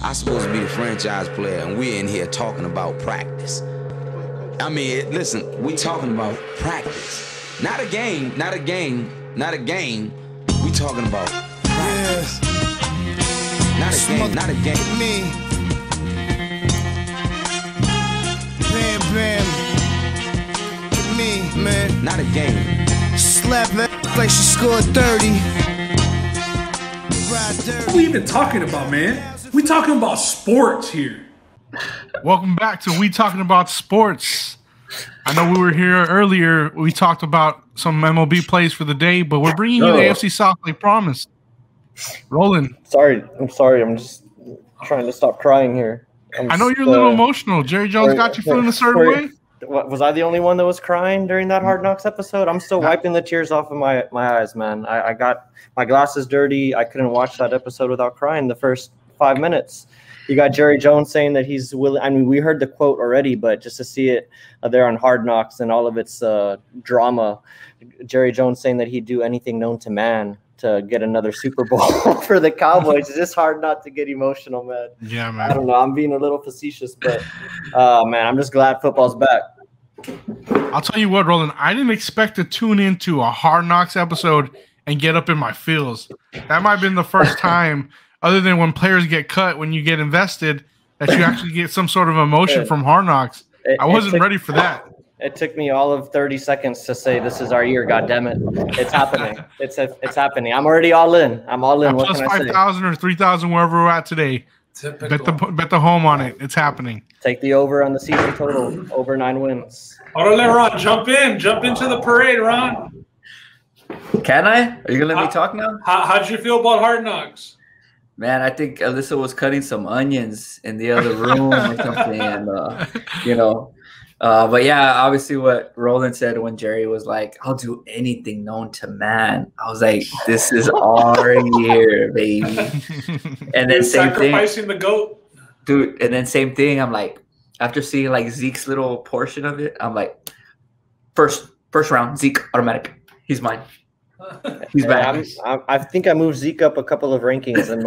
I'm supposed to be the franchise player, and we're in here talking about practice. I mean, listen, we talking about practice. Not a game, not a game, not a game. We talking about practice. Not a game, not a game. Me. Bam, bam. Me, man. Not a game. Slap that like she scored 30. What are we even talking about, man? We talking about sports here. Welcome back to We Talking About Sports. I know we were here earlier. We talked about some MLB plays for the day, but we're bringing you the AFC South like promised. Roland. I'm sorry. I'm just trying to stop crying here. I know you're a little emotional. Jerry Jones got you feeling a certain way? Was I the only one that was crying during that Hard Knocks episode? I'm still wiping the tears off of my eyes, man. I got my glasses dirty. I couldn't watch that episode without crying the first 5 minutes. You got Jerry Jones saying that he's willing. I mean, we heard the quote already, but just to see it there on Hard Knocks and all of its drama, Jerry Jones saying that he'd do anything known to man to get another Super Bowl for the Cowboys. It's just hard not to get emotional, man. Yeah, man. I don't know. I'm being a little facetious, but man, I'm just glad football's back. I'll tell you what, Roland, I didn't expect to tune into a Hard Knocks episode and get up in my feels. That might have been the first time, other than when players get cut, when you get invested, that you actually get some sort of emotion from Hard Knocks. I wasn't ready for that. It took me all of 30 seconds to say, this is our year, goddammit. It's happening. It's happening. I'm already all in. I'm all in. What plus can I say? 5,000 or 3,000, wherever we're at today. Bet the home on it. It's happening. Take the over on the season total, over 9 wins. Hold on, let Ron jump into the parade, Ron. Can I? Are you gonna let me talk now? How'd you feel about Hard Knocks? Man, I think Alyssa was cutting some onions in the other room or something, and but yeah, obviously what Roland said when Jerry was like, "I'll do anything known to man," I was like, "This is our year, baby." And then same thing, sacrificing the goat, dude. And then same thing. I'm like, after seeing like Zeke's little portion of it, I'm like, first round, Zeke automatic. He's mine. He's back. I think I moved Zeke up a couple of rankings in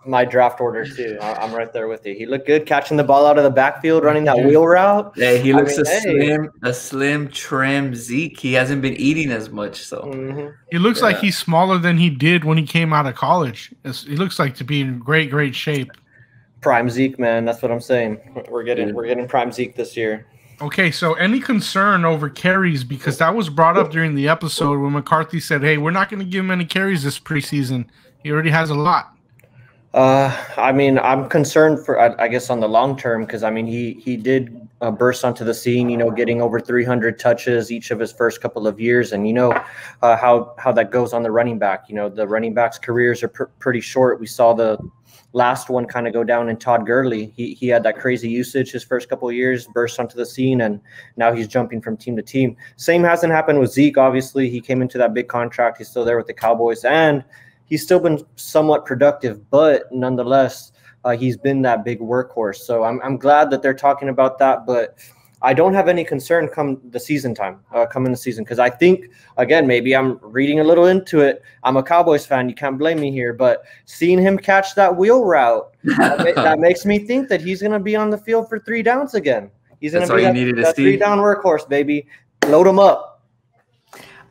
my draft order too. I'm right there with you. He looked good catching the ball out of the backfield, running that wheel route. Yeah, he looks a slim, trim Zeke. He hasn't been eating as much, so he looks like he's smaller than he did when he came out of college. He looks like to be in great shape. Prime Zeke, man. That's what I'm saying. We're getting prime Zeke this year. Okay, so any concern over carries, because that was brought up during the episode when McCarthy said, hey, we're not going to give him any carries this preseason. He already has a lot. I mean, I'm concerned for, I guess, on the long term, because, I mean, he did burst onto the scene, getting over 300 touches each of his first couple of years. And how that goes on the running back. The running backs' careers are pretty short. We saw the last one kind of go down in Todd Gurley. He had that crazy usage his first couple of years, burst onto the scene, and now he's jumping from team to team. Same hasn't happened with Zeke, obviously. He came into that big contract. He's still there with the Cowboys, and he's still been somewhat productive, but nonetheless, he's been that big workhorse. So I'm glad that they're talking about that, but I don't have any concern come the season time, because I think, again, maybe I'm reading a little into it. I'm a Cowboys fan. You can't blame me here, but seeing him catch that wheel route, that makes me think that he's going to be on the field for 3 downs again. He's going to be that 3-down workhorse, baby. Load him up.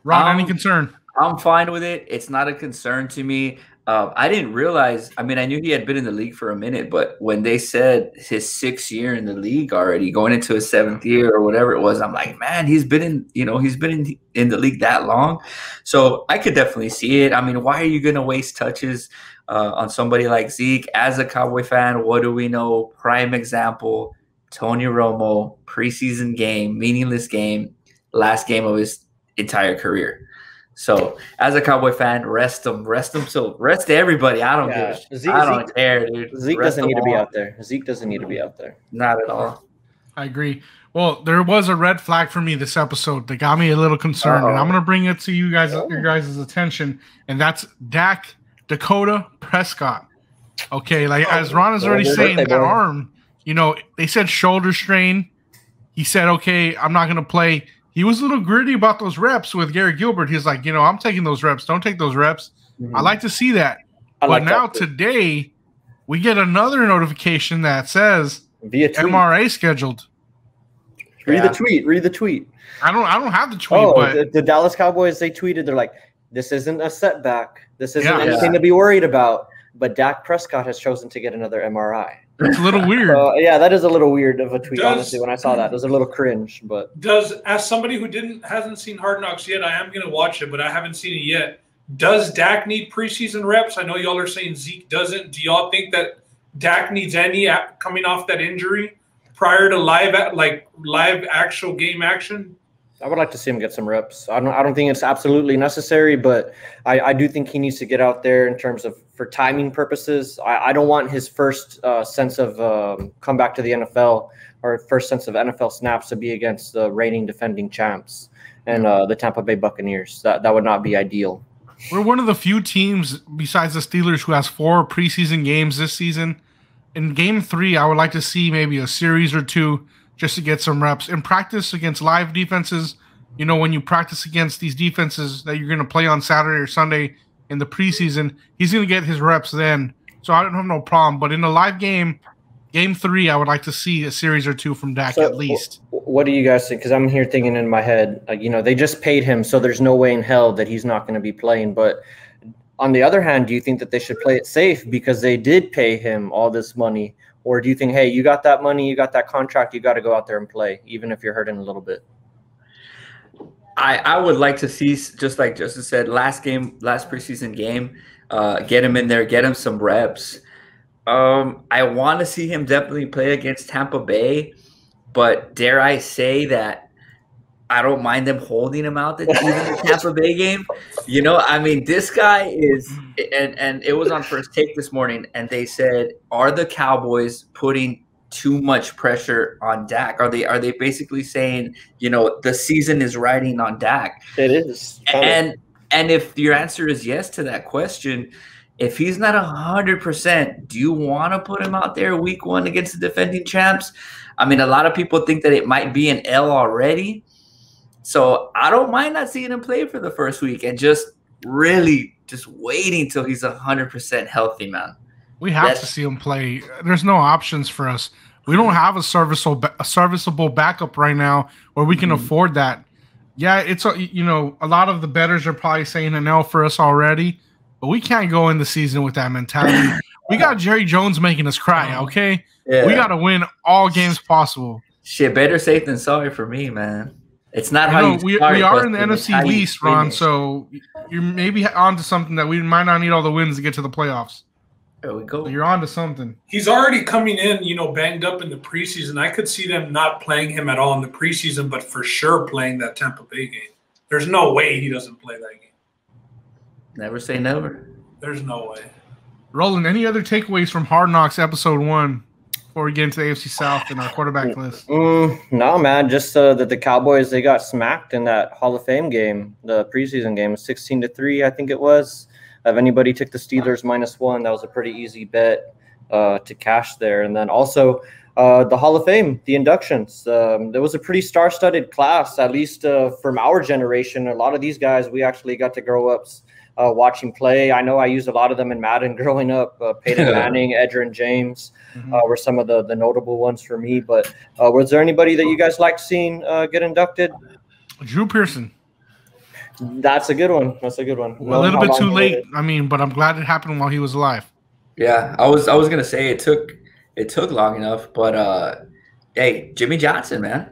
Ron, any concern? I'm fine with it. It's not a concern to me. I didn't realize. I mean, I knew he had been in the league for a minute, but when they said his 6th year in the league already, going into his 7th year or whatever it was, I'm like, man, he's been in the league that long. So I could definitely see it. I mean, why are you going to waste touches on somebody like Zeke? As a Cowboy fan, what do we know? Prime example, Tony Romo, preseason game, meaningless game, last game of his entire career. So, as a Cowboy fan, rest him. So, rest everybody. I don't care, dude. Zeke doesn't need to be out there. Zeke doesn't need to be out there. Not at all. I agree. Well, there was a red flag for me this episode that got me a little concerned, and I'm going to bring it to you guys, your guys' attention, and that's Dak Dakota Prescott. Okay, as Ron is already saying, that arm, they said shoulder strain. He said, okay, I'm not going to play. He was a little gritty about those reps with Gary Gilbert. He's like, I'm taking those reps. Don't take those reps. I like to see that. But now today, we get another notification that says via tweet. MRA scheduled. Read the tweet. Read the tweet. I don't have the tweet, but the Dallas Cowboys, they tweeted, they're like, this isn't a setback. This isn't anything to be worried about. But Dak Prescott has chosen to get another MRI. It's a little weird. Yeah, that is a little weird of a tweet, honestly, when I saw that. It was a little cringe. But as somebody who hasn't seen Hard Knocks yet, I am going to watch it, but I haven't seen it yet. Does Dak need preseason reps? I know y'all are saying Zeke doesn't. Do y'all think that Dak needs any coming off that injury prior to live actual game action? I would like to see him get some reps. I don't think it's absolutely necessary, but I do think he needs to get out there in terms of for timing purposes. I don't want his first sense of comeback to the NFL or first sense of NFL snaps to be against the reigning defending champs and the Tampa Bay Buccaneers. That would not be ideal. We're one of the few teams besides the Steelers who has 4 preseason games this season. In Game 3, I would like to see maybe a series or 2 just to get some reps. In practice against live defenses, you know, when you practice against these defenses that you're going to play on Saturday or Sunday in the preseason, he's going to get his reps then. So I don't have no problem. But in a live game, Game 3, I would like to see a series or 2 from Dak at least. What do you guys think? Because I'm here thinking in my head, they just paid him, so there's no way in hell that he's not going to be playing. But on the other hand, do you think that they should play it safe because they did pay him all this money? Or do you think, hey, you got that money, you got that contract, you got to go out there and play, even if you're hurting a little bit? I would like to see, just like Justin said, last preseason game, get him in there, get him some reps. I want to see him definitely play against Tampa Bay, but dare I say that I don't mind them holding him out even the Tampa Bay game. You know, I mean, this guy is, and it was on First Take this morning, and they said, are the Cowboys putting too much pressure on Dak? Are they basically saying, you know, the season is riding on Dak? It is. And if your answer is yes to that question, if he's not 100%, do you want to put him out there week 1 against the defending champs? I mean, a lot of people think that it might be an L already. So I don't mind not seeing him play for the first week and just really just waiting till he's 100% healthy, man. We have to see him play. There's no options for us. We don't have a serviceable backup right now where we can afford that. Yeah, it's a lot of the bettors are probably saying an L for us already, but we can't go in the season with that mentality. We got Jerry Jones making us cry, okay? Yeah. We got to win all games possible. Shit, better safe than sorry for me, man. It's not we are in the NFC East, Ron, so you're maybe onto something that we might not need all the wins to get to the playoffs. There we go. You're onto something. He's already coming in, banged up in the preseason. I could see them not playing him at all in the preseason, but for sure playing that Tampa Bay game. There's no way he doesn't play that game. Never say never. There's no way. Roland, any other takeaways from Hard Knocks episode 1 before we get into the AFC South and our quarterback list? No, man. Just that the Cowboys, they got smacked in that Hall of Fame game, the preseason game, 16-3, I think it was. If anybody took the Steelers -1, that was a pretty easy bet to cash there. And then also the Hall of Fame, the inductions. There was a pretty star-studded class, at least from our generation. A lot of these guys, we actually got to grow up watching play. I know I used a lot of them in Madden growing up. Peyton Manning, Edgerrin James were some of the notable ones for me. But was there anybody that you guys liked seeing get inducted? Drew Pearson. That's a good one. That's a good one. A little bit too late. I mean, but I'm glad it happened while he was alive. Yeah, I was gonna say it took long enough, but hey, Jimmy Johnson, man.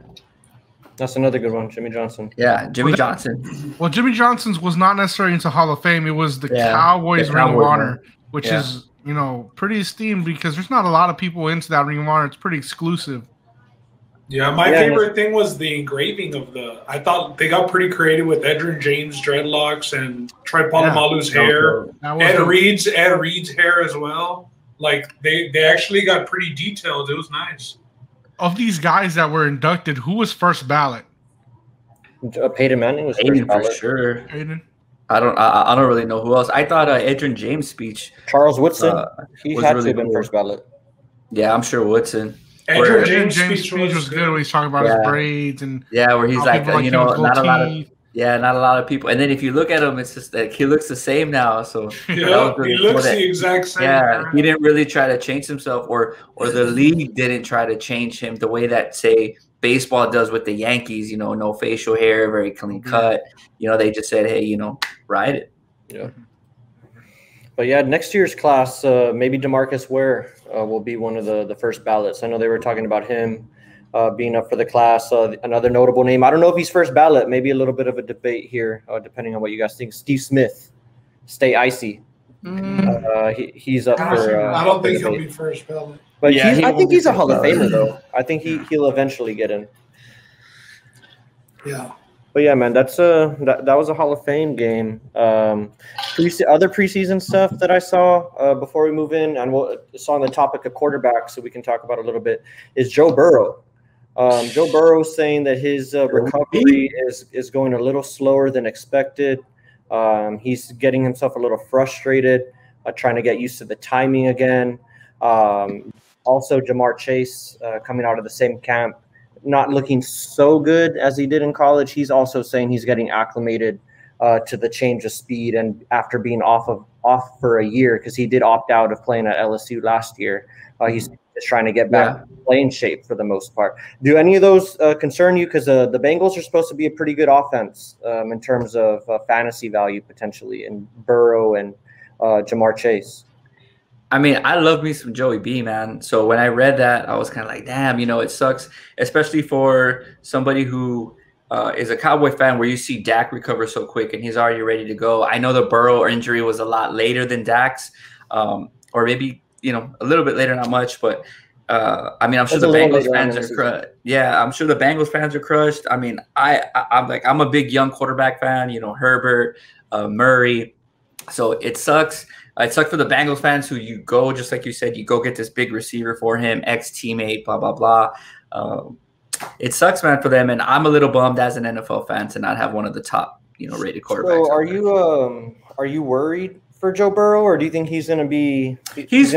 That's another good one, Jimmy Johnson. Yeah, Jimmy Johnson. Well, Jimmy Johnson's was not necessarily into Hall of Fame. It was the Cowboys Ring of Honor, which is, pretty esteemed because there's not a lot of people into that Ring of Honor. It's pretty exclusive. Yeah, my favorite thing was the engraving of I thought they got pretty creative with Edgerrin James dreadlocks and Troy Polamalu's hair. Ed Reed's hair as well. Like they actually got pretty detailed. It was nice. Of these guys that were inducted, who was first ballot? Peyton Manning was first ballot. For sure. Peyton? I don't really know who else. I thought Edgerrin James' speech. Charles Woodson. He had to have been first ballot. Yeah, I'm sure Woodson. Edgerrin James' speech was good when he's talking about his braids and where he's like, not a lot of Yeah, not a lot of people. And then if you look at him, it's just like he looks the same now. So yeah, he looks the exact same. Yeah, he didn't really try to change himself, or the league didn't try to change him the way that, say, baseball does with the Yankees. You know, no facial hair, very clean cut. You know, they just said, hey, you know, ride it. Yeah. But yeah, next year's class, maybe DeMarcus Ware will be one of the first ballots. I know they were talking about him being up for the class. Another notable name. I don't know if he's first ballot. Maybe a little bit of a debate here, depending on what you guys think. Steve Smith, Stay Icy. He's up for. I don't think he'll be first ballot. But yeah, I think he's a Hall of Famer, though. I think he'll eventually get in. Yeah. But yeah, man, that was a Hall of Fame game. Other preseason stuff that I saw before we move in, and it's on the topic of quarterbacks, so we can talk about it a little bit, is Joe Burrow. Joe Burrow saying that his recovery is going a little slower than expected. He's getting himself a little frustrated, trying to get used to the timing again. Also, Jamar Chase coming out of the same camp, not looking so good as he did in college. He's also saying he's getting acclimated to the change of speed, and after being off for a year, because he did opt out of playing at LSU last year, he's just trying to get back playing shape for the most part. Do any of those concern you? Because the Bengals are supposed to be a pretty good offense in terms of fantasy value potentially, and Burrow and Jamar Chase. I mean, I love me some Joey B, man. So when I read that, I was kind of like, damn, you know, it sucks, especially for somebody who is a Cowboy fan, where you see Dak recover so quick and he's already ready to go. I know the Burrow injury was a lot later than Dak's, or maybe, you know, a little bit later, not much, but I mean, I'm sure the Bengals fans are crushed. Yeah, I'm sure the Bengals fans are crushed. I mean, I'm a big young quarterback fan, you know, Herbert, Murray. So it sucks. It sucks for the Bengals fans who you go, just like you said, you go get this big receiver for him, ex-teammate, blah, blah, blah. It sucks, man, for them. And I'm a little bummed as an NFL fan to not have one of the top, you know, rated quarterbacks. So are you worried for Joe Burrow, or do you think he's going to be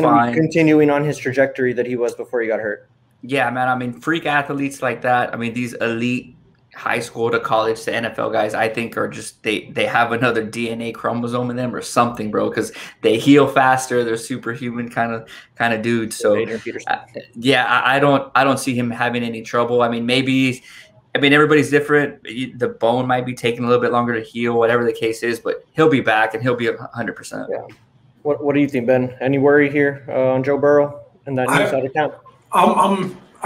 fine, continuing on his trajectory that he was before he got hurt? Yeah, man. I mean, freak athletes like that. I mean, these elite high school to college to NFL guys, I think, are just they have another DNA chromosome in them or something, bro, because they heal faster. They're superhuman kind of dudes. So yeah, I don't see him having any trouble. I mean, everybody's different. The bone might be taking a little bit longer to heal, whatever the case is, but he'll be back and he'll be 100%. Yeah. What do you think, Ben? Any worry here on Joe Burrow and that news out of camp?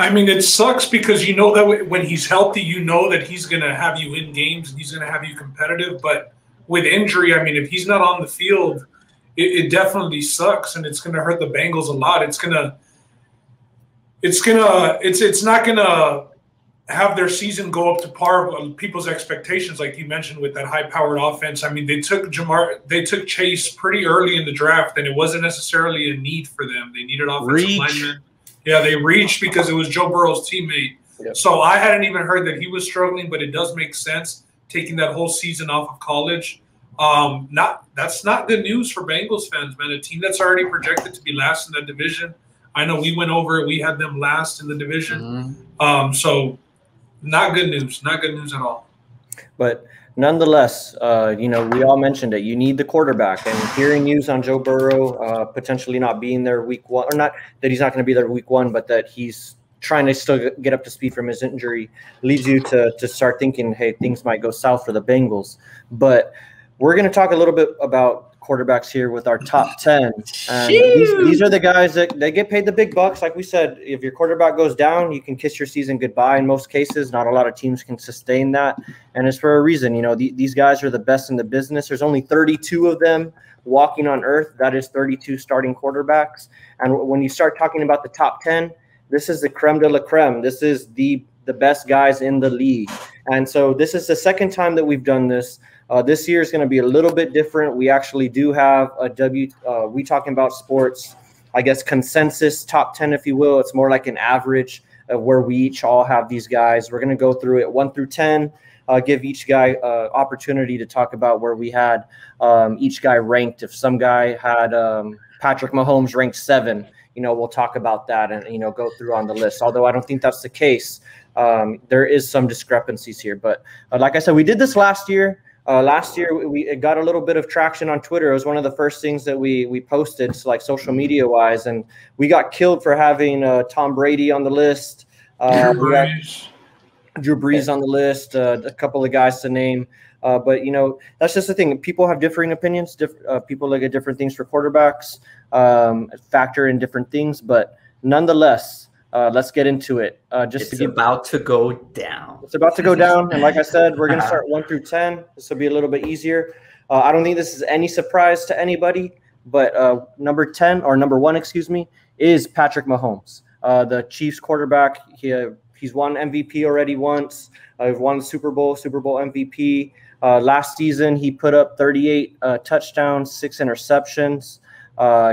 I mean, it sucks because you know that when he's healthy, you know that he's going to have you in games and he's going to have you competitive. But with injury, I mean, if he's not on the field, it definitely sucks, and it's going to hurt the Bengals a lot. It's not going to have their season go up to par with people's expectations, like you mentioned, with that high-powered offense. I mean, they took Chase pretty early in the draft, and it wasn't necessarily a need for them. They needed offensive linemen. Yeah, they reached because it was Joe Burrow's teammate. Yep. So I hadn't even heard that he was struggling, but it does make sense taking that whole season off of college. That's not good news for Bengals fans, man. A team that's already projected to be last in that division. I know we went over it. We had them last in the division. So not good news. Not good news at all. But nonetheless, we all mentioned it. You need the quarterback, and hearing news on Joe Burrow potentially not being there week one, or not that he's not going to be there week one, but that he's trying to still get up to speed from his injury, leads you to start thinking, hey, things might go south for the Bengals. But we're going to talk a little bit about quarterbacks here with our top 10. And these are the guys that they get paid the big bucks. Like we said, if your quarterback goes down, you can kiss your season goodbye in most cases. Not a lot of teams can sustain that. And it's for a reason. You know, these guys are the best in the business. There's only 32 of them walking on earth. That is 32 starting quarterbacks. And when you start talking about the top 10, this is the creme de la creme. This is the best guys in the league. And so this is the second time that we've done this. This year is going to be a little bit different. We actually do have a We Talking About Sports, I guess, consensus top 10, if you will. It's more like an average of where we each all have these guys. We're going to go through it 1 through 10, give each guy opportunity to talk about where we had each guy ranked. If some guy had Patrick Mahomes ranked 7, we'll talk about that and, go through on the list. Although I don't think that's the case. There is some discrepancies here. But like I said, we did this last year. It got a little bit of traction on Twitter. It was one of the first things that we posted, so like social media wise, and we got killed for having Tom Brady on the list. Drew Brees on the list, a couple of guys to name. But, that's just the thing. People have differing opinions. People look at different things for quarterbacks, factor in different things. But nonetheless, let's get into it. It's about to go down. It's about to go down. And like I said, we're going to start 1 through 10. This will be a little bit easier. I don't think this is any surprise to anybody. But number 1, is Patrick Mahomes, the Chiefs quarterback. He's won MVP already once. He's won the Super Bowl MVP. Last season, he put up 38 touchdowns, 6 interceptions.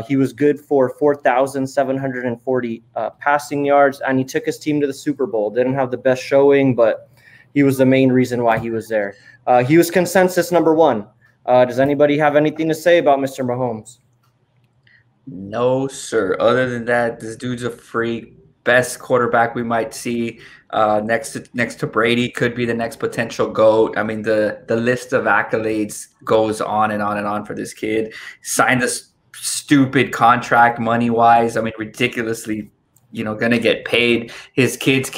He was good for 4,740 passing yards, and he took his team to the Super Bowl. Didn't have the best showing, but he was the main reason why he was there. He was consensus number 1. Does anybody have anything to say about Mr. Mahomes? No, sir. Other than that, this dude's a freak. Best quarterback we might see next to Brady. Could be the next potential GOAT. I mean, the list of accolades goes on and on and on for this kid. Signed this stupid contract money-wise. I mean, ridiculously, gonna get paid. His kids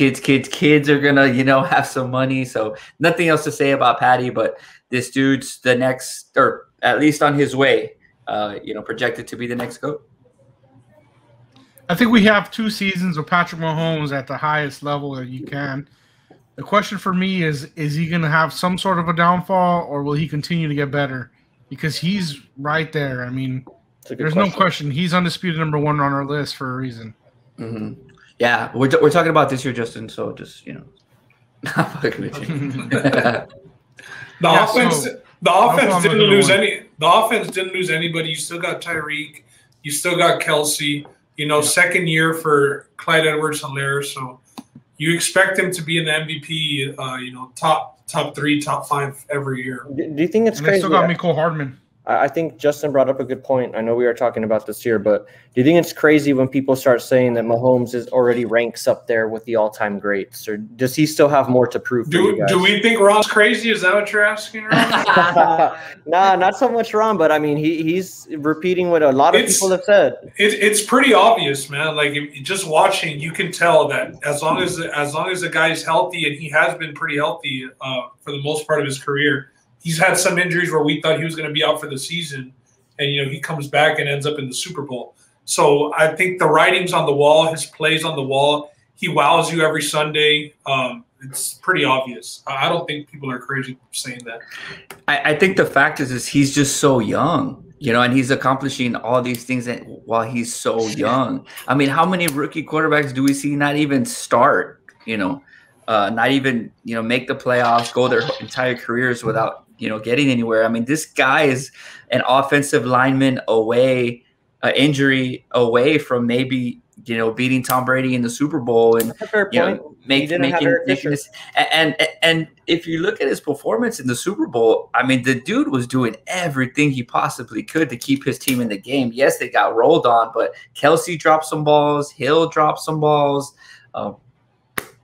are gonna, have some money. So nothing else to say about Patty, but this dude's the next, or at least on his way, projected to be the next GOAT. I think we have 2 seasons of Patrick Mahomes at the highest level that you can. The question for me is he going to have some sort of a downfall, or will he continue to get better? Because he's right there. I mean, there's no question. He's undisputed number 1 on our list for a reason. Mm-hmm. Yeah, we're talking about this year, Justin, so just, not fucking with you. The offense didn't lose anybody. You still got Tyreek. You still got Kelsey. Second year for Clyde Edwards-Helaire, so you expect him to be in the MVP, top 3, top 5 every year. Do you think it's crazy? They still got Mecole Hardman. I think Justin brought up a good point. I know we were talking about this here, but do you think it's crazy when people start saying that Mahomes already ranks up there with the all-time greats, or does he still have more to prove? Do we think Ron's crazy? Is that what you're asking, Ron? Nah, not so much Ron, but I mean he's repeating what a lot of people have said. It's pretty obvious, man. Like just watching, you can tell that as long as the guy's healthy, and he has been pretty healthy for the most part of his career. He's had some injuries where we thought he was going to be out for the season, and he comes back and ends up in the Super Bowl. So I think the writing's on the wall, his plays on the wall. He wows you every Sunday. It's pretty obvious. I don't think people are crazy for saying that. I think the fact is he's just so young, and he's accomplishing all these things while he's so young. I mean, how many rookie quarterbacks do we see not even start? Not even make the playoffs, go their entire careers without getting anywhere. I mean, this guy is an offensive lineman away, injury away from maybe beating Tom Brady in the Super Bowl and making this. And if you look at his performance in the Super Bowl, I mean, the dude was doing everything he possibly could to keep his team in the game. Yes, they got rolled on, but Kelsey dropped some balls, Hill dropped some balls.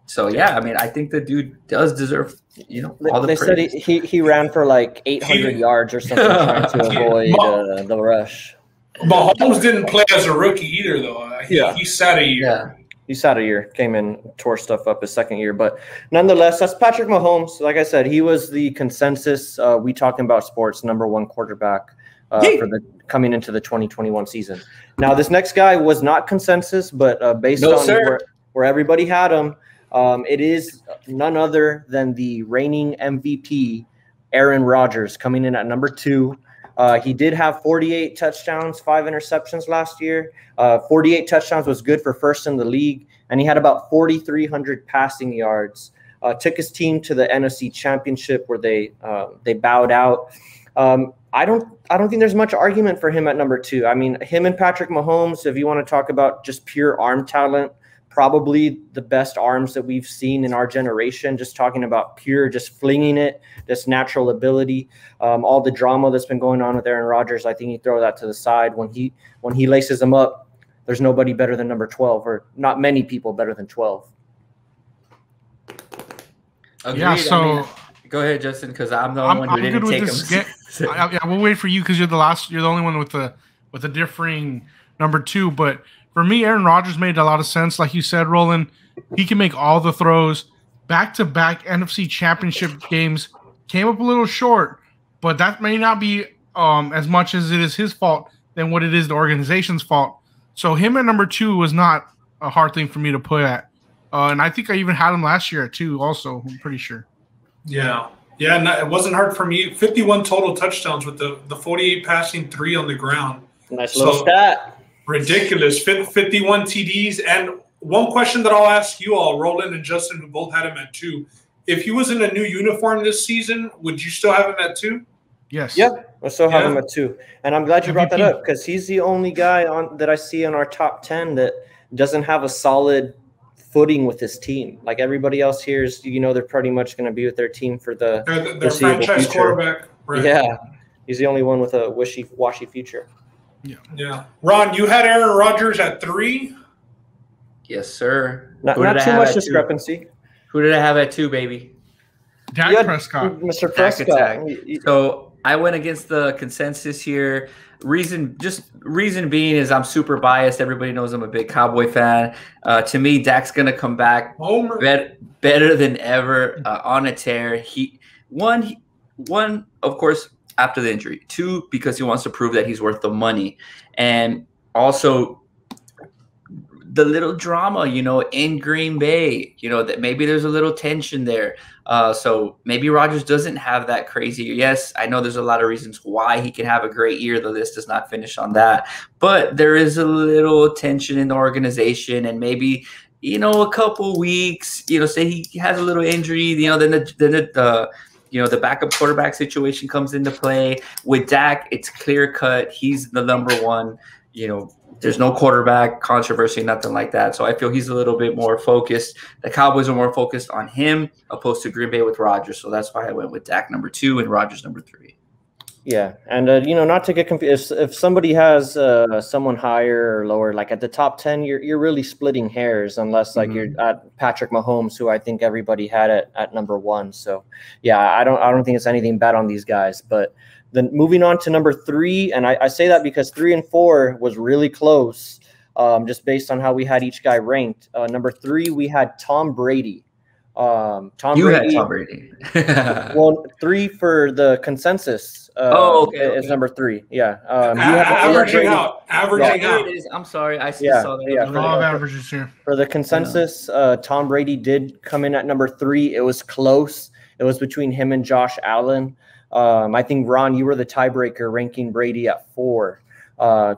So yeah, I mean, I think the dude does deserve, all the praise. They said he ran for like 800 yards or something trying to avoid the rush. Mahomes didn't play as a rookie either, though. He sat a year. Yeah. He sat a year, came in, tore stuff up his second year. But nonetheless, that's Patrick Mahomes. Like I said, he was the consensus, we talking about sports, number 1 quarterback for coming into the 2021 season. Now, this next guy was not consensus, but based on where everybody had him, it is none other than the reigning MVP, Aaron Rodgers, coming in at number 2. He did have 48 touchdowns, 5 interceptions last year. 48 touchdowns was good for first in the league, and he had about 4,300 passing yards. Took his team to the NFC Championship where they bowed out. I don't think there's much argument for him at number 2. I mean, him and Patrick Mahomes, if you want to talk about just pure arm talent, probably the best arms that we've seen in our generation, just talking about pure, just flinging it, this natural ability. All the drama that's been going on with Aaron Rodgers, I think you throw that to the side. When he laces them up, there's nobody better than number 12, or not many people better than 12. Agreed. Yeah, so I mean, go ahead, Justin, because I'm the only one who didn't take him. Yeah, we'll wait for you because you're the only one with a differing number 2. But for me, Aaron Rodgers made a lot of sense. Like you said, Roland, he can make all the throws. Back-to-back NFC Championship games, came up a little short, but that may not be as much as it is his fault than what it is the organization's fault. So him at number 2 was not a hard thing for me to put at. And I think I even had him last year at 2 also, I'm pretty sure. Yeah. Yeah, no, it wasn't hard for me. 51 total touchdowns with the 48 passing, 3 on the ground. Nice little stat. Ridiculous. 51 TDs. And one question that I'll ask you all, Roland and Justin, who both had him at 2. If he was in a new uniform this season, would you still have him at 2? Yes. Yep. I still have him at 2. And I'm glad you brought that up, because he's the only guy that I see on our top 10 that doesn't have a solid footing with his team. Like everybody else here is, they're pretty much going to be with their team for their franchise quarterback. Right. Yeah. He's the only one with a wishy-washy future. Yeah. Ron, you had Aaron Rodgers at 3? Yes, sir. Not too much discrepancy. Who did I have at 2, baby? Dak Prescott. Mr. Prescott. So I went against the consensus here. Reason being is I'm super biased. Everybody knows I'm a big Cowboy fan. To me, Dak's going to come back better than ever, on a tear. One, of course, after the injury. 2, because he wants to prove that he's worth the money. And also the little drama, in Green Bay, that maybe there's a little tension there. So maybe Rodgers doesn't have that crazy year. Yes, I know there's a lot of reasons why he can have a great year. The list does not finish on that. But there is a little tension in the organization, and maybe, a couple weeks, say he has a little injury, then the backup quarterback situation comes into play. With Dak, it's clear cut. He's the number 1, There's no quarterback controversy, nothing like that. So I feel he's a little bit more focused. The Cowboys are more focused on him opposed to Green Bay with Rodgers. So that's why I went with Dak number 2 and Rodgers number 3. Yeah, and not to get confused. If somebody has someone higher or lower, like at the top 10, you're really splitting hairs, unless like you're at Patrick Mahomes, who I think everybody had at number 1. So yeah, I don't think it's anything bad on these guys, but. Then moving on to number 3, and I say that because 3 and 4 was really close, just based on how we had each guy ranked. Number 3, we had Tom Brady. Had Tom Brady. Well, 3 for the consensus. Okay. Is number 3. Yeah. Averaging out. It is. I'm sorry. I saw that. Yeah. A lot of averages here. For the consensus, Tom Brady did come in at number 3. It was close. It was between him and Josh Allen. I think, Ron, you were the tiebreaker, ranking Brady at 4.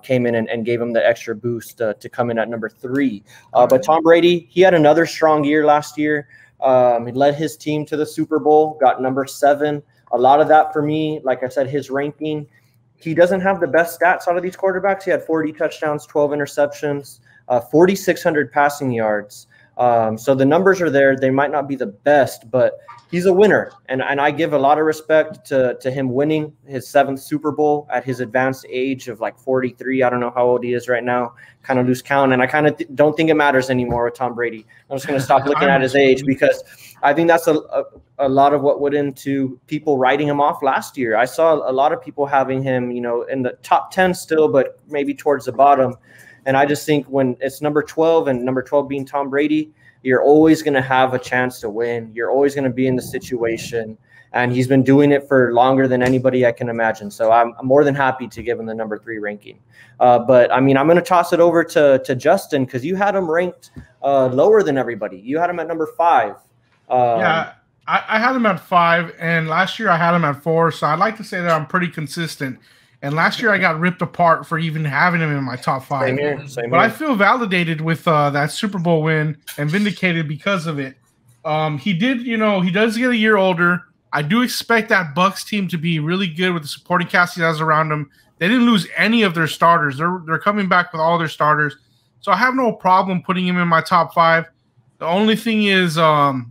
Came in and gave him the extra boost to come in at number 3. But Tom Brady, he had another strong year last year. He led his team to the Super Bowl, got number 7. A lot of that for me, like I said, his ranking. He doesn't have the best stats out of these quarterbacks. He had 40 touchdowns, 12 interceptions, 4,600 passing yards. So the numbers are there. They might not be the best, but he's a winner. And I give a lot of respect to him winning his 7th Super Bowl at his advanced age of like 43. I don't know how old he is right now, kind of lose count. And I kind of don't think it matters anymore with Tom Brady. I'm just going to stop looking at his age, because I think that's a lot of what went into people writing him off last year. I saw a lot of people having him, in the top 10 still, but maybe towards the bottom. And I just think when it's number 12, and number 12 being Tom Brady, you're always going to have a chance to win. You're always going to be in the situation. And he's been doing it for longer than anybody I can imagine. So I'm more than happy to give him the number 3 ranking. But, I mean, I'm going to toss it over to Justin, because you had him ranked lower than everybody. You had him at number 5. Yeah, I had him at 5, and last year I had him at 4. So I'd like to say that I'm pretty consistent. And last year I got ripped apart for even having him in my top 5. Same here. But I feel validated with that Super Bowl win and vindicated because of it. He did, he does get a year older. I do expect that Bucs team to be really good with the supporting cast he has around him. They didn't lose any of their starters. They're coming back with all their starters. So I have no problem putting him in my top 5. The only thing is a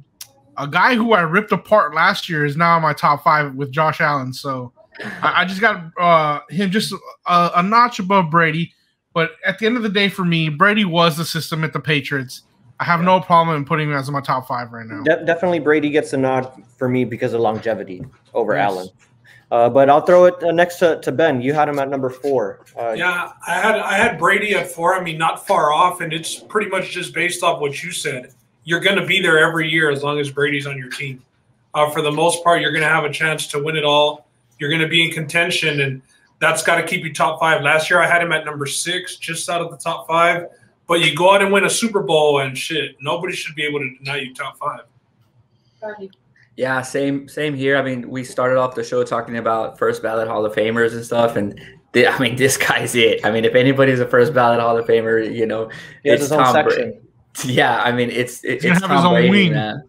guy who I ripped apart last year is now in my top 5 with Josh Allen. So I just got him just a notch above Brady. But at the end of the day, for me, Brady was the system at the Patriots. I have no problem in putting him as my top 5 right now. Definitely Brady gets a nod for me because of longevity over Allen. But I'll throw it next to Ben. You had him at number 4. Yeah, I had Brady at 4. I mean, not far off, and it's pretty much just based off what you said. You're going to be there every year as long as Brady's on your team. For the most part, you're going to have a chance to win it all. You're going to be in contention, and that's got to keep you top 5. Last year, I had him at number 6, just out of the top 5. But you go out and win a Super Bowl and shit, nobody should be able to deny you top 5. Yeah, same here. I mean, we started off the show talking about first ballot Hall of Famers and stuff, and I mean, this guy's it. I mean, if anybody's a first ballot Hall of Famer, you know, it's Tom Brady. Yeah, I mean, it's Tom Brady, man.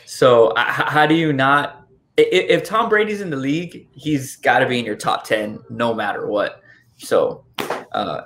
So how do you not? If Tom Brady's in the league, he's got to be in your top 10 no matter what. So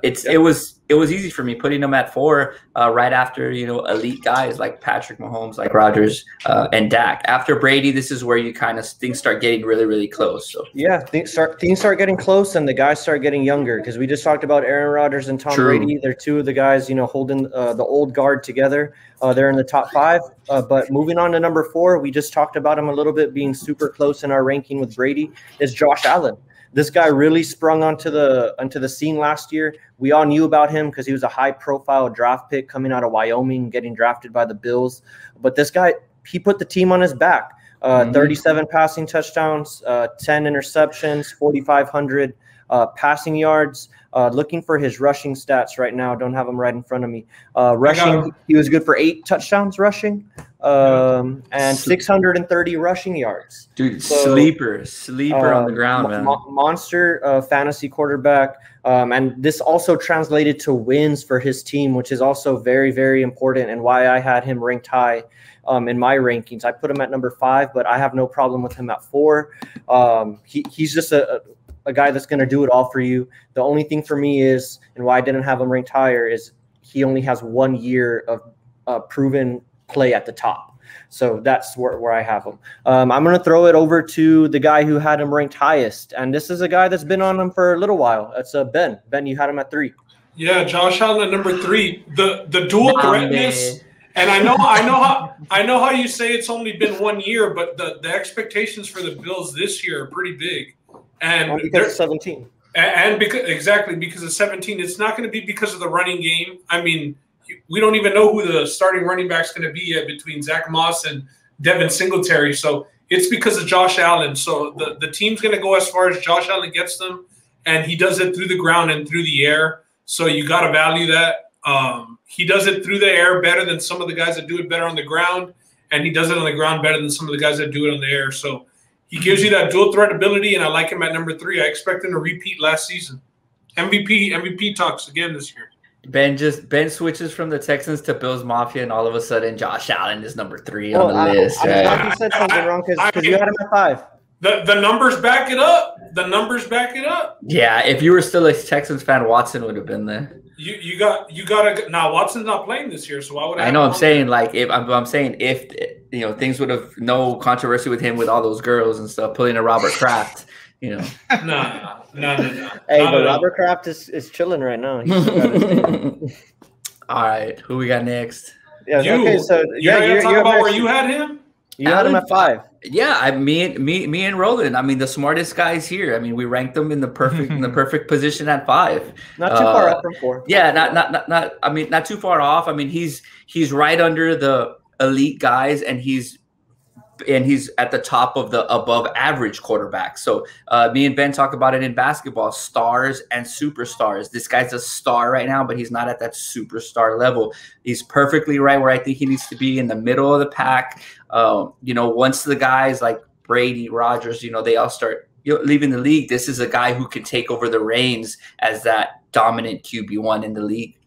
it was easy for me putting him at 4 right after, you know, elite guys like Patrick Mahomes, like Rodgers, and Dak. After Brady, this is where you kind of things start getting really, really close. So yeah, things start getting close, and the guys start getting younger, because we just talked about Aaron Rodgers and Tom Brady. They're 2 of the guys, you know, holding the old guard together. They're in the top 5. But moving on to number 4, we just talked about him a little bit being super close in our ranking with Brady, is Josh Allen. This guy really sprung onto the scene last year. We all knew about him because he was a high-profile draft pick coming out of Wyoming, getting drafted by the Bills. But this guy, he put the team on his back. 37 passing touchdowns, 10 interceptions, 4,500 passing yards. Looking for his rushing stats right now. Don't have them right in front of me. Rushing, he was good for 8 touchdowns rushing, and 630 rushing yards. Dude, so, sleeper on the ground, man. Monster fantasy quarterback. And this also translated to wins for his team, which is also very, very important, and why I had him ranked high in my rankings. I put him at number 5, but I have no problem with him at 4. He's just a guy that's going to do it all for you. The only thing for me is, and why I didn't have him ranked higher, is he only has 1 year of proven play at the top. So that's where I have him. I'm going to throw it over to the guy who had him ranked highest. And this is a guy that's been on him for a little while. That's Ben. Ben, you had him at 3. Yeah, Josh Allen at number 3. The dual threatness. And I know how you say it's only been 1 year, but the expectations for the Bills this year are pretty big. And because of 17. And because of 17, it's not going to be because of the running game. I mean, we don't even know who the starting running back is going to be yet between Zach Moss and Devin Singletary. So it's because of Josh Allen. So the team's going to go as far as Josh Allen gets them, and he does it through the ground and through the air. So you got to value that. He does it through the air better than some of the guys that do it better on the ground, and he does it on the ground better than some of the guys that do it on the air. So he gives you that dual threat ability, and I like him at number 3. I expect him to repeat last season. MVP talks again this year. Ben switches from the Texans to Bills Mafia, and all of a sudden Josh Allen is number 3 on the list. I thought you said something wrong because you had him at 5. The numbers back it up. The numbers back it up. Yeah, if you were still a Texans fan, Watson would have been there. You got to now. Watson's not playing this year, so why would I know? I'm saying like if you know things would have no controversy with him with all those girls and stuff, pulling a Robert Kraft. You know, no. Hey, but Robert Kraft is chilling right now. All right, who we got next? Yeah, okay, so you're talking about where you had him. You had him at 5. Yeah, me and Roland. I mean, the smartest guys here. I mean, we ranked them in the perfect position at 5. Not too far off from 4. Yeah, not. I mean, not too far off. I mean, he's right under the elite guys, and he's at the top of the above average quarterback. So me and Ben talk about it in basketball, stars and superstars. This guy's a star right now, but he's not at that superstar level. He's perfectly right where I think he needs to be, in the middle of the pack. You know, once the guys like Brady, Rodgers, you know, they all start leaving the league, this is a guy who can take over the reins as that dominant QB1 in the league.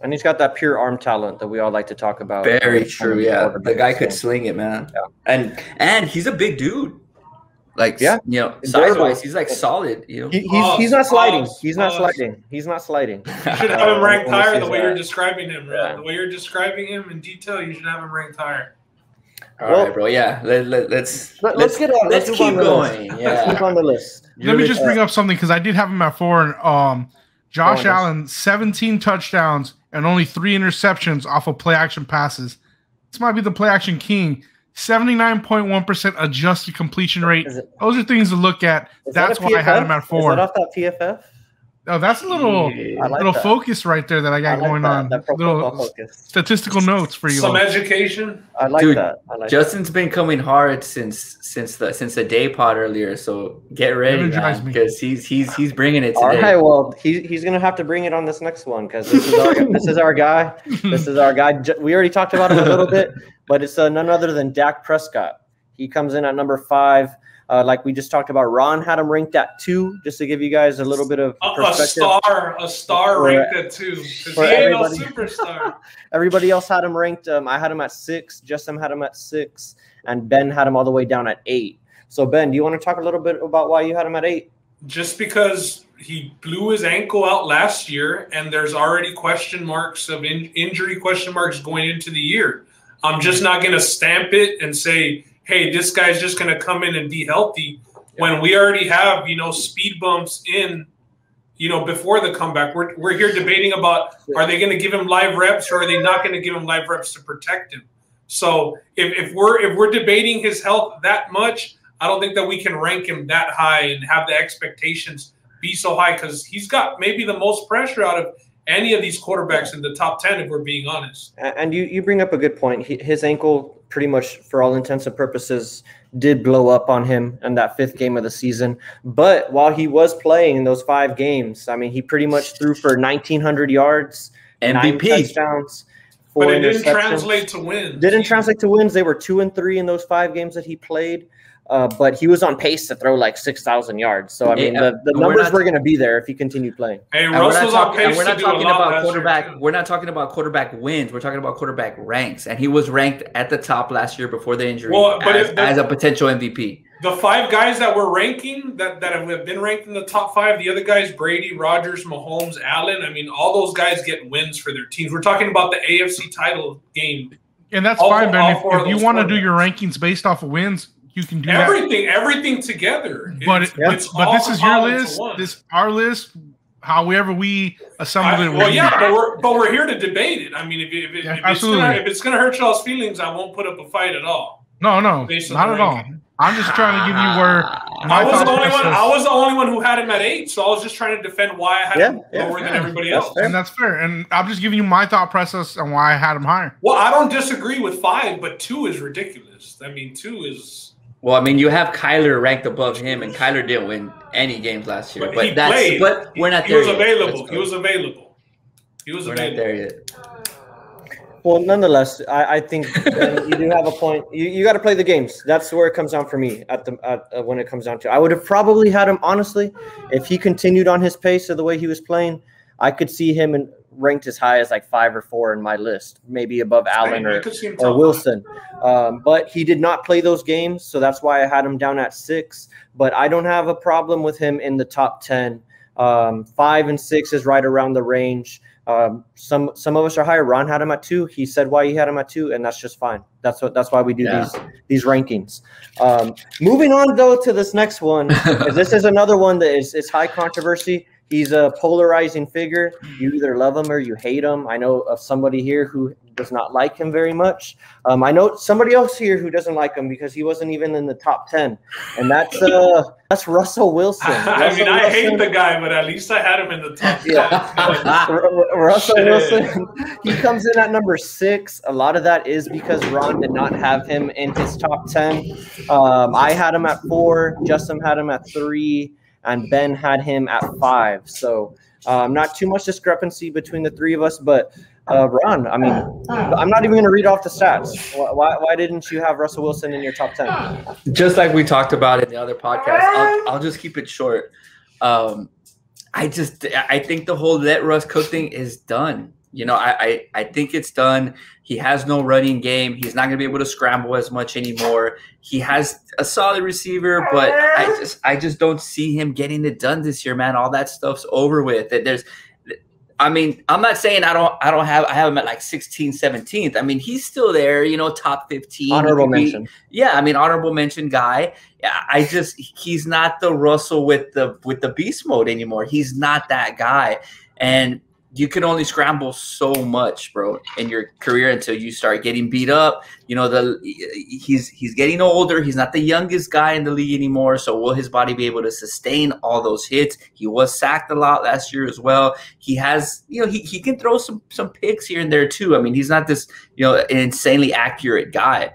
And he's got that pure arm talent that we all like to talk about. Very true, yeah. The guy could sling it, man. Yeah. And he's a big dude. Like, you know, size-wise, he's like solid. You know, he's not sliding. He's not sliding. He's not sliding. You should have him ranked higher the way you're describing him, bro. Yeah. The way you're describing him in detail, you should have him ranked higher. All right, bro. Yeah, let's keep going. Let's move on the list. Let me just bring up something because I did have him at 4. And Josh Allen, 17 touchdowns and only 3 interceptions off of play action passes. This might be the play action king. 79.1% adjusted completion rate. Those are things to look at. That's why I had him at 4. Is that off that PFF? Oh, that's a little focus right there that I got going on. Little statistical notes for you. Some education. I like that. Justin's been coming hard since the day pod earlier. So get ready, man, because he's bringing it today. All right, well he's gonna have to bring it on this next one because this is our guy. This is our guy. We already talked about him a little bit, but it's none other than Dak Prescott. He comes in at number 5. Like we just talked about, Ron had him ranked at 2, just to give you guys a little bit of perspective. A star ranked at 2, because he ain't no superstar. Everybody else had him ranked. I had him at 6. Justin had him at 6, and Ben had him all the way down at 8. So Ben, do you want to talk a little bit about why you had him at 8? Just because he blew his ankle out last year, and there's already question marks of injury question marks going into the year. I'm just not going to stamp it and say, hey, this guy's just going to come in and be healthy when we already have, speed bumps in, before the comeback. We're here debating about, are they going to give him live reps or are they not going to give him live reps to protect him? So if we're debating his health that much, I don't think that we can rank him that high and have the expectations be so high, because he's got maybe the most pressure out of any of these quarterbacks in the top 10, if we're being honest. And you bring up a good point. His ankle, pretty much for all intents and purposes, did blow up on him in that 5th game of the season. But while he was playing in those 5 games, I mean, he pretty much threw for 1,900 yards, MVP. 9 touchdowns, 4 but it interceptions. didn't translate to wins. Didn't translate to wins. They were 2-3 in those 5 games that he played. But he was on pace to throw like 6,000 yards. So, I mean, the numbers were going to be there if he continued playing. Hey, Russell's on pace we're not to do talking a lot about last quarterback. year, We're not talking about quarterback wins. We're talking about quarterback ranks. And he was ranked at the top last year before the injury as a potential MVP. The 5 guys that we're ranking that have been ranked in the top 5, the other guys, Brady, Rodgers, Mahomes, Allen, I mean, all those guys get wins for their teams. We're talking about the AFC title game. And that's fine, Ben. If you want to do your rankings based off of wins, you can do everything together. But this is your list. This our list. However we assembled it. Well, yeah, but we're here to debate it. I mean, if it's gonna hurt y'all's feelings, I won't put up a fight at all. No, not at all. I'm just trying to give you where I was the only one who had him at 8, so I was just trying to defend why I had him lower than everybody else. And that's fair. And I'm just giving you my thought process on why I had him higher. Well, I don't disagree with 5, but 2 is ridiculous. I mean, 2 is. Well, I mean, you have Kyler ranked above him, and Kyler didn't win any games last year. But we're not there yet. He was available. He was available. We're not there yet. Well, nonetheless, I think you do have a point. You got to play the games. That's where it comes down for me when it comes down to. I would have probably had him, honestly, if he continued on his pace of the way he was playing. I could see him ranked as high as like 5 or 4 in my list, maybe above Allen or Wilson. But he did not play those games, so that's why I had him down at 6. But I don't have a problem with him in the top 10. 5 and 6 is right around the range. Some of us are higher. Ron had him at 2. He said why he had him at 2, and that's just fine. That's why we do these rankings. Moving on though to this next one, this is another one that is high controversy. He's a polarizing figure. You either love him or you hate him. I know of somebody here who does not like him very much. I know somebody else here who doesn't like him because he wasn't even in the top 10, and that's Russell Wilson. I hate the guy, but at least I had him in the top 10. Russell Wilson, he comes in at number 6. A lot of that is because Ron did not have him in his top 10. I had him at 4. Justin had him at 3. And Ben had him at 5. So not too much discrepancy between the 3 of us. But Ron, I mean, I'm not even going to read off the stats. Why didn't you have Russell Wilson in your top 10? Just like we talked about in the other podcast, I'll just keep it short. I think the whole let Russ cook thing is done. I think it's done. He has no running game. He's not going to be able to scramble as much anymore. He has a solid receiver, but I just don't see him getting it done this year, man. All that stuff's over with. I'm not saying I have him at like 16th, 17th. I mean, he's still there, top 15. Honorable mention. Yeah, honorable mention guy. He's not the Russell with the beast mode anymore. He's not that guy. And you can only scramble so much, bro, in your career until you start getting beat up. You know, he's getting older. He's not the youngest guy in the league anymore. So will his body be able to sustain all those hits? He was sacked a lot last year as well. He has, you know, he can throw some picks here and there too. I mean, he's not this, you know, an insanely accurate guy.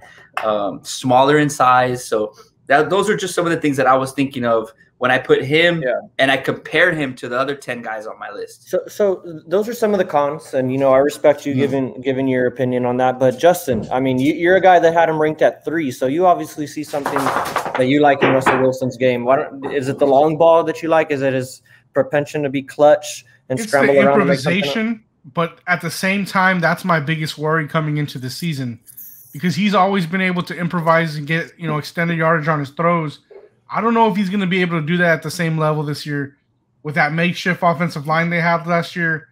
Smaller in size. So those are just some of the things that I was thinking of when I put him and I compare him to the other 10 guys on my list. So those are some of the cons, and, you know, I respect you giving your opinion on that. But Justin, I mean, you're a guy that had him ranked at 3, so you obviously see something that you like in Russell Wilson's game. Is it the long ball that you like? Is it his propension to be clutch and scramble the around? Improvisation, but at the same time, that's my biggest worry coming into the season, because he's always been able to improvise and get, you know, extended yardage on his throws. I don't know if he's going to be able to do that at the same level this year with that makeshift offensive line they had last year.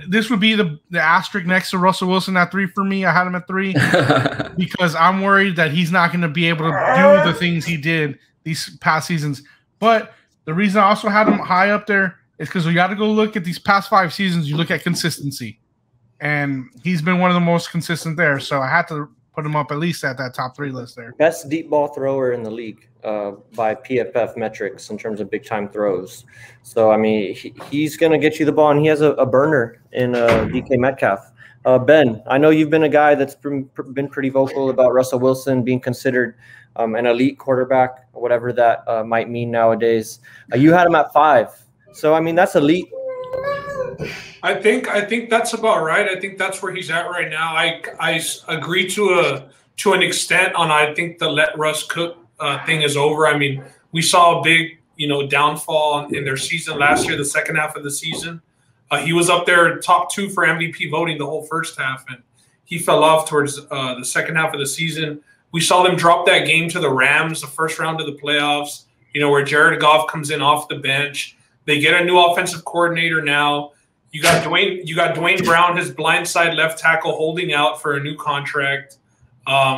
This would be the asterisk next to Russell Wilson at 3 for me. I had him at 3 because I'm worried that he's not going to be able to do the things he did these past seasons. But the reason I also had him high up there is because we got to go look at these past 5 seasons. You look at consistency, and he's been one of the most consistent there. So I had to put him up at least at that top 3 list there. Best deep ball thrower in the league by PFF metrics in terms of big time throws. So, I mean, he's going to get you the ball, and he has a burner in DK Metcalf. Ben, I know you've been a guy that's been pretty vocal about Russell Wilson being considered an elite quarterback, whatever that might mean nowadays. You had him at 5. So, I mean, that's elite. I think that's about right. I think that's where he's at right now. I agree to an extent on, I think the let Russ cook thing is over. I mean, we saw a big, you know, downfall in their season last year, the second half of the season. He was up there top 2 for MVP voting the whole first half, and he fell off towards the second half of the season. We saw them drop that game to the Rams, the first round of the playoffs, you know, where Jared Goff comes in off the bench. They get a new offensive coordinator now. You got Dwayne Brown, his blindside left tackle, holding out for a new contract.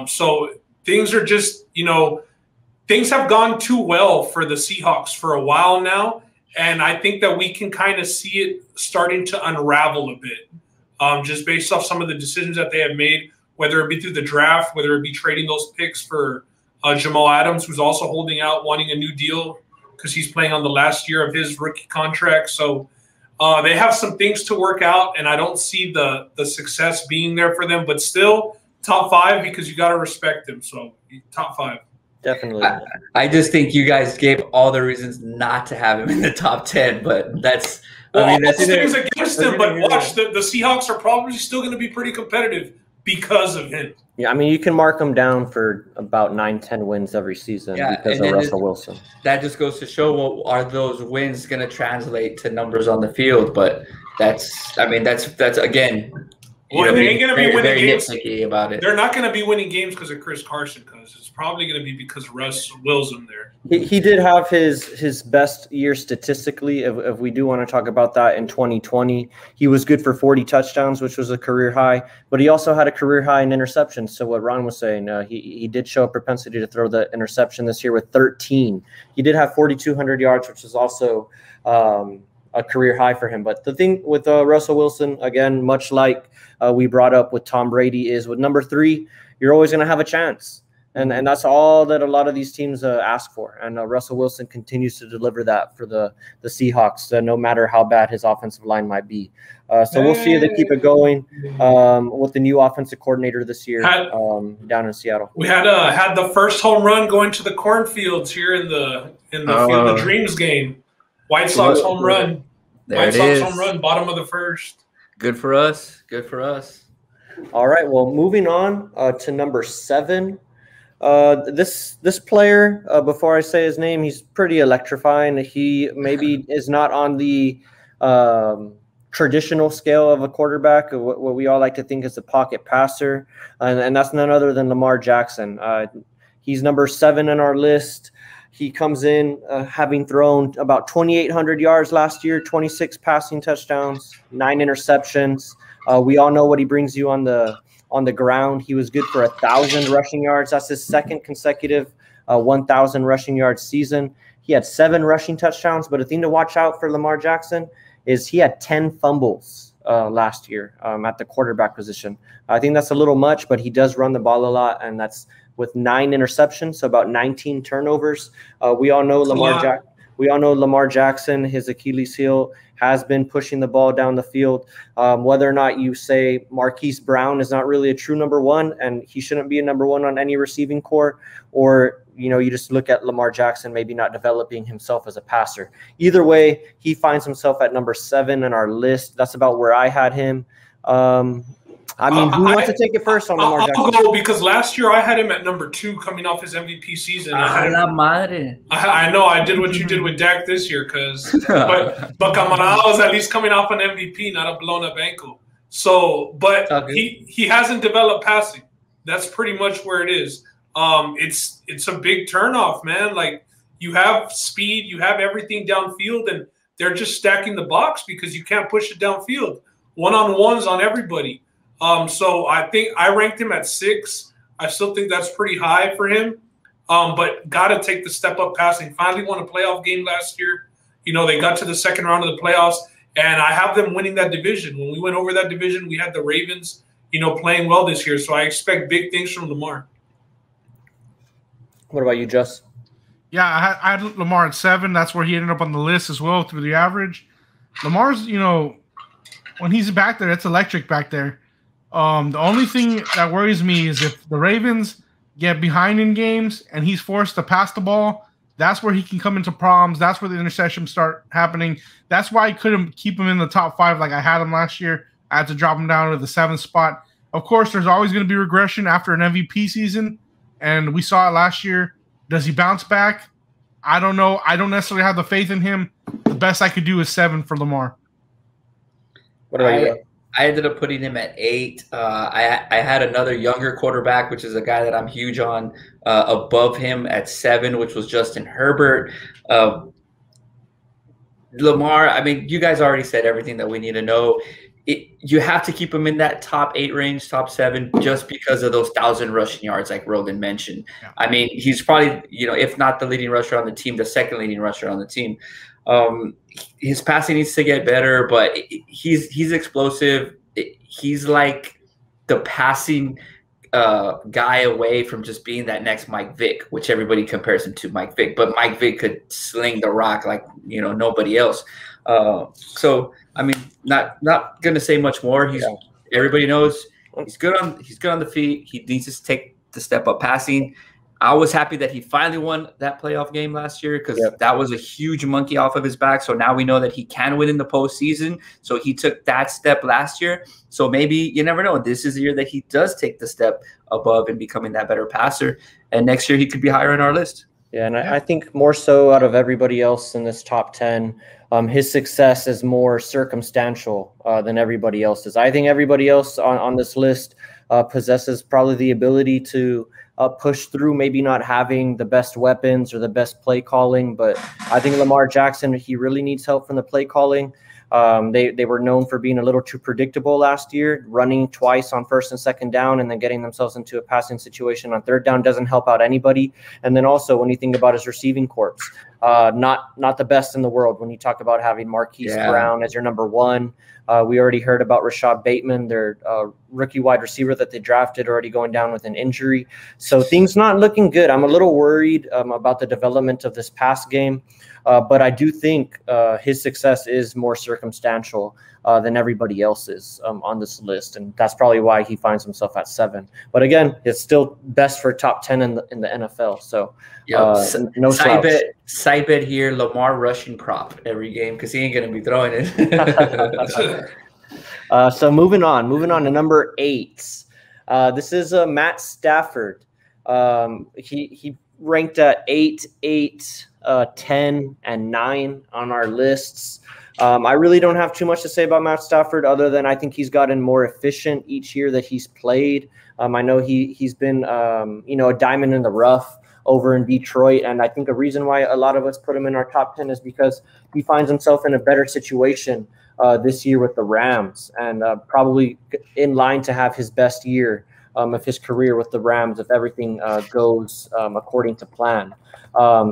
So things are just, you know, things have gone too well for the Seahawks for a while now. And I think that we can kind of see it starting to unravel a bit, just based off some of the decisions that they have made, whether it be through the draft, whether it be trading those picks for Jamal Adams, who's also holding out, wanting a new deal because he's playing on the last year of his rookie contract. So they have some things to work out, and I don't see the success being there for them. But still, top 5, because you got to respect him. So top 5. Definitely. I just think you guys gave all the reasons not to have him in the top 10, but that's – well, I mean, that's things against him, but watch, the Seahawks are probably still going to be pretty competitive because of him. Yeah, I mean, you can mark him down for about 9-10 wins every season because of Russell Wilson. That just goes to show what are those wins going to translate to numbers on the field. But that's again. Well, they ain't going to be winning games. About it. They're not going to be winning games because of Chris Carson. Because it's probably going to be because Russ Wilson there. He did have his best year statistically. If we do want to talk about that in 2020, he was good for 40 touchdowns, which was a career high. But he also had a career high in interceptions. So what Ron was saying, he did show a propensity to throw the interception this year with 13. He did have 4,200 yards, which is also a career high for him. But the thing with Russell Wilson, again, much like we brought up with Tom Brady, is with number 3, you're always going to have a chance. And that's all that a lot of these teams ask for. And Russell Wilson continues to deliver that for the Seahawks, no matter how bad his offensive line might be. So we'll see if they keep it going with the new offensive coordinator this year down in Seattle. We had the first home run going to the cornfields here in the Field of Dreams game. White Sox home run. White Sox home run, bottom of the first. Good for us. Good for us. All right. Well, moving on to number 7. This player, before I say his name, he's pretty electrifying. He maybe is not on the traditional scale of a quarterback, what we all like to think is a pocket passer, and that's none other than Lamar Jackson. He's number 7 in our list. He comes in having thrown about 2,800 yards last year, 26 passing touchdowns, 9 interceptions. We all know what he brings you on the ground. He was good for 1,000 rushing yards. That's his second consecutive 1,000 rushing yards season. He had 7 rushing touchdowns, but a thing to watch out for Lamar Jackson is he had 10 fumbles last year at the quarterback position. I think that's a little much, but he does run the ball a lot, and that's with 9 interceptions, so about 19 turnovers. We all know Lamar Jackson, his Achilles heel has been pushing the ball down the field. Whether or not you say Marquise Brown is not really a true number one and he shouldn't be a number one on any receiving core, or you just look at Lamar Jackson maybe not developing himself as a passer. Either way, he finds himself at number 7 in our list. That's about where I had him. Who wants to take it first on Lamar Jackson? I'll go because last year I had him at number 2 coming off his MVP season. I know I did what you did with Dak this year, but Camarado's at least coming off an MVP, not a blown up ankle. So, but he hasn't developed passing. That's pretty much where it is. It's a big turnoff, man. Like, you have speed, you have everything downfield, and they're just stacking the box because you can't push it downfield. One-on-ones on everybody. So I think I ranked him at 6. I still think that's pretty high for him. But got to take the step up passing. Finally won a playoff game last year. They got to the second round of the playoffs, and I have them winning that division. When we went over that division, we had the Ravens, playing well this year. So I expect big things from Lamar. What about you, Jess? Yeah, I had Lamar at 7. That's where he ended up on the list as well through the average. Lamar's, when he's back there, it's electric back there. The only thing that worries me is if the Ravens get behind in games and he's forced to pass the ball, that's where he can come into problems. That's where the interceptions start happening. That's why I couldn't keep him in the top 5 like I had him last year. I had to drop him down to the 7th spot. Of course, there's always going to be regression after an MVP season, and we saw it last year. Does he bounce back? I don't know. I don't necessarily have the faith in him. The best I could do is 7 for Lamar. What about you? I ended up putting him at 8. I had another younger quarterback, which is a guy that I'm huge on, above him at 7, which was Justin Herbert. Lamar, you guys already said everything that we need to know. You have to keep him in that top 8 range, top 7, just because of those 1,000 rushing yards, like Rogan mentioned. Yeah. He's probably, if not the leading rusher on the team, the second leading rusher on the team. His passing needs to get better, but he's explosive. He's like the passing guy away from just being that next Mike Vick, which everybody compares him to Mike Vick. But Mike Vick could sling the rock like nobody else. So not gonna say much more. Everybody knows he's good on the feet. He needs to take the step up passing. I was happy that he finally won that playoff game last year because that was a huge monkey off of his back. So now we know that he can win in the postseason. So he took that step last year. So maybe, you never know, this is the year that he does take the step above and becoming that better passer. And next year he could be higher on our list. Yeah, and I think more so out of everybody else in this top 10, his success is more circumstantial than everybody else's. I think everybody else on this list possesses probably the ability to push through, maybe not having the best weapons or the best play calling, but I think Lamar Jackson, he really needs help from the play calling. They were known for being a little too predictable last year, running twice on 1st and 2nd down and then getting themselves into a passing situation on 3rd down doesn't help out anybody. And then also when you think about his receiving corps, not the best in the world. When you talk about having Marquise Brown as your number 1, we already heard about Rashad Bateman, their rookie wide receiver that they drafted, already going down with an injury. So things not looking good. I'm a little worried about the development of this pass game. But I do think his success is more circumstantial than everybody else's on this list. And that's probably why he finds himself at 7. But again, it's still best for top 10 in the NFL. So no side bet here, Lamar rushing prop every game because he ain't going to be throwing it. So moving on to number 8. This is Matt Stafford. He ranked at 8, 10, and 9 on our lists. I really don't have too much to say about Matt Stafford other than I think he's gotten more efficient each year that he's played. I know he's been a diamond in the rough over in Detroit, and I think a reason why a lot of us put him in our top 10 is because he finds himself in a better situation this year with the Rams and probably in line to have his best year of his career with the Rams if everything goes according to plan.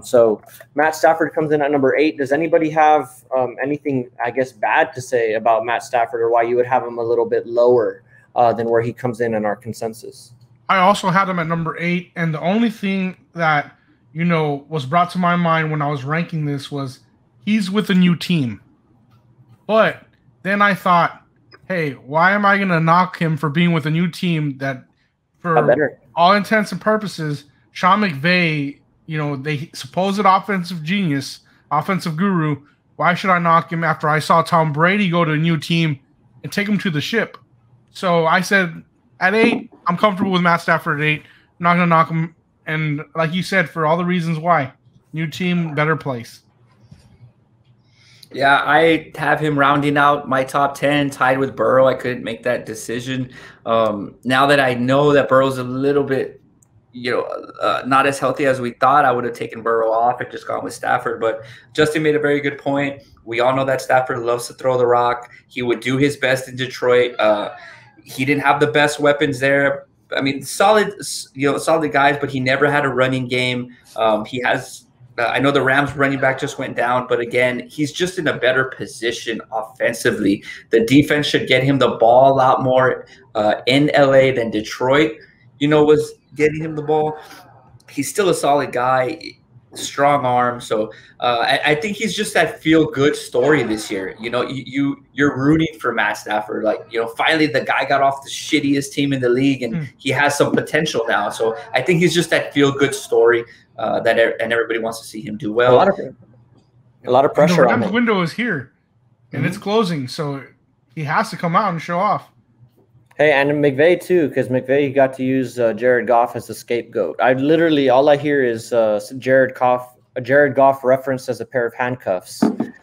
So Matt Stafford comes in at number 8. Does anybody have anything, I guess, bad to say about Matt Stafford, or why you would have him a little bit lower than where he comes in our consensus? I also had him at number 8, and the only thing that, was brought to my mind when I was ranking this was he's with a new team. But then I thought, hey, why am I going to knock him for being with a new team that, for all intents and purposes, Sean McVay, they supposed offensive genius, offensive guru, why should I knock him after I saw Tom Brady go to a new team and take him to the ship? So I said, at 8, I'm comfortable with Matt Stafford at 8. I'm not going to knock him. And like you said, for all the reasons why. New team, better place. Yeah, I have him rounding out my top 10, tied with Burrow. I couldn't make that decision. Now that I know that Burrow's a little bit, not as healthy as we thought, I would have taken Burrow off and just gone with Stafford. But Justin made a very good point. We all know that Stafford loves to throw the rock. He would do his best in Detroit. He didn't have the best weapons there. I mean, solid guys, but he never had a running game. He has, I know the Rams running back just went down, but again, he's just in a better position offensively. The defense should get him the ball a lot more in LA than Detroit, was getting him the ball. He's still a solid guy, strong arm. So I think he's just that feel-good story this year. You're rooting for Matt Stafford. Finally the guy got off the shittiest team in the league, and he has some potential now. So I think he's just that feel-good story and everybody wants to see him do well. A lot of pressure on him. The window is here, and it's closing, so he has to come out and show off. Hey, and McVay too, because McVay got to use Jared Goff as the scapegoat. All I hear is Jared Goff referenced as a pair of handcuffs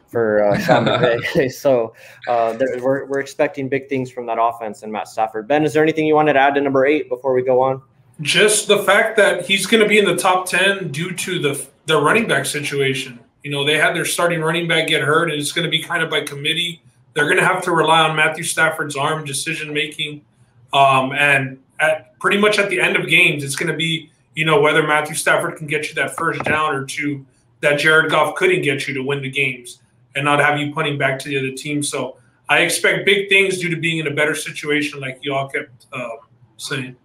for Sean McVay. So we're expecting big things from that offense and Matt Stafford. Ben, is there anything you wanted to add to number 8 before we go on? Just the fact that he's going to be in the top 10 due to the running back situation. They had their starting running back get hurt, and it's going to be kind of by committee. They're going to have to rely on Matthew Stafford's arm decision-making. And pretty much at the end of games, it's going to be, whether Matthew Stafford can get you that first down or two that Jared Goff couldn't get you to win the games and not have you punting back to the other team. So I expect big things due to being in a better situation, like you all kept saying.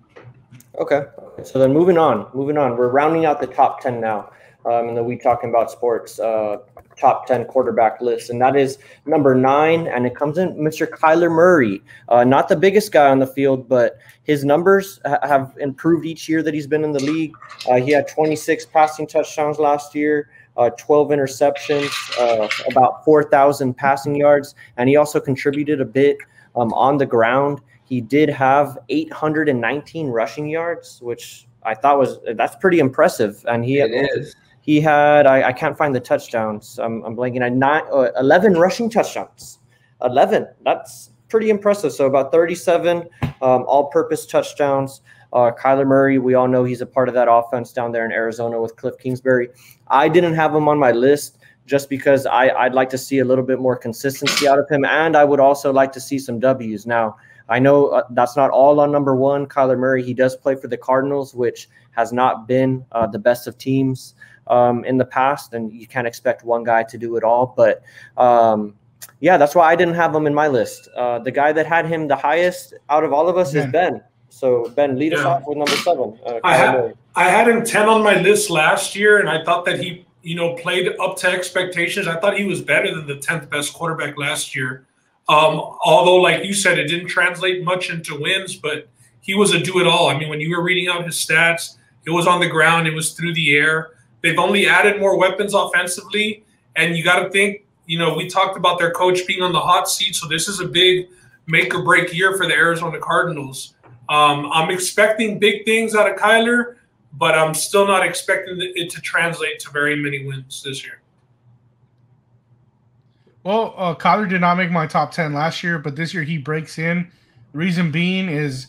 Okay. So then moving on. We're rounding out the top 10 now. And then we talking about sports top 10 quarterback list, and that is number 9, and it comes in Mr. Kyler Murray. Not the biggest guy on the field, but his numbers have improved each year that he's been in the league. He had 26 passing touchdowns last year, 12 interceptions, about 4,000 passing yards, and he also contributed a bit on the ground. He did have 819 rushing yards, which I thought that's pretty impressive. And he had I can't find the touchdowns. I'm blanking on 11 rushing touchdowns. 11. That's pretty impressive. So about 37 all-purpose touchdowns. Kyler Murray, we all know he's a part of that offense down there in Arizona with Cliff Kingsbury. I didn't have him on my list just because I'd like to see a little bit more consistency out of him, and I would also like to see some W's. Now, I know that's not all on number 1, Kyler Murray. He does play for the Cardinals, which has not been the best of teams in the past, and you can't expect one guy to do it all. But, yeah, that's why I didn't have him in my list. The guy that had him the highest out of all of us is Ben. So, Ben, lead us off with number 7. I had him 10 on my list last year, and I thought that he, played up to expectations. I thought he was better than the 10th best quarterback last year. Although, like you said, it didn't translate much into wins, but he was a do-it-all. I mean, when you were reading out his stats, it was on the ground, it was through the air. They've only added more weapons offensively, and you got to think, we talked about their coach being on the hot seat, so this is a big make-or-break year for the Arizona Cardinals. I'm expecting big things out of Kyler, but I'm still not expecting it to translate to very many wins this year. Well, Kyler did not make my top 10 last year, but this year he breaks in. The reason being is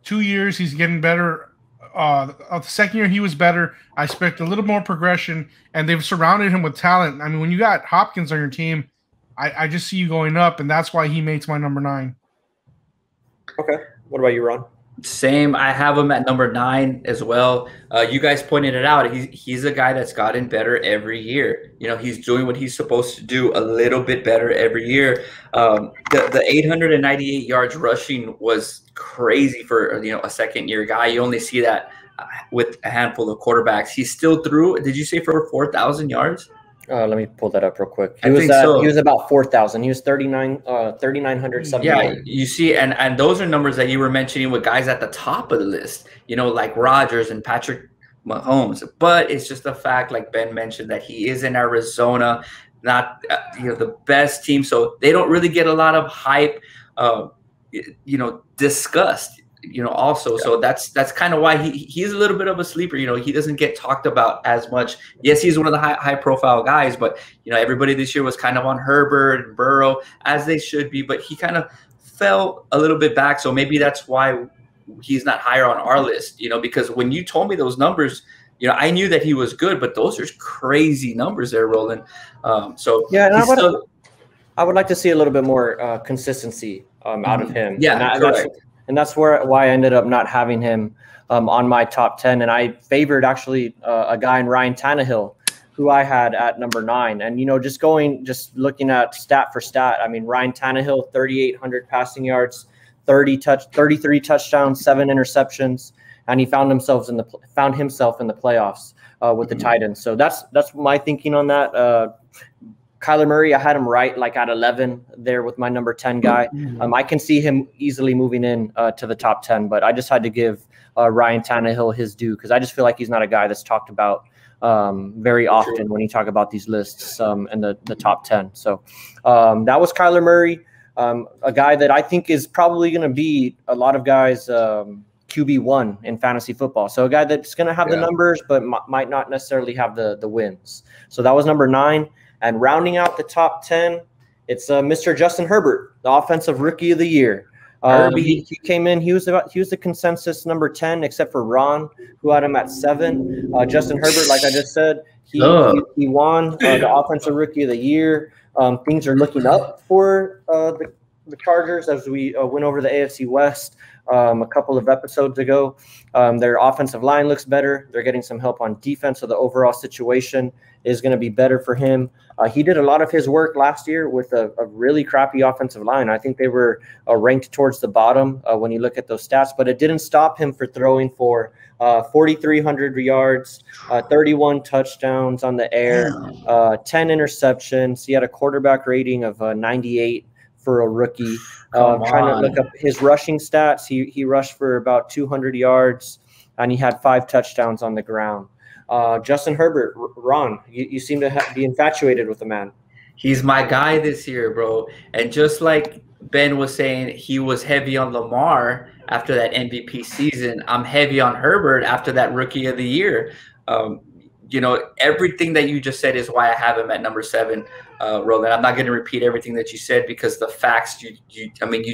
2 years he's getting better. The second year he was better. I expect a little more progression, and they've surrounded him with talent. I mean, when you got Hopkins on your team, I just see you going up, and that's why he makes my number 9. Okay. What about you, Ron? Same. I have him at number 9 as well. You guys pointed it out. He's a guy that's gotten better every year. You know, he's doing what he's supposed to do a little bit better every year. The 898 yards rushing was crazy for, you know, a second-year guy. You only see that with a handful of quarterbacks. He still threw. Did you say for 4,000 yards? Let me pull that up real quick. He was about 4,000. He was 3,900 something. Yeah, you see, and those are numbers that you were mentioning with guys at the top of the list, you know, like Rodgers and Patrick Mahomes. But it's just a fact, like Ben mentioned, that he is in Arizona, not you know, the best team, so they don't really get a lot of hype, you know, discussed. You know, also, so that's kind of why he's a little bit of a sleeper. You know, he doesn't get talked about as much. Yes, he's one of the high profile guys, but you know, everybody this year was kind of on Herbert and Burrow, as they should be, but he kind of fell a little bit back. So maybe that's why he's not higher on our list. You know, because when you told me those numbers, you know, I knew that he was good, but those are crazy numbers there, Roland. So yeah, and I would like to see a little bit more consistency out of him. Yeah, correct. And that's why I ended up not having him on my top 10. And I favored actually a guy in Ryan Tannehill, who I had at number 9. And, you know, just looking at stat for stat, I mean, Ryan Tannehill, 3,800 passing yards, 33 touchdowns, 7 interceptions. And he found himself in the playoffs with the Titans. So that's my thinking on that. Kyler Murray, I had him right, like at 11 there with my number 10 guy. I can see him easily moving in to the top 10, but I just had to give Ryan Tannehill his due because I just feel like he's not a guy that's talked about very often when you talk about these lists in the top 10. So that was Kyler Murray, a guy that I think is probably going to be a lot of guys' QB1 in fantasy football. So a guy that's going to have the numbers, but might not necessarily have the wins. So that was number 9. And rounding out the top 10, it's Mr. Justin Herbert, the offensive rookie of the year. He came in. He was the consensus number 10, except for Ron, who had him at 7. Justin Herbert, like I just said, he won the offensive rookie of the year. Things are looking up for the Chargers as we went over the AFC West a couple of episodes ago. Their offensive line looks better. They're getting some help on defense, so the overall situation is going to be better for him. He did a lot of his work last year with a really crappy offensive line. I think they were ranked towards the bottom when you look at those stats, but it didn't stop him for throwing for 4,300 yards, 31 touchdowns on the air, 10 interceptions. He had a quarterback rating of 98 for a rookie. Trying to look up his rushing stats. He rushed for about 200 yards, and he had 5 touchdowns on the ground. Justin Herbert, Ron, you seem to be infatuated with the man. He's my guy this year, bro. And just like Ben was saying, he was heavy on Lamar after that MVP season. I'm heavy on Herbert after that Rookie of the Year. You know, everything that you just said is why I have him at number 7, Roland. I'm not going to repeat everything that you said because the facts, you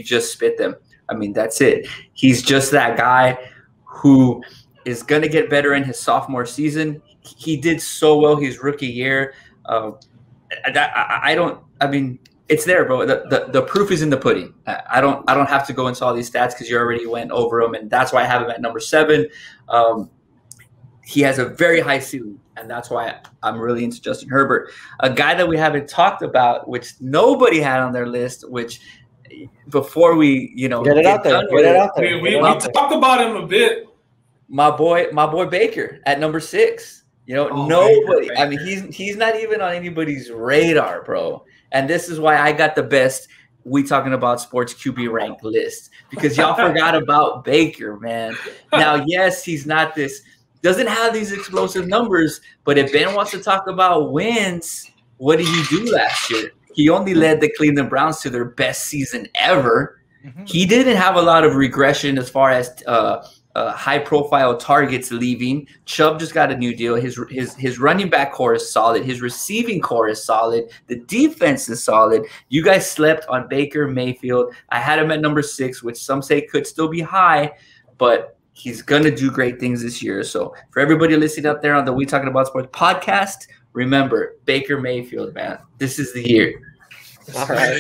just spit them. I mean, that's it. He's just that guy who is going to get better in his sophomore season. He did so well his rookie year. It's there, bro. The proof is in the pudding. I don't have to go into all these stats because you already went over them, and that's why I have him at number 7. He has a very high ceiling, and that's why I'm really into Justin Herbert. A guy that we haven't talked about, which nobody had on their list, which before we, get it out there. We talked about him a bit. My boy Baker at number 6. Nobody. Baker. I mean, he's not even on anybody's radar, bro. And this is why I got the best We Talking About Sports QB rank list, because y'all forgot about Baker, man. Now, yes, he's not doesn't have these explosive numbers, but if Ben wants to talk about wins, what did he do last year? He only led the Cleveland Browns to their best season ever. Mm-hmm. He didn't have a lot of regression as far as high-profile targets leaving. Chubb just got a new deal. His running back core is solid. His receiving core is solid. The defense is solid. You guys slept on Baker Mayfield. I had him at number 6, which some say could still be high, but he's going to do great things this year. So for everybody listening up there on the We Talking About Sports podcast, remember, Baker Mayfield, man. This is the year. All right.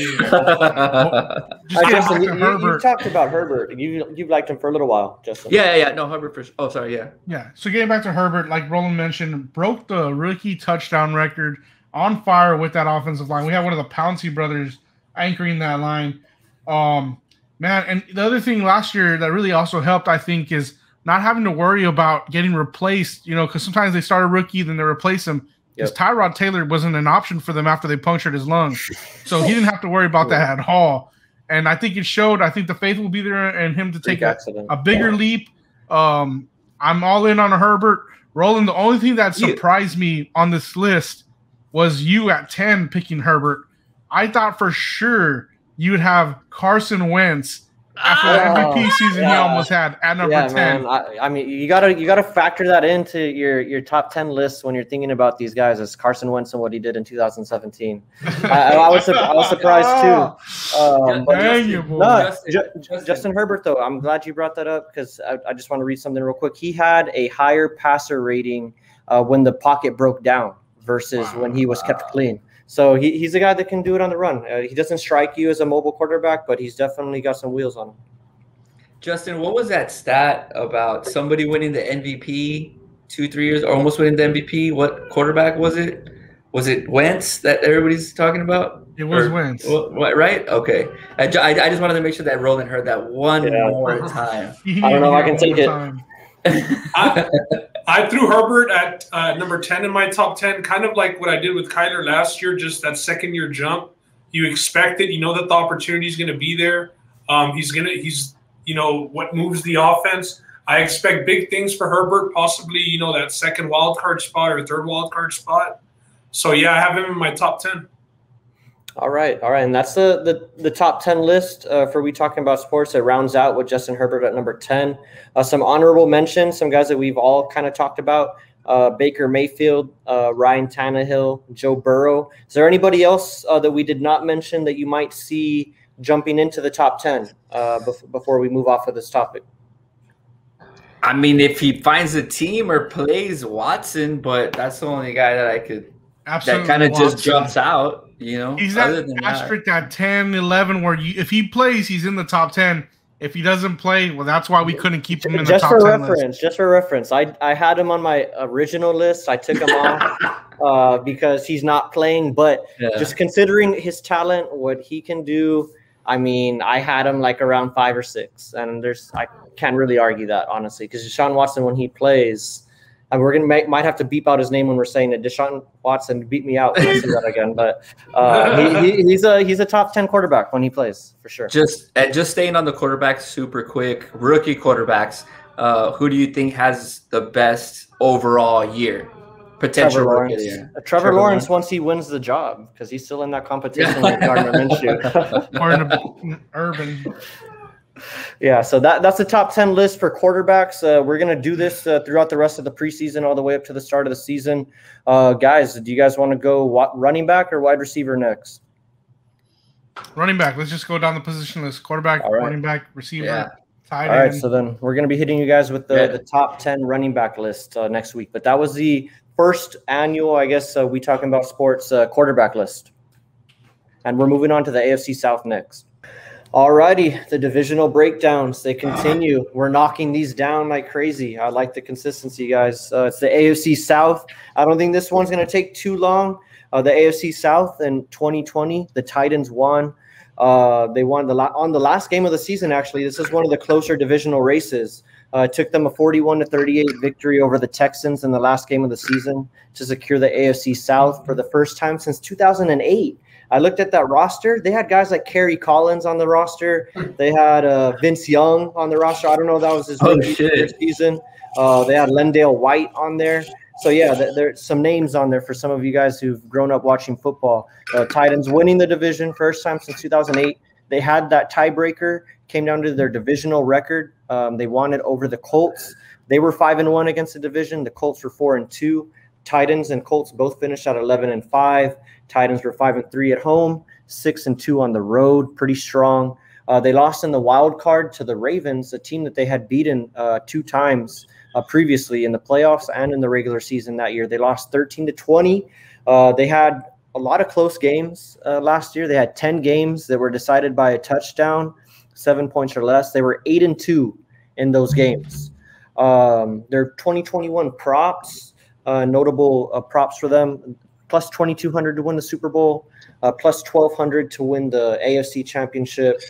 Justin, you talked about Herbert. You've liked him for a little while, Justin. Yeah. No, Herbert for. Oh, sorry. Yeah. Yeah. So getting back to Herbert, like Roland mentioned, broke the rookie touchdown record. On fire with that offensive line. We have one of the Pouncey brothers anchoring that line. Man, and the other thing last year that really also helped, I think, is not having to worry about getting replaced, because sometimes they start a rookie, then they replace him. Because Tyrod Taylor wasn't an option for them after they punctured his lung. So he didn't have to worry about that at all. And I think it showed. I think the faith will be there and him to take a bigger leap. I'm all in on a Herbert. Roland, the only thing that surprised me on this list was you at 10 picking Herbert. I thought for sure you would have Carson Wentz after the MVP season he almost had at number 10. Man. I mean, you gotta factor that into your top 10 list when you're thinking about these guys as Carson Wentz and what he did in 2017. I was surprised too. Justin Herbert, though, I'm glad you brought that up because I just want to read something real quick. He had a higher passer rating when the pocket broke down versus when he was kept clean. So he's a guy that can do it on the run. He doesn't strike you as a mobile quarterback, but he's definitely got some wheels on him. Justin, what was that stat about somebody winning the MVP 2-3 years, or almost winning the MVP? What quarterback was it? Was it Wentz that everybody's talking about? It was Wentz. What, right? Okay. I just wanted to make sure that Roland heard that one more time. I don't know if I can take it. I threw Herbert at number 10 in my top 10, kind of like what I did with Kyler last year, just that second-year jump. You expect it. You know that the opportunity is going to be there. He's what moves the offense. I expect big things for Herbert, possibly, that second wild card spot or third wild card spot. So, yeah, I have him in my top 10. All right. And that's the top 10 list for We Talking About Sports. It rounds out with Justin Herbert at number 10. Some honorable mentions, some guys that we've all kind of talked about, Baker Mayfield, Ryan Tannehill, Joe Burrow. Is there anybody else that we did not mention that you might see jumping into the top 10 before we move off of this topic? I mean, if he finds a team or plays Watson, but that's the only guy that I could – that kind of just jumps out. He's that asterisk at 10, 11, where if he plays, he's in the top 10. If he doesn't play, well, that's why we couldn't keep him in the top 10 list. Just for reference, I had him on my original list. I took him off because he's not playing. But just considering his talent, what he can do, I mean, I had him like around 5 or 6. And I can't really argue that, honestly, because Deshaun Watson, when he plays – we're might have to beep out his name when we're saying it. Deshaun Watson beat me out when I say that again. But he's a top 10 quarterback when he plays for sure. Just staying on the quarterbacks super quick. Rookie quarterbacks. Who do you think has the best overall year? Potential Trevor Lawrence once he wins the job because he's still in that competition with Gardner Minshew. Or in Urban. Yeah, so that's the top 10 list for quarterbacks. We're going to do this throughout the rest of the preseason all the way up to the start of the season. Guys, do you guys want to go running back or wide receiver next? Running back. Let's just go down the position list. Quarterback, running back, receiver, tight end. All right, so then we're going to be hitting you guys with the top 10 running back list next week. But that was the first annual, I guess, We Talking About Sports quarterback list. And we're moving on to the AFC South next. Alrighty, the divisional breakdowns, they continue. We're knocking these down like crazy. I like the consistency, guys. It's the AFC South. I don't think this one's going to take too long. The AFC South in 2020, the Titans won. They won on the last game of the season, actually. This is one of the closer divisional races. It took them a 41-38 victory over the Texans in the last game of the season to secure the AFC South for the first time since 2008. I looked at that roster. They had guys like Kerry Collins on the roster. They had Vince Young on the roster. I don't know if that was his season. They had Lendale White on there. So, yeah, there's some names on there for some of you guys who've grown up watching football. Titans winning the division, first time since 2008. They had that tiebreaker, came down to their divisional record. They won it over the Colts. They were 5-1 against the division. The Colts were 4-2. Titans and Colts both finished at 11-5. Titans were 5-3 at home, 6-2 on the road, pretty strong. They lost in the wild card to the Ravens, a team that they had beaten 2 times previously in the playoffs and in the regular season that year. They lost 13-20. They had a lot of close games last year. They had 10 games that were decided by a touchdown, 7 points or less. They were 8-2 in those games. Their 2021 props, notable props for them, plus 2,200 to win the Super Bowl, plus 1,200 to win the AFC Championship.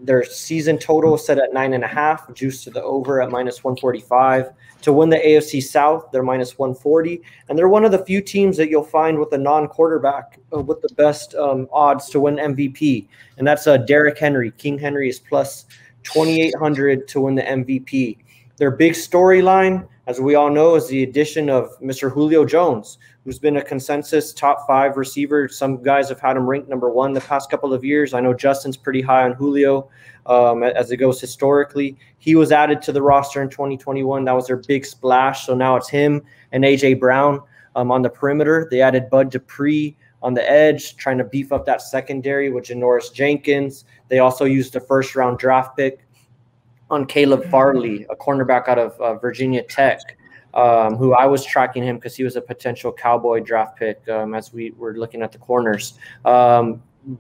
Their season total is set at 9.5, juiced to the over at minus 145. To win the AFC South, they're minus 140. And they're one of the few teams that you'll find with a non-quarterback with the best odds to win MVP. And that's Derrick Henry. King Henry is plus 2,800 to win the MVP. Their big storyline, as we all know, is the addition of Mr. Julio Jones, who's been a consensus top 5 receiver. Some guys have had him ranked number 1 the past couple of years. I know Justin's pretty high on Julio as it goes historically. He was added to the roster in 2021. That was their big splash. So now it's him and A.J. Brown on the perimeter. They added Bud Dupree on the edge, trying to beef up that secondary with Janoris Jenkins. They also used a first-round draft pick on Caleb Farley, a cornerback out of Virginia Tech, who I was tracking him because he was a potential Cowboy draft pick as we were looking at the corners.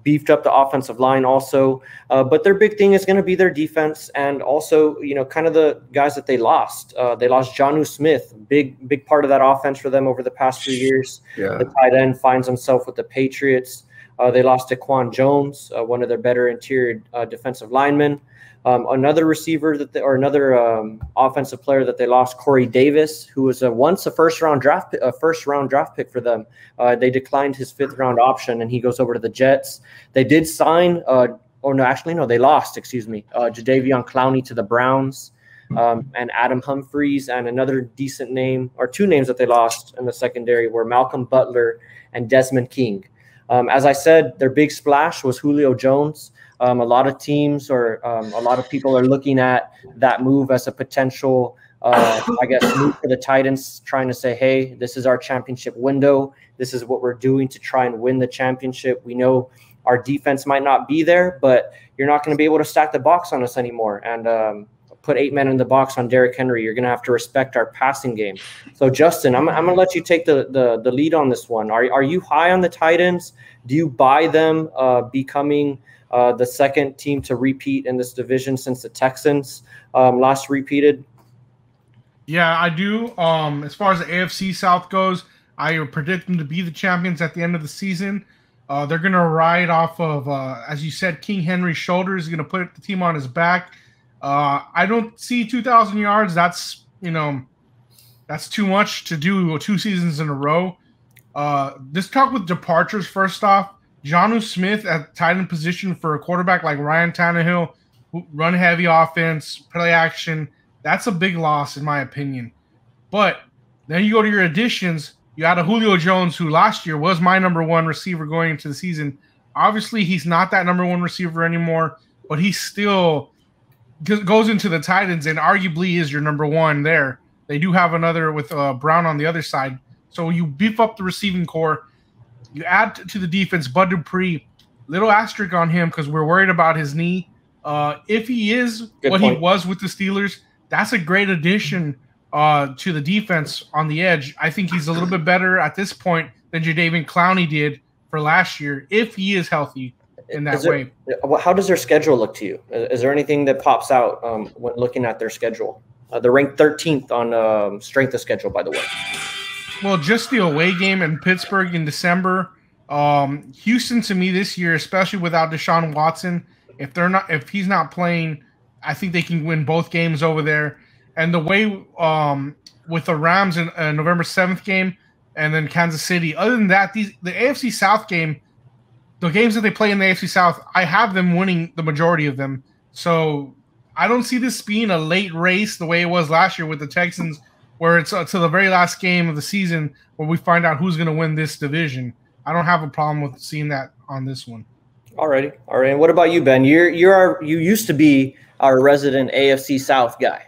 Beefed up the offensive line also, but their big thing is going to be their defense, and also, you know, kind of the guys that they lost. They lost Jonnu Smith, big part of that offense for them over the past few years. Yeah. The tight end finds himself with the Patriots. They lost Daquan Jones, one of their better interior defensive linemen. Another receiver another offensive player that they lost, Corey Davis, who was once a first round draft pick for them. They declined his 5th-round option, and he goes over to the Jets. They did sign, they lost. Jadeveon Clowney to the Browns, and Adam Humphries, and another decent name, or 2 names that they lost in the secondary were Malcolm Butler and Desmond King. As I said, their big splash was Julio Jones. A lot of teams or a lot of people are looking at that move as a potential, move for the Titans, trying to say, hey, this is our championship window. This is what we're doing to try and win the championship. We know our defense might not be there, but you're not going to be able to stack the box on us anymore and put 8 men in the box on Derrick Henry. You're going to have to respect our passing game. So, Justin, I'm going to let you take the lead on this one. Are you high on the Titans? Do you buy them becoming the second team to repeat in this division since the Texans last repeated? Yeah, I do. As far as the AFC South goes, I predict them to be the champions at the end of the season. They're going to ride off of, as you said, King Henry's shoulders. He's going to put the team on his back. I don't see 2,000 yards. That's too much to do 2 seasons in a row. Let's talk with departures first off. Jonnu Smith at tight end position for a quarterback like Ryan Tannehill, run heavy offense, play action. That's a big loss in my opinion. But then you go to your additions. You had a Julio Jones, who last year was my number 1 receiver going into the season. Obviously, he's not that number 1 receiver anymore, but he still goes into the Titans and arguably is your number 1 there. They do have another with Brown on the other side. So you beef up the receiving core. You add to the defense, Bud Dupree, little asterisk on him because we're worried about his knee. If he is he was with the Steelers, that's a great addition to the defense on the edge. I think he's a little bit better at this point than Jadeveon Clowney did for last year, if he is healthy in that way. How does their schedule look to you? Is there anything that pops out when looking at their schedule? They're ranked 13th on strength of schedule, by the way. Well, just the away game in Pittsburgh in December. Houston, to me this year, especially without Deshaun Watson, if he's not playing, I think they can win both games over there. And the way with the Rams in November 7th game and then Kansas City, other than that, the AFC South game, the games that they play in the AFC South, I have them winning the majority of them. So I don't see this being a late race the way it was last year with the Texans, where it's to the very last game of the season where we find out who's going to win this division. I don't have a problem with seeing that on this one. All right. And what about you, Ben? You used to be our resident AFC South guy.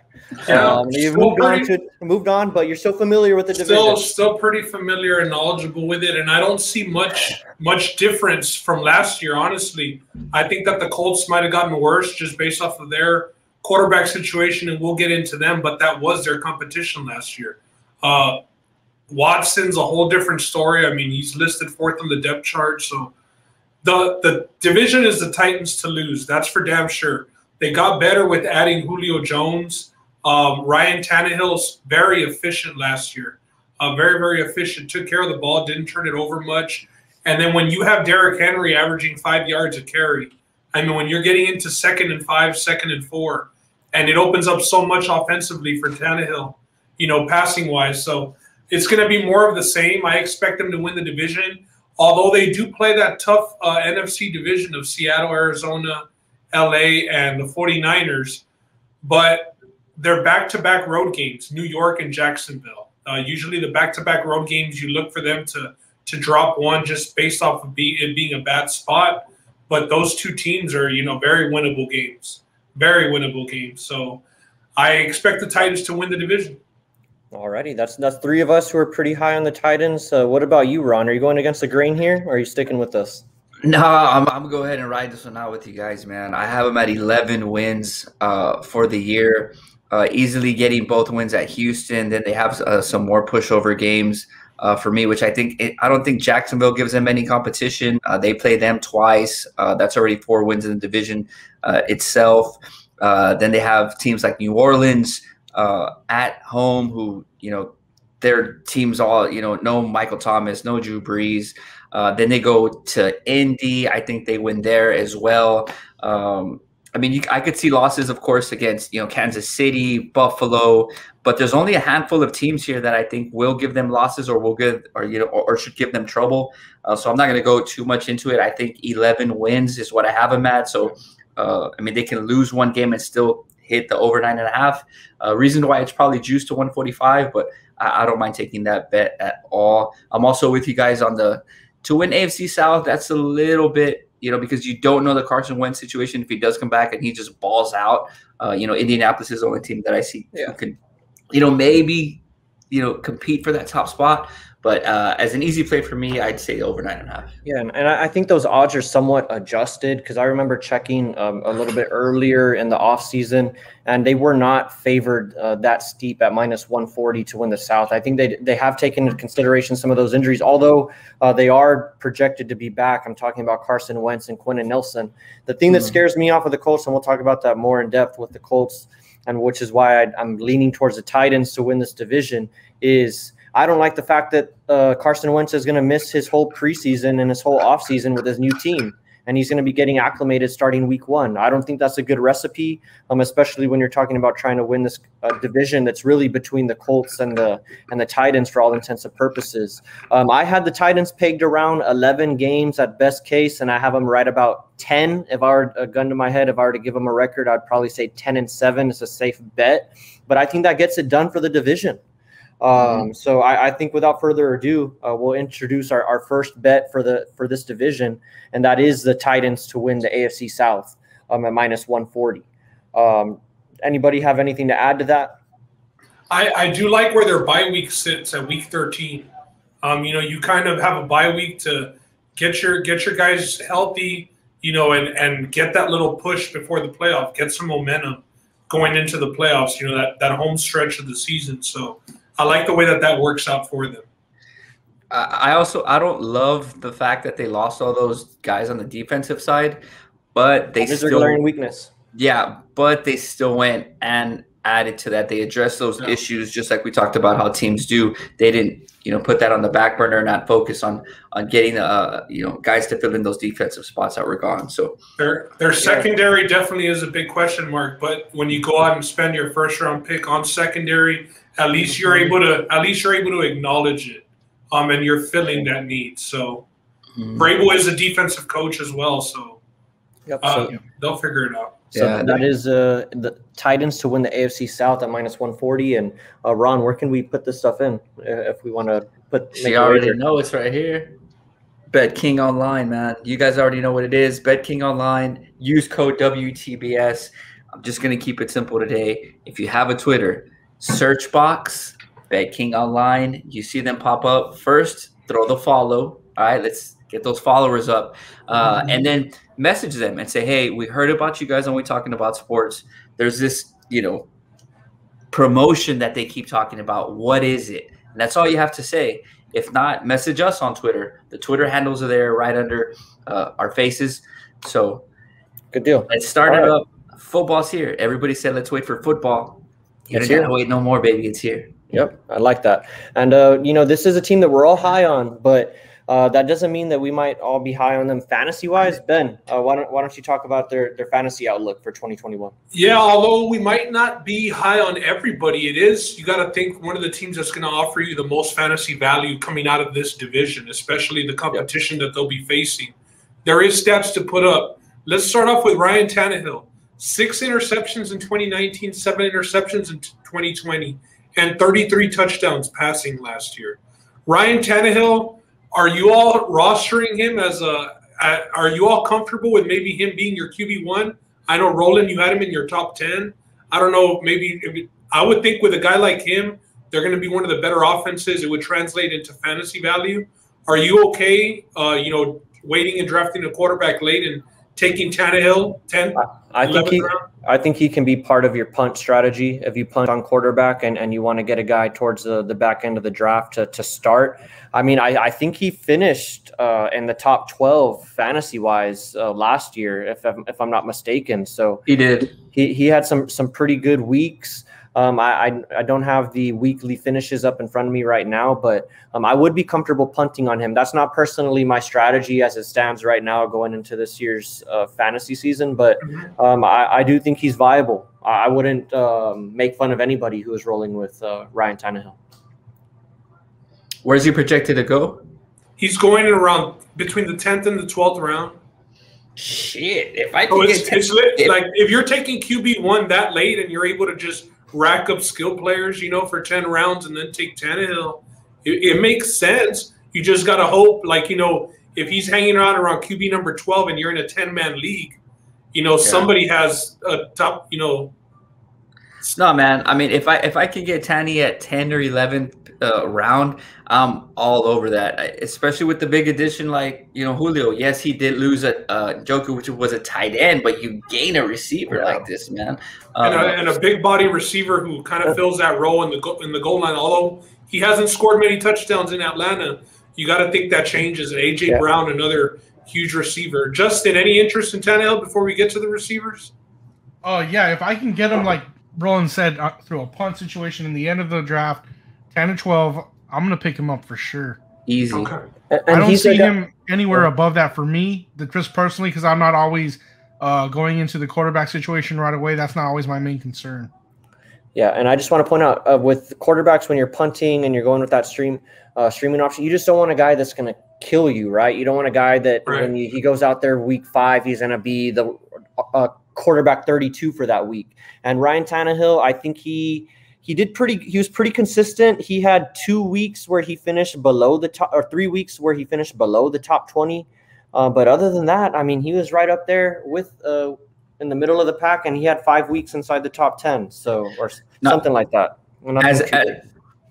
Yeah, you've moved on, but you're still familiar with the division. Still pretty familiar and knowledgeable with it, and I don't see much difference from last year. Honestly, I think that the Colts might have gotten worse just based off of their quarterback situation, and we'll get into them. But that was their competition last year. Watson's a whole different story. I mean, he's listed 4th on the depth chart. So the division is the Titans to lose. That's for damn sure. They got better with adding Julio Jones. Ryan Tannehill's very efficient last year. Very, very efficient. Took care of the ball, didn't turn it over much. And then when you have Derrick Henry averaging 5 yards a carry, I mean, when you're getting into 2nd and 5, 2nd and 4, and it opens up so much offensively for Tannehill, you know, passing-wise. So it's going to be more of the same. I expect them to win the division, although they do play that tough NFC division of Seattle, Arizona, LA, and the 49ers. But they're back-to-back road games, New York and Jacksonville. Usually the back-to-back road games, you look for them to drop one just based off of it being a bad spot. But those two teams are, you know, very winnable games. Very winnable games. So I expect the Titans to win the division. Alrighty, that's 3 of us who are pretty high on the Titans. What about you, Ron? Are you going against the grain here, or are you sticking with us? No, I'm going to go ahead and ride this one out with you guys, man. I have them at 11 wins for the year, easily getting both wins at Houston. Then they have some more pushover games for me, which I don't think Jacksonville gives them any competition. They play them twice. That's already 4 wins in the division itself. Then they have teams like New Orleans at home, who, you know, their teams all, you know, no Michael Thomas, no Drew Brees. Then they go to Indy. I think they win there as well. I mean, I could see losses, of course, against, you know, Kansas City, Buffalo, but there's only a handful of teams here that I think will give them losses or should give them trouble. So I'm not going to go too much into it. I think 11 wins is what I have them at. So, I mean, they can lose one game and still hit the over 9.5. Reason why it's probably juiced to 145, but I don't mind taking that bet at all. I'm also with you guys on to win AFC South. That's a little bit, you know, because you don't know the Carson Wentz situation. If he does come back and he just balls out, you know, Indianapolis is the only team that I see who can, you know, maybe, you know, compete for that top spot. But as an easy play for me, I'd say over 9.5. Yeah, and I think those odds are somewhat adjusted, because I remember checking a little bit earlier in the offseason, and they were not favored that steep at -140 to win the South. I think they have taken into consideration some of those injuries, although they are projected to be back. I'm talking about Carson Wentz and Quentin Nelson. The thing that scares me off of the Colts, and we'll talk about that more in depth with the Colts, and which is why I'm leaning towards the Titans to win this division, is I don't like the fact that Carson Wentz is going to miss his whole preseason and his whole offseason with his new team, and he's going to be getting acclimated starting week 1. I don't think that's a good recipe, especially when you're talking about trying to win this division that's really between the Colts and the Titans for all intents and purposes. I had the Titans pegged around 11 games at best case, and I have them right about 10. If I were a gun to my head, if I were to give them a record, I'd probably say 10-7 is a safe bet. But I think that gets it done for the division. So I think without further ado, we'll introduce our first bet for this division, and that is the Titans to win the AFC South at -140. Anybody have anything to add to that? I do like where their bye week sits at week 13. You know, you kind of have a bye week to get your guys healthy, you know, and get that little push before the playoff, get some momentum going into the playoffs, you know, that home stretch of the season. So I like the way that works out for them. I don't love the fact that they lost all those guys on the defensive side, but they still glaring weakness. Yeah, but they still went and added to that. They addressed those issues just like we talked about how teams do. They didn't, you know, put that on the back burner and not focus on getting you know, guys to fill in those defensive spots that were gone. So their secondary definitely is a big question mark. But when you go out and spend your first round pick on secondary, at least you're able to acknowledge it, and you're filling that need. So Vrabel is a defensive coach as well, so they'll figure it out. So that is the Titans to win the AFC South at -140. And Ron, where can we put this stuff in if we want to put? You already know it's right here. Bet King Online, man. You guys already know what it is. Bet King Online. Use code WTBS. I'm just gonna keep it simple today. If you have a Twitter, search box, Bet King Online. You see them pop up first. Throw the follow. All right, let's get those followers up, and then message them and say, hey, we heard about you guys and we're talking about sports. There's this, you know, promotion that they keep talking about. What is it? And that's all you have to say. If not, message us on Twitter. The Twitter handles are there right under our faces. So good deal. Let's start it up. Football's here. Everybody said, let's wait for football. You don't gotta wait no more, baby. It's here. Yep, I like that. And, this is a team that we're all high on, but that doesn't mean that we might all be high on them fantasy-wise. Ben, why don't you talk about their fantasy outlook for 2021? Yeah, although we might not be high on everybody, you got to think one of the teams that's going to offer you the most fantasy value coming out of this division, especially the competition that they'll be facing. There is stats to put up. Let's start off with Ryan Tannehill. 6 interceptions in 2019, 7 interceptions in 2020, and 33 touchdowns passing last year. Ryan Tannehill, are you all rostering him as are you all comfortable with maybe him being your QB1? I know, Roland, you had him in your top 10. I don't know, I would think with a guy like him, they're going to be one of the better offenses. It would translate into fantasy value. Are you okay, waiting and drafting a quarterback late and taking Tannehill 10? I think he can be part of your punt strategy. If you punt on quarterback and you want to get a guy towards the back end of the draft to start. I mean, I think he finished in the top 12 fantasy-wise last year, if I'm not mistaken. So he did. He had some pretty good weeks. I don't have the weekly finishes up in front of me right now, but I would be comfortable punting on him. That's not personally my strategy as it stands right now going into this year's fantasy season, but I do think he's viable. I wouldn't make fun of anybody who is rolling with Ryan Tannehill. Where's he projected to go? He's going in around between the 10th and the 12th round. Shit, if I can if you're taking QB1 that late and you're able to just rack up skill players, for 10 rounds and then take Tannehill, it makes sense. You just got to hope, if he's hanging around QB number 12 and you're in a 10-man league, somebody has a top, No, man. I mean, if I can get Tanny at 10 or 11 round, I'm all over that, especially with the big addition like, Julio. Yes, he did lose a Joker, which was a tight end, but you gain a receiver like this, man. And a big body receiver who kind of fills that role in the goal line. Although he hasn't scored many touchdowns in Atlanta, you got to think that changes. And A.J. Brown, another huge receiver. Justin, any interest in Tannehill before we get to the receivers? Oh, yeah. If I can get him, like Roland said, through a punt situation in the end of the draft, 10 to 12, I'm going to pick him up for sure. Easy. Okay. I don't see him anywhere above that for me, just personally, because I'm not always going into the quarterback situation right away. That's not always my main concern. Yeah, and I just want to point out, with quarterbacks, when you're punting and you're going with that streaming option, you just don't want a guy that's going to kill you, right? You don't want a guy that when he goes out there week 5, he's going to be the quarterback 32 for that week. And Ryan Tannehill, I think he was pretty consistent. He had 2 weeks where he finished below the top, or 3 weeks where he finished below the top 20. But other than that, I mean, he was right up there with in the middle of the pack, and he had 5 weeks inside the top 10, or something like that.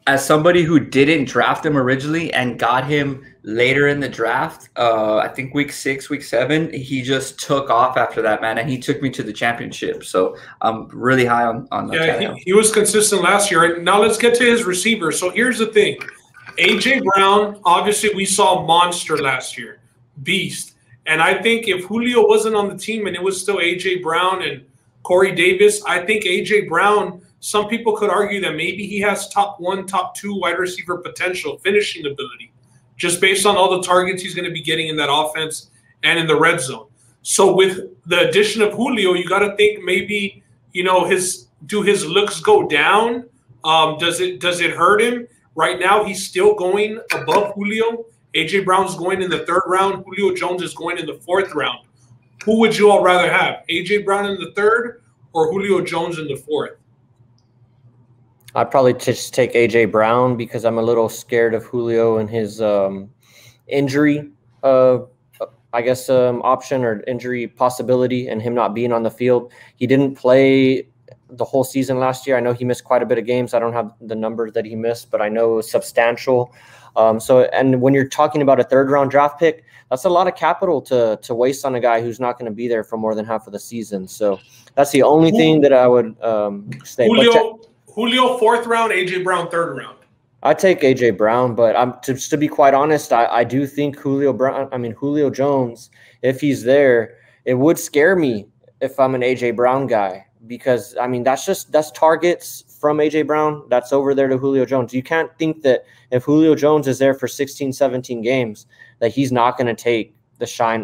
As somebody who didn't draft him originally and got him later in the draft, I think week 6, week 7, he just took off after that, man, and he took me to the championship. So I'm really high on that. Yeah, he was consistent last year. Now let's get to his receivers. So here's the thing. A.J. Brown, obviously we saw monster last year, beast. And I think if Julio wasn't on the team and it was still A.J. Brown and Corey Davis, I think A.J. Brown, some people could argue that maybe he has top 1, top 2 wide receiver potential, finishing ability, just based on all the targets he's going to be getting in that offense and in the red zone. So with the addition of Julio, you got to think maybe, his looks go down? Does it hurt him? Right now, he's still going above Julio. A.J. Brown's going in the 3rd round. Julio Jones is going in the 4th round. Who would you all rather have, A.J. Brown in the 3rd or Julio Jones in the 4th? I'd probably just take A.J. Brown because I'm a little scared of Julio and his injury, option or injury possibility, and him not being on the field. He didn't play the whole season last year. I know he missed quite a bit of games. I don't have the numbers that he missed, but I know it was substantial. And when you're talking about a 3rd round draft pick, that's a lot of capital to waste on a guy who's not going to be there for more than half of the season. So that's the only thing that I would say. Julio 4th round, A.J. Brown 3rd round. I take AJ Brown, but to be quite honest, I do think Julio Jones, if he's there, it would scare me if I'm an AJ Brown guy, because I mean that's targets from AJ Brown that's over there to Julio Jones. You can't think that if Julio Jones is there for 16, 17 games that he's not going to take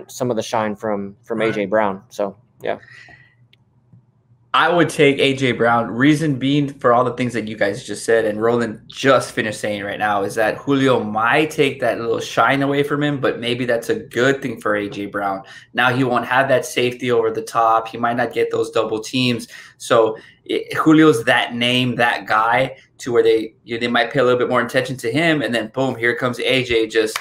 some of the shine from AJ Brown. So yeah. I would take AJ Brown. Reason being for all the things that you guys just said and Roland just finished saying right now is that Julio might take that little shine away from him, but maybe that's a good thing for AJ Brown. Now he won't have that safety over the top. He might not get those double teams. So Julio's that name, that guy, to where they might pay a little bit more attention to him, and then boom, here comes AJ just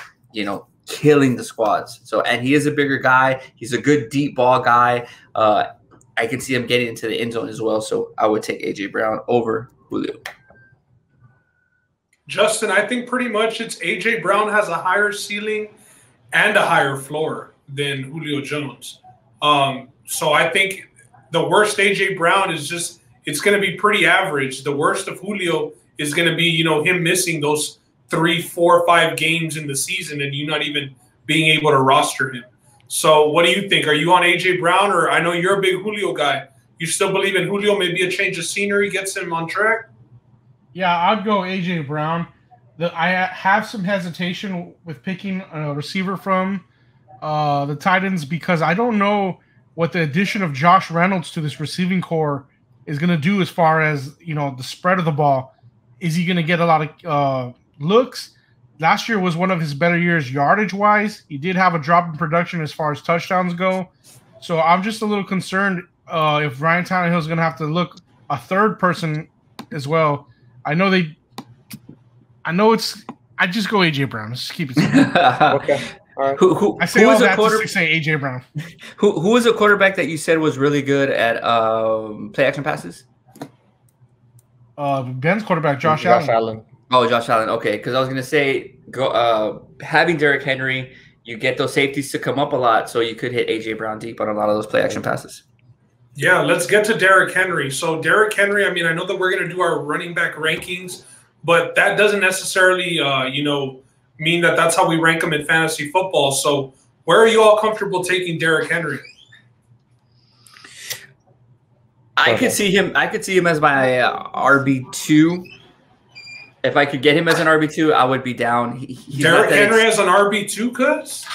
killing the squads. So, and he is a bigger guy. He's a good deep ball guy. I can see him getting into the end zone as well. So I would take AJ Brown over Julio. Justin, I think pretty much it's AJ Brown has a higher ceiling and a higher floor than Julio Jones. So I think the worst AJ Brown is just, it's going to be pretty average. The worst of Julio is going to be, him missing those 3, 4, 5 games in the season and you not even being able to roster him. So what do you think? Are you on AJ Brown, or I know you're a big Julio guy. You still believe in Julio? Maybe a change of scenery gets him on track? Yeah, I'd go AJ Brown. I have some hesitation with picking a receiver from the Titans because I don't know what the addition of Josh Reynolds to this receiving core is going to do as far as, the spread of the ball. Is he going to get a lot of looks? Last year was one of his better years yardage-wise. He did have a drop in production as far as touchdowns go. So I'm just a little concerned if Ryan Tannehill is going to have to look a third person as well. I just go A.J. Brown. Let's just keep it simple. Okay. All right. I say all that to say A.J. Brown. Who was a quarterback that you said was really good at play-action passes? Ben's quarterback, Josh Allen. Oh, Josh Allen. Okay, because I was gonna say, having Derrick Henry, you get those safeties to come up a lot, so you could hit AJ Brown deep on a lot of those play action passes. Yeah, let's get to Derrick Henry. So Derrick Henry, I mean, I know that we're gonna do our running back rankings, but that doesn't necessarily, mean that that's how we rank him in fantasy football. So where are you all comfortable taking Derrick Henry? I could see him as my RB2. If I could get him as an RB2, I would be down. Derrick Henry as an RB2, cuz?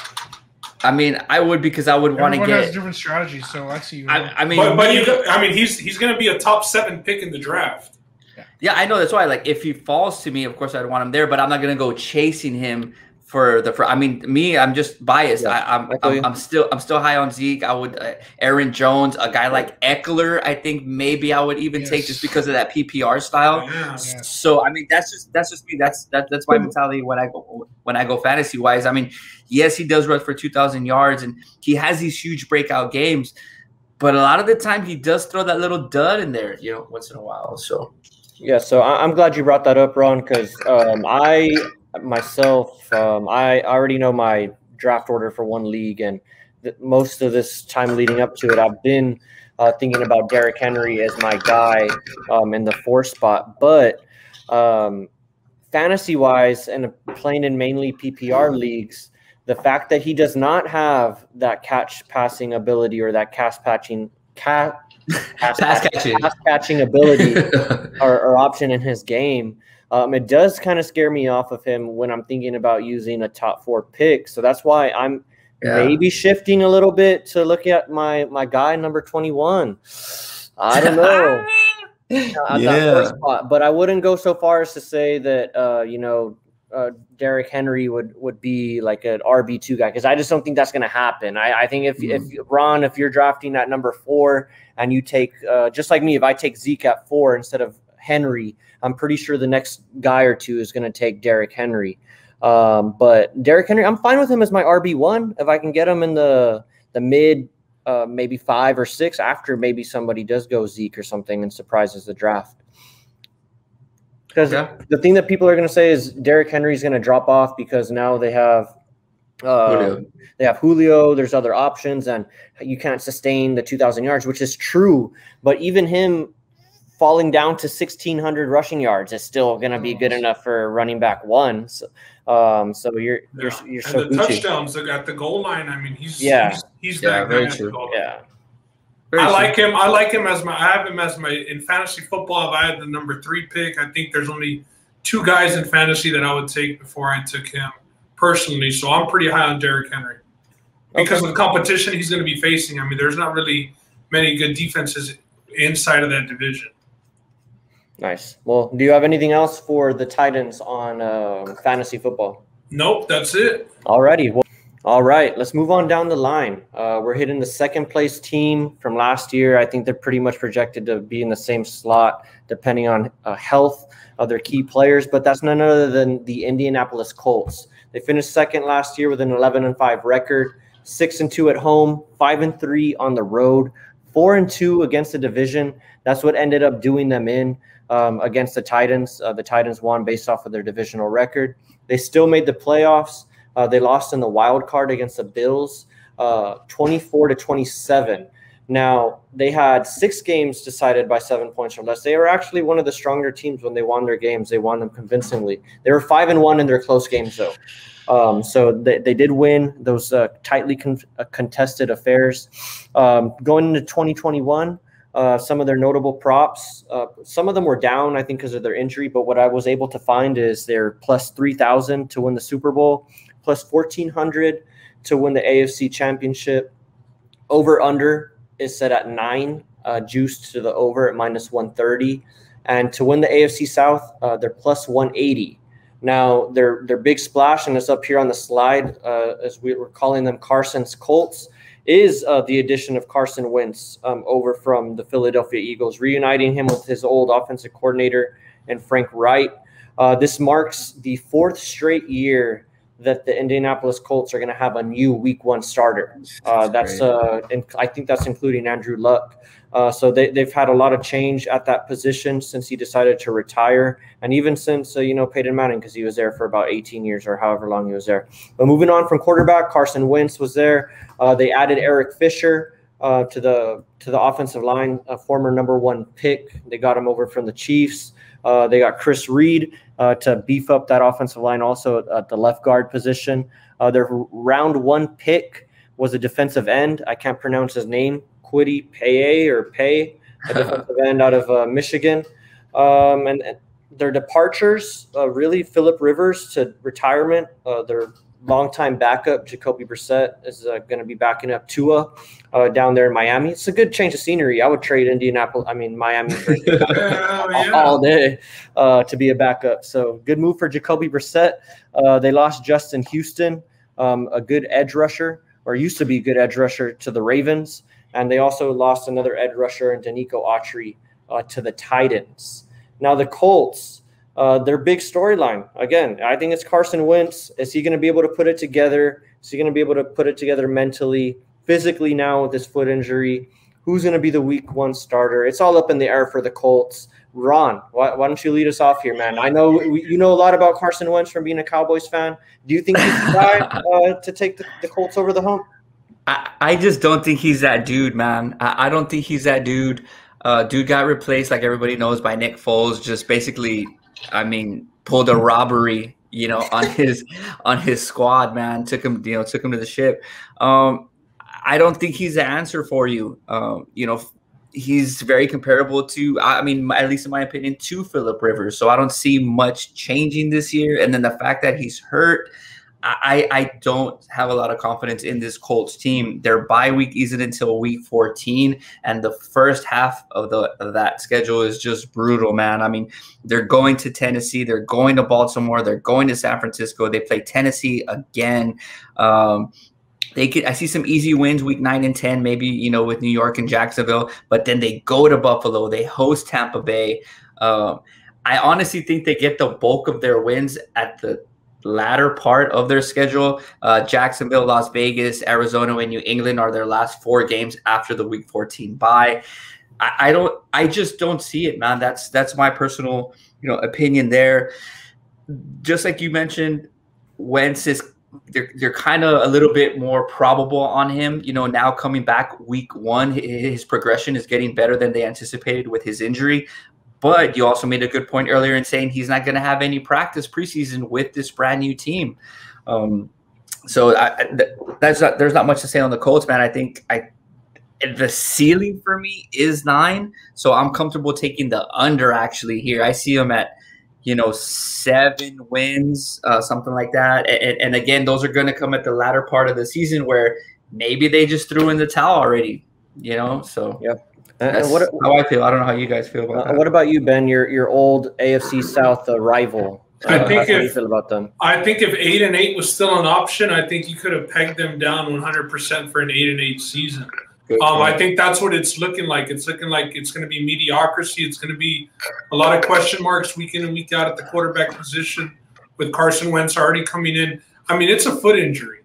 I mean, I would, because I would want to get. Everyone has different strategies, so I see you. He's going to be a top 7 pick in the draft. Yeah, I know. That's why. Like, if he falls to me, of course I'd want him there, but I'm not going to go chasing him I'm just biased. Yeah, I'm still high on Zeke. I would Aaron Jones, a guy like Eckler. I think maybe I would even take just because of that PPR style. Yeah. So I mean, that's just me. That's my mentality when I go fantasy wise. I mean, yes, he does rush for 2,000 yards and he has these huge breakout games, but a lot of the time he does throw that little dud in there, once in a while. So yeah, so I'm glad you brought that up, Ron, because I already know my draft order for one league, and most of this time leading up to it, I've been thinking about Derrick Henry as my guy in the 4 spot. But fantasy-wise, and playing in mainly PPR leagues, the fact that he does not have that catch passing ability or that pass catching ability or option in his game, it does kind of scare me off of him when I'm thinking about using a top 4 pick. So that's why I'm maybe shifting a little bit to look at my guy, number 21. I don't know. That spot, but I wouldn't go so far as to say that, Derrick Henry would be like an RB2 guy, because I just don't think that's going to happen. I think if you're drafting at number 4 and you take, just like me, if I take Zeke at 4 instead of Henry, I'm pretty sure the next guy or two is going to take Derrick Henry. But Derrick Henry, I'm fine with him as my RB1 if I can get him in the mid, maybe 5 or 6 after maybe somebody does go Zeke or something and surprises the draft. Because the thing that people are going to say is Derrick Henry is going to drop off because now they have Julio. There's other options, and you can't sustain the 2,000 yards, which is true. But even him falling down to 1,600 rushing yards is still going to be good enough for running back one. So, you're and so the touchdowns at the goal line. I mean, he's that very guy at the true. goal line. Yeah. I like him. I like him I have him as my in fantasy football. If I had the number 3 pick, I think there's only 2 guys in fantasy that I would take before I took him personally. So I'm pretty high on Derrick Henry because of the competition he's going to be facing. I mean, there's not really many good defenses inside of that division. Nice. Well, do you have anything else for the Titans on fantasy football? Nope, that's it. Alrighty. Well, all right, let's move on down the line. We're hitting the second place team from last year. I think they're pretty much projected to be in the same slot, depending on health of their key players. But that's none other than the Indianapolis Colts. They finished second last year with an 11-5 record, 6-2 at home, 5-3 on the road, 4-2 against the division. That's what ended up doing them in against the Titans. The Titans won based off of their divisional record. They still made the playoffs. They lost in the wild card against the Bills, 24-27. Now, they had 6 games decided by 7 points or less. They were actually one of the stronger teams when they won their games. They won them convincingly. They were 5-1 in their close games, though. So they did win those tightly contested affairs. Going into 2021, some of their notable props, some of them were down, I think, because of their injury. But what I was able to find is they're plus 3,000 to win the Super Bowl, plus 1,400 to win the AFC Championship. Over-under is set at 9, juiced to the over at minus 130. And to win the AFC South, they're plus 180. Now, their big splash, and it's up here on the slide, as we were calling them Carson's Colts, is the addition of Carson Wentz over from the Philadelphia Eagles, reuniting him with his old offensive coordinator and Frank Wright. This marks the 4th straight year that the Indianapolis Colts are going to have a new Week 1 starter. And I think that's including Andrew Luck. So they've had a lot of change at that position since he decided to retire, and even since Peyton Manning, because he was there for about 18 years or however long he was there. But moving on from quarterback, Carson Wentz was there. They added Eric Fisher to the offensive line, a former number 1 pick. They got him over from the Chiefs. They got Chris Reed to beef up that offensive line also at the left guard position. Their round 1 pick was a defensive end. I can't pronounce his name. Kwity Paye, a defensive end out of Michigan. And their departures, really, Phillip Rivers to retirement. Their longtime backup, Jacoby Brissett, is going to be backing up Tua down there in Miami. It's a good change of scenery. I would trade Miami for all day to be a backup. So good move for Jacoby Brissett. They lost Justin Houston, a good edge rusher, or used to be a good edge rusher, to the Ravens. And they also lost another edge rusher in Danico Autry to the Titans. Now the Colts, their big storyline, again, I think it's Carson Wentz. Is he going to be able to put it together? Is he going to be able to put it together mentally, physically now with this foot injury? Who's going to be the Week 1 starter? It's all up in the air for the Colts. Ron, why don't you lead us off here, man? I know you know a lot about Carson Wentz from being a Cowboys fan. Do you think he's the guy to take the Colts over the hump? I just don't think he's that dude, man. I don't think he's that dude. Dude got replaced, like everybody knows, by Nick Foles. Just basically, pulled a robbery, on his squad, man. Took him to the ship. I don't think he's the answer for you. He's very comparable to, at least in my opinion, to Phillip Rivers. So I don't see much changing this year. And then the fact that he's hurt, I don't have a lot of confidence in this Colts team. Their bye week isn't until week 14, and the first half of that schedule is just brutal, man. They're going to Tennessee, they're going to Baltimore, they're going to San Francisco. They play Tennessee again. I see some easy wins week 9 and 10, maybe, with New York and Jacksonville, but then they go to Buffalo, they host Tampa Bay. I honestly think they get the bulk of their wins at the latter part of their schedule. Jacksonville, Las Vegas, Arizona, and New England are their last 4 games after the week 14 bye. I just don't see it, man. That's my personal, opinion there. Just like you mentioned, Wentz is they're kind of a little bit more probable on him. You know, now coming back week 1, his progression is getting better than they anticipated with his injury. But you also made a good point earlier in saying he's not going to have any practice preseason with this brand new team. So there's not much to say on the Colts, man. I think the ceiling for me is 9, so I'm comfortable taking the under actually here. I see them at 7 wins, something like that. And again, those are going to come at the latter part of the season where maybe they just threw in the towel already. So yep. That's how I feel. I don't know how you guys feel about that. What about you, Ben? Your old AFC South rival. I think how do you feel about them? I think if 8-8 was still an option, I think you could have pegged them down 100% for an 8-8 season. I think that's what it's looking like. It's looking like it's going to be mediocrity. It's going to be a lot of question marks week in and week out at the quarterback position with Carson Wentz already coming in. I mean, it's a foot injury.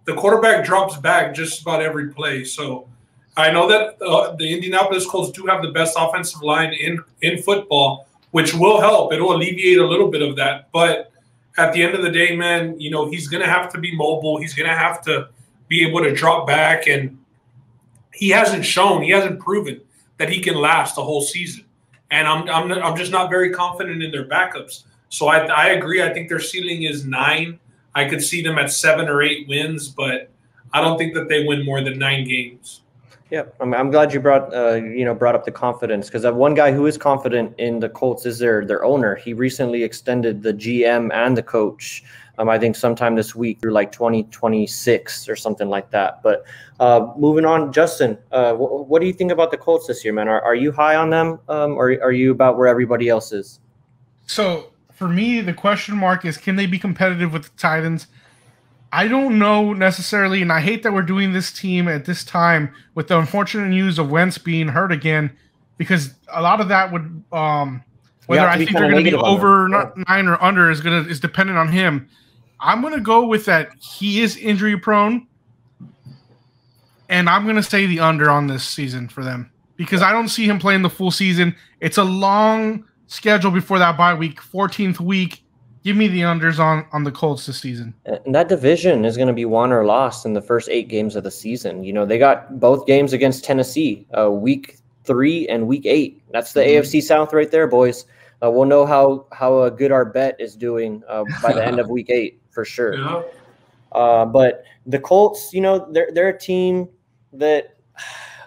The quarterback drops back just about every play. So I know that the Indianapolis Colts do have the best offensive line in football, which will help. It will alleviate a little bit of that. But at the end of the day, man, he's going to have to be mobile. He's going to have to be able to drop back. And he hasn't proven that he can last the whole season. And I'm just not very confident in their backups. So I agree. I think their ceiling is 9. I could see them at 7 or 8 wins, but I don't think that they win more than 9 games. Yeah, I'm glad you brought up the confidence, because one guy who is confident in the Colts is their owner. He recently extended the GM and the coach. I think sometime this week through like 2026 or something like that. But moving on, Justin, what do you think about the Colts this year, man? Are you high on them, or are you about where everybody else is? So for me, the question mark is, can they be competitive with the Titans? I don't know necessarily, and I hate that we're doing this team at this time with the unfortunate news of Wentz being hurt again, because a lot of that would, whether I think they're going to be over 9 or under is dependent on him. I'm going to go with that he is injury prone, and I'm going to say the under on this season for them, because I don't see him playing the full season. It's a long schedule before that bye week, 14th week. Give me the unders on the Colts this season. And that division is going to be won or lost in the first 8 games of the season. They got both games against Tennessee, week 3 and week 8. That's the AFC South right there, boys. We'll know how good our bet is doing by the end of week 8 for sure. Yeah. But the Colts, they're a team that,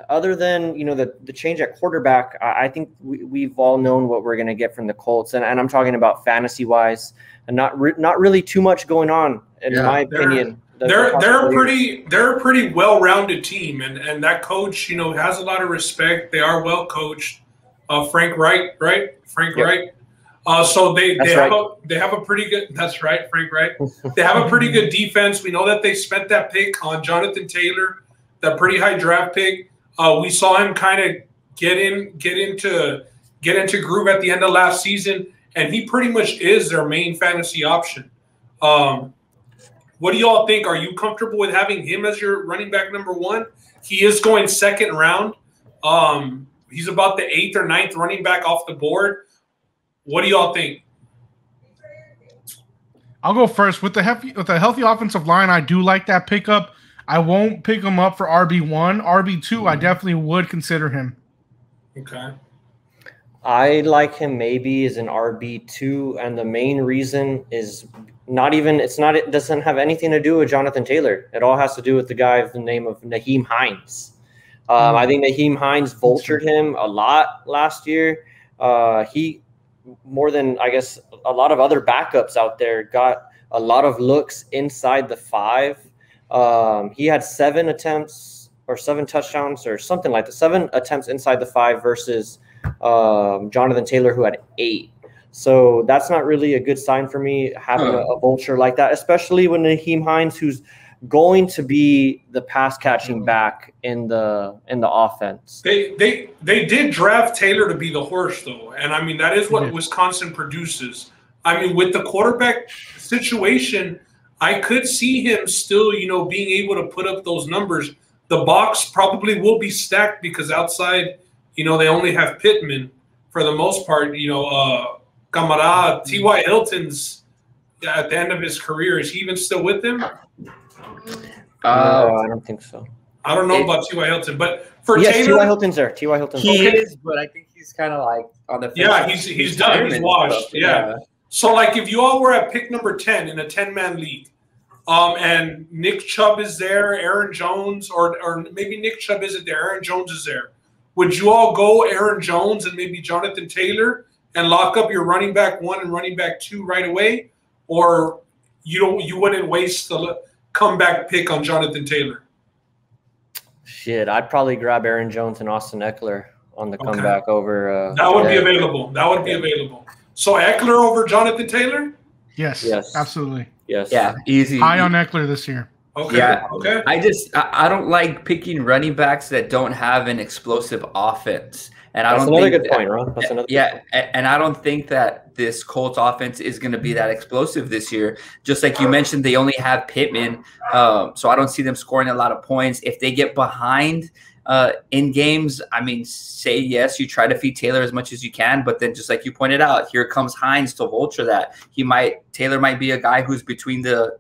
other than the change at quarterback, I think we've all known what we're going to get from the Colts, and I'm talking about fantasy wise, and not really too much going on in my opinion. They're a pretty well-rounded team, and that coach has a lot of respect. They are well coached. Frank Wright, right? Frank Wright. So they have a pretty good. That's right, Frank Wright. They have a pretty good defense. We know that they spent that pick on Jonathan Taylor, that pretty high draft pick. We saw him kind of get into groove at the end of last season, and he pretty much is their main fantasy option. What do y'all think? Are you comfortable with having him as your running back number 1? He is going 2nd round. He's about the 8th or 9th running back off the board. What do y'all think? I'll go first. With the healthy offensive line, I do like that pickup. I won't pick him up for RB1. RB2, I definitely would consider him. Okay. I like him maybe as an RB2, and the main reason is it doesn't have anything to do with Jonathan Taylor. It all has to do with the guy with the name of Nyheim Hines. I think Nyheim Hines vultured him a lot last year. He, more than I guess a lot of other backups out there, got a lot of looks inside the 5. He had 7 attempts or 7 touchdowns or something like that. 7 attempts inside the 5 versus Jonathan Taylor, who had 8. So that's not really a good sign for me, having a vulture like that, especially when Nyheim Hines, who's going to be the pass catching back in the offense. They did draft Taylor to be the horse, though, and I mean that is what Wisconsin produces. I mean, with the quarterback situation, I could see him still, being able to put up those numbers. The box probably will be stacked because outside, they only have Pittman for the most part. Camara, T.Y. Hilton's at the end of his career. Is he even still with them? No, I don't think so. I don't know about T.Y. Hilton, but for yes, Taylor, T.Y. Hilton's there. T.Y. Hilton's he there. is, but I think he's kind of like on the fence. Yeah, he's done. He's washed. Yeah. So, like, if you all were at pick number 10 in a 10-man league, and Nick Chubb is there, Aaron Jones, or maybe Nick Chubb isn't there, Aaron Jones is there, would you all go Aaron Jones and maybe Jonathan Taylor and lock up your running back 1 and running back 2 right away, or you wouldn't waste the comeback pick on Jonathan Taylor? Shit, I'd probably grab Aaron Jones and Austin Eckler on the comeback over. That would be available. That would be available. So Eckler over Jonathan Taylor? Yes, absolutely. Yes. Yeah, easy. High on Eckler this year. Okay. Yeah. Okay. I don't like picking running backs that don't have an explosive offense. And That's another good point, Ron. That's another good point. And I don't think that this Colts offense is going to be that explosive this year. Just like you mentioned, they only have Pittman, so I don't see them scoring a lot of points. If they get behind in games, I mean, say yes, you try to feed Taylor as much as you can, but then just like you pointed out, here comes Hines to vulture that. Taylor might be a guy who's between the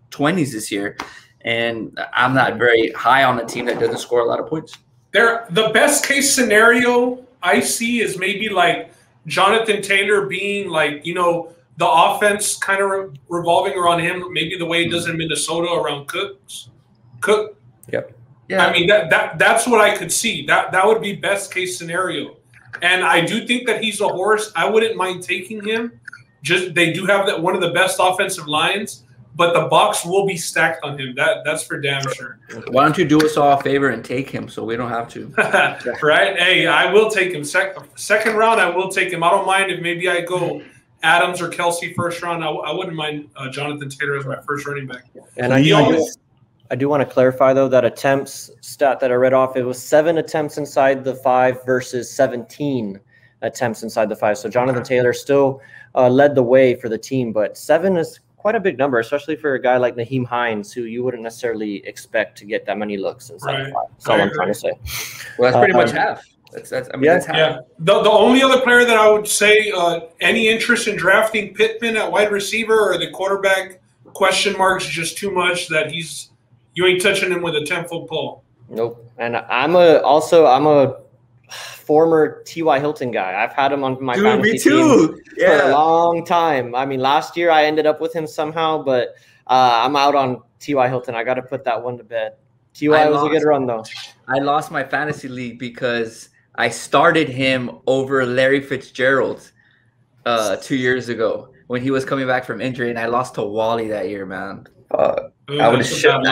20s this year, and I'm not very high on a team that doesn't score a lot of points. The best case scenario I see is maybe like Jonathan Taylor being like, the offense kind of revolving around him, maybe the way it does in Minnesota around Cook. Yep. Yeah. I mean, that's what I could see. That would be best case scenario. And I do think that he's a horse. I wouldn't mind taking him. Just they do have one of the best offensive lines, but the box will be stacked on him. That's for damn sure. Why don't you do us all a favor and take him so we don't have to? Right? Hey, I will take him. Second round, I will take him. I don't mind if maybe I go Adams or Kelsey first round. I wouldn't mind Jonathan Taylor as my first running back. And I do want to clarify, though, that attempts stat that I read off, it was 7 attempts inside the 5 versus 17 attempts inside the 5. So Jonathan Taylor still led the way for the team, but 7 is quite a big number, especially for a guy like Nyheim Hines, who you wouldn't necessarily expect to get that many looks inside the 5. That's all I'm trying to say. Well, that's pretty much half. That's half. Yeah. The only other player that I would say any interest in drafting Pittman at wide receiver or the quarterback question marks just too much that you ain't touching him with a 10-foot pole. Nope. And I'm a former T.Y. Hilton guy. I've had him on my fantasy team for a long time. I mean, last year I ended up with him somehow, but I'm out on T.Y. Hilton. I got to put that one to bed. T.Y. was a good run, though. I lost my fantasy league because I started him over Larry Fitzgerald 2 years ago when he was coming back from injury, and I lost to Wally that year, man. I would have.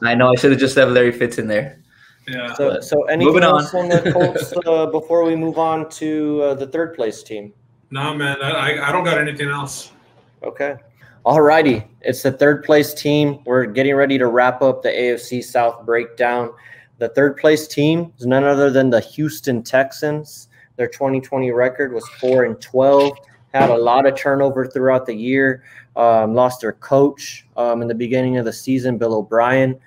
I know I should have just left Larry Fitz in there. Yeah. So anything else on the Colts before we move on to the third place team? No, man. I don't got anything else. Okay. All righty. It's the third place team. We're getting ready to wrap up the AFC South breakdown. The third place team is none other than the Houston Texans. Their 2020 record was 4-12. Had a lot of turnover throughout the year. Lost their coach in the beginning of the season, Bill O'Brien.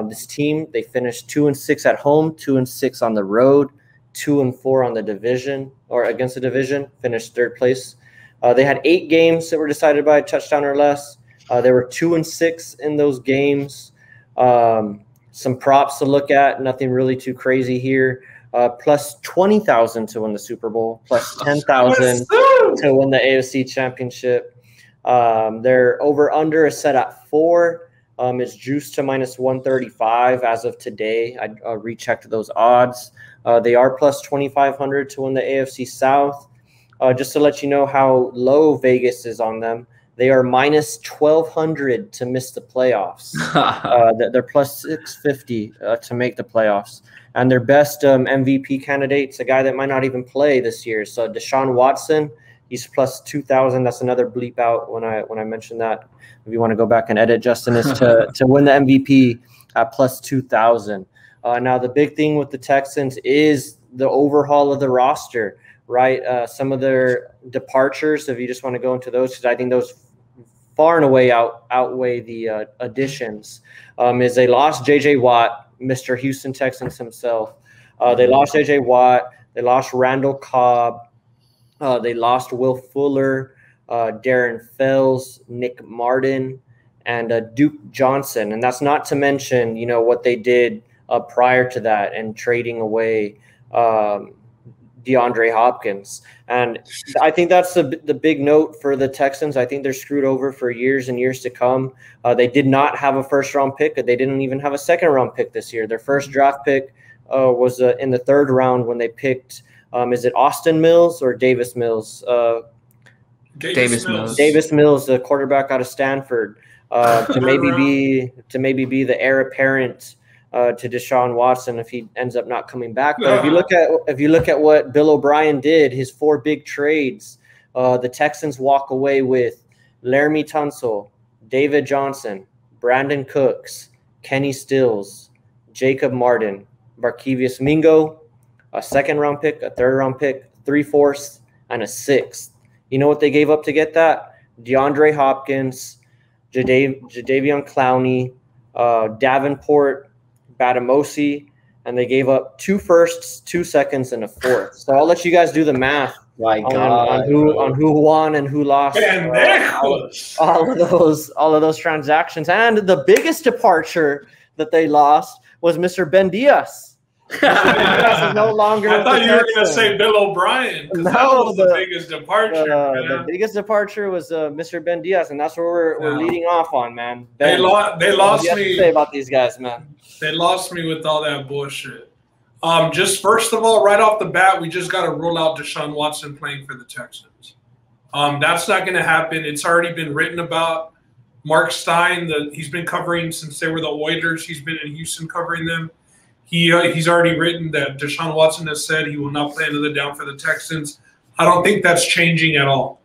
This team, they finished 2-6 at home, 2-6 on the road, 2-4 on the division or against the division, finished third place. They had 8 games that were decided by a touchdown or less. They were 2-6 in those games. Some props to look at, nothing really too crazy here. Plus 20,000 to win the Super Bowl, plus 10,000 to win the AFC Championship. Their over-under is set at 4. It's juiced to minus 135 as of today. I rechecked those odds. They are plus 2,500 to win the AFC South. Just to let you know how low Vegas is on them, they are minus 1,200 to miss the playoffs. They're plus 650 to make the playoffs. And their best MVP candidate's a guy that might not even play this year. So Deshaun Watson, he's plus 2,000. That's another bleep out when I mentioned that. If you want to go back and edit, Justin, is to win the MVP at plus 2,000. Now, the big thing with the Texans is the overhaul of the roster, right? Some of their departures, if you just want to go into those, because I think those far and away outweigh the additions, is they lost J.J. Watt, Mr. Houston Texans himself. They lost J.J. Watt. They lost Randall Cobb. They lost Will Fuller. Darren Fells, Nick Martin, and Duke Johnson. And that's not to mention, you know, what they did prior to that and trading away DeAndre Hopkins. And I think that's the big note for the Texans. I think they're screwed over for years and years to come. They did not have a first-round pick. They didn't even have a second-round pick this year. Their first draft pick was in the third round when they picked, is it Austin Mills or Davis Mills? Davis Mills. Davis Mills, the quarterback out of Stanford, to maybe be the heir apparent to Deshaun Watson if he ends up not coming back. But if you look at what Bill O'Brien did, his 4 big trades, the Texans walk away with Laramie Tunsil, David Johnson, Brandon Cooks, Kenny Stills, Jacob Martin, Markevius Mingo, a second-round pick, a third-round pick, 3/4, and a 6th. You know what they gave up to get that? DeAndre Hopkins, Jadeveon Clowney, Davenport, Batamosi, and they gave up 2 firsts, 2 seconds, and a 4th. So I'll let you guys do the math on who won and who lost. All of those transactions. And the biggest departure that they lost was Mr. Ben Diaz. No longer. I thought you were going to say Bill O'Brien. No, that was the biggest departure. The biggest departure was Mr. Ben Diaz, and that's where we're leading off on, man. Ben, they lost what do you have me. to say about these guys, man? They lost me with all that bullshit. Just first of all, right off the bat, we just got to rule out Deshaun Watson playing for the Texans. That's not going to happen. It's already been written about. Mark Stein, he's been covering since they were the Oilers. He's been in Houston covering them. He's already written that Deshaun Watson has said he will not play another down for the Texans. I don't think that's changing at all.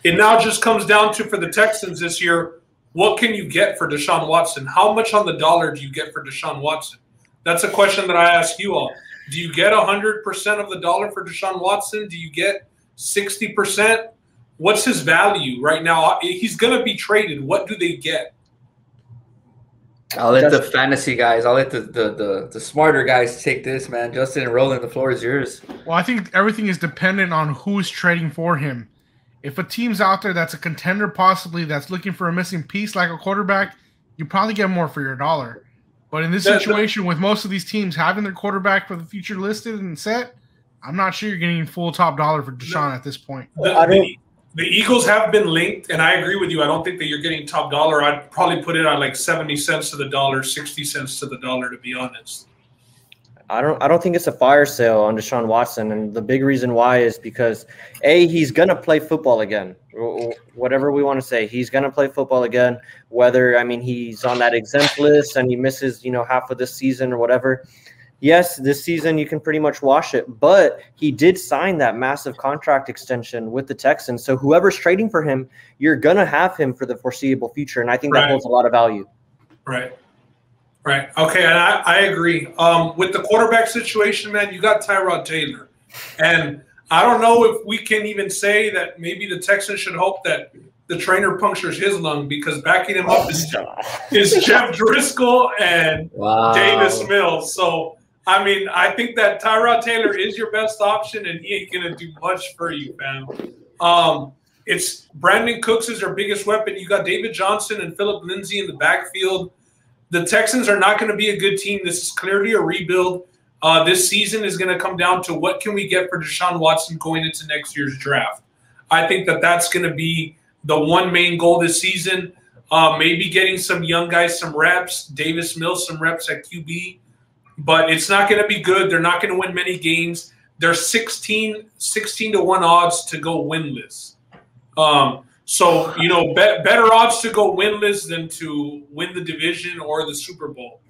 It now just comes down to, for the Texans this year, what can you get for Deshaun Watson? How much on the dollar do you get for Deshaun Watson? That's a question that I ask you all. Do you get 100% of the dollar for Deshaun Watson? Do you get 60%? What's his value right now? He's going to be traded. What do they get? I'll let the fantasy guys, I'll let the smarter guys take this, man. Justin and Roland, the floor is yours. Well, I think everything is dependent on who's trading for him. If a team's out there that's a contender possibly that's looking for a missing piece like a quarterback, you probably get more for your dollar. But in this situation, with most of these teams having their quarterback for the future listed and set, I'm not sure you're getting full top dollar for Deshaun at this point. The Eagles have been linked, and I agree with you. I don't think that you're getting top dollar. I'd probably put it on like 70 cents to the dollar, 60 cents to the dollar, to be honest. I don't think it's a fire sale on Deshaun Watson, and the big reason why is because he's gonna play football again. Whatever we want to say, he's gonna play football again. Whether he's on that exempt list and he misses half of this season or whatever. Yes, this season you can pretty much wash it, but he did sign that massive contract extension with the Texans. So whoever's trading for him, you're gonna have him for the foreseeable future, and I think that holds a lot of value. Right. Okay, and I agree. With the quarterback situation, man, you got Tyrod Taylor. And I don't know if we can even say that maybe the Texans should hope that the trainer punctures his lung, because backing him up is Jeff Driscoll and Davis Mills. So, I think that Tyrod Taylor is your best option, and he ain't going to do much for you, fam. It's Brandon Cooks is their biggest weapon. You got David Johnson and Phillip Lindsay in the backfield. The Texans are not going to be a good team. This is clearly a rebuild. This season is going to come down to what can we get for Deshaun Watson going into next year's draft. I think that that's going to be the one main goal this season. Maybe getting some young guys some reps, Davis Mills some reps at QB. But it's not going to be good. They're not going to win many games. They're 16 to 1 odds to go winless. So, better odds to go winless than to win the division or the Super Bowl.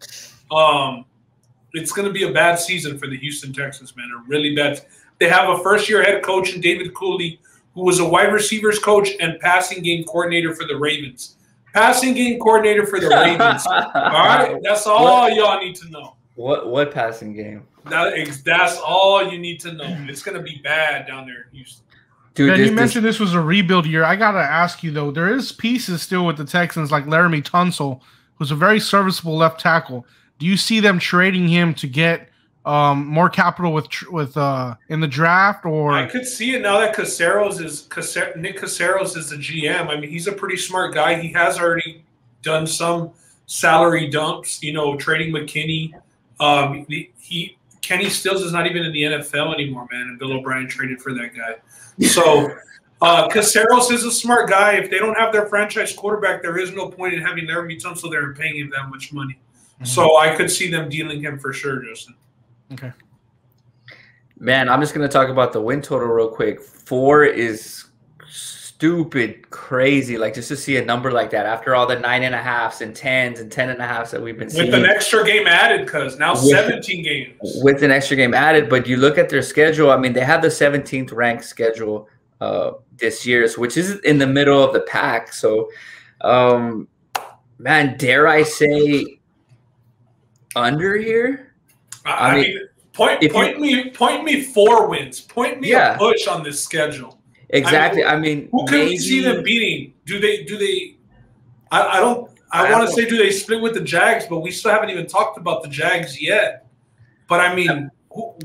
It's going to be a bad season for the Houston Texans, man. A really bad. They have a first-year head coach in David Cooley, who was a wide receivers coach and passing game coordinator for the Ravens. Passing game coordinator for the Ravens. All right? That's all y'all need to know. What passing game? That's all you need to know. It's going to be bad down there in Houston. Dude, you mentioned this was a rebuild year. I got to ask you, though, there is pieces still with the Texans like Laramie Tunsil, who's a very serviceable left tackle. Do you see them trading him to get more capital with in the draft, or I could see it now that Nick Caceros is the GM. I mean, he's a pretty smart guy. He has already done some salary dumps, trading McKinney. Kenny Stills is not even in the NFL anymore, man, and Bill O'Brien traded for that guy. So Caceros is a smart guy. If they don't have their franchise quarterback, there is no point in having Laremy Tunsil there and paying him that much money. Mm-hmm. So I could see them dealing him for sure, Justin. Okay. Man, I'm just going to talk about the win total real quick. 4 is stupid crazy. Like, just to see a number like that after all the 9.5s and 10s and 10.5s that we've been seeing. With an extra game added, because now 17 games. With an extra game added, but you look at their schedule. I mean, they have the 17th ranked schedule this year, which is in the middle of the pack. So, man, dare I say under here? I mean, point me 4 wins. Point me a push on this schedule. Exactly. I mean, who can we see them beating? Do they? I want to say do they split with the Jags, but we still haven't even talked about the Jags yet. But I mean,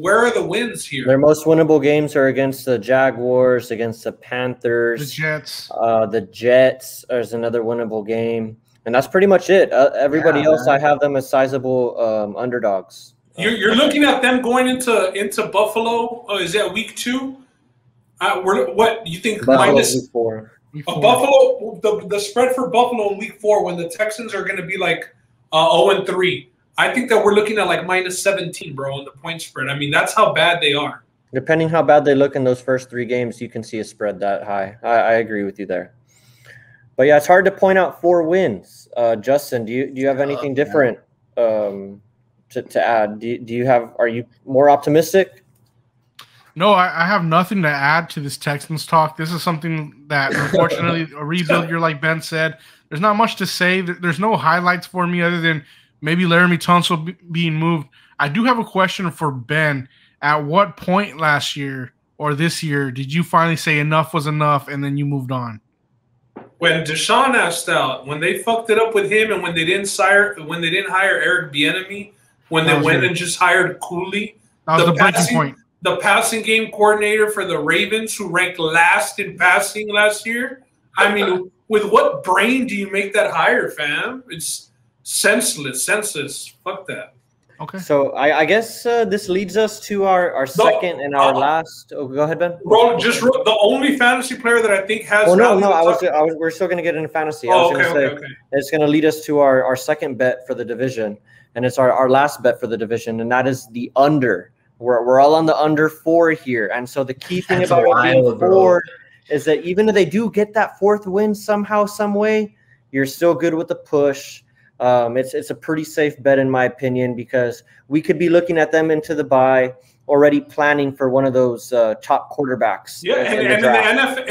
where are the wins here? Their most winnable games are against the Jaguars, against the Panthers, the Jets. The Jets is another winnable game, and that's pretty much it. Everybody else, I have them as sizable underdogs. You're looking at them going into Buffalo. Oh, is that week 2? What do you think? Minus week 4. Buffalo. The spread for Buffalo in week 4 when the Texans are going to be like 0-3. I think that we're looking at like minus 17, bro, on the point spread. I mean, that's how bad they are. Depending how bad they look in those first 3 games, you can see a spread that high. I agree with you there. But yeah, it's hard to point out 4 wins. Justin, do you have anything different to add? Are you more optimistic? No, I have nothing to add to this Texans talk. This is something that, unfortunately, a rebuild year, like Ben said, there's not much to say. There's no highlights for me other than maybe Laremy Tunsil being moved. I do have a question for Ben. At what point last year or this year did you finally say enough was enough and then you moved on? When Deshaun asked out, when they fucked it up with him, and when they didn't hire Eric Bieniemy, when they went and just hired Cooley, that was the breaking point. The passing game coordinator for the Ravens, who ranked last in passing last year. I mean, with what brain do you make that hire, fam? It's senseless. Fuck that. Okay. So I guess this leads us to our second and our last. Oh, go ahead, Ben. The only fantasy player that I think has. Oh no, we're still going to get into fantasy. Okay. It's going to lead us to our second bet for the division, and it's our last bet for the division, and that is the under. We're all on the under 4 here, and so the key thing about it being 4 is that even if they do get that 4th win somehow, some way, you're still good with the push. It's a pretty safe bet in my opinion, because we could be looking at them into the bye already planning for one of those top quarterbacks. Yeah, in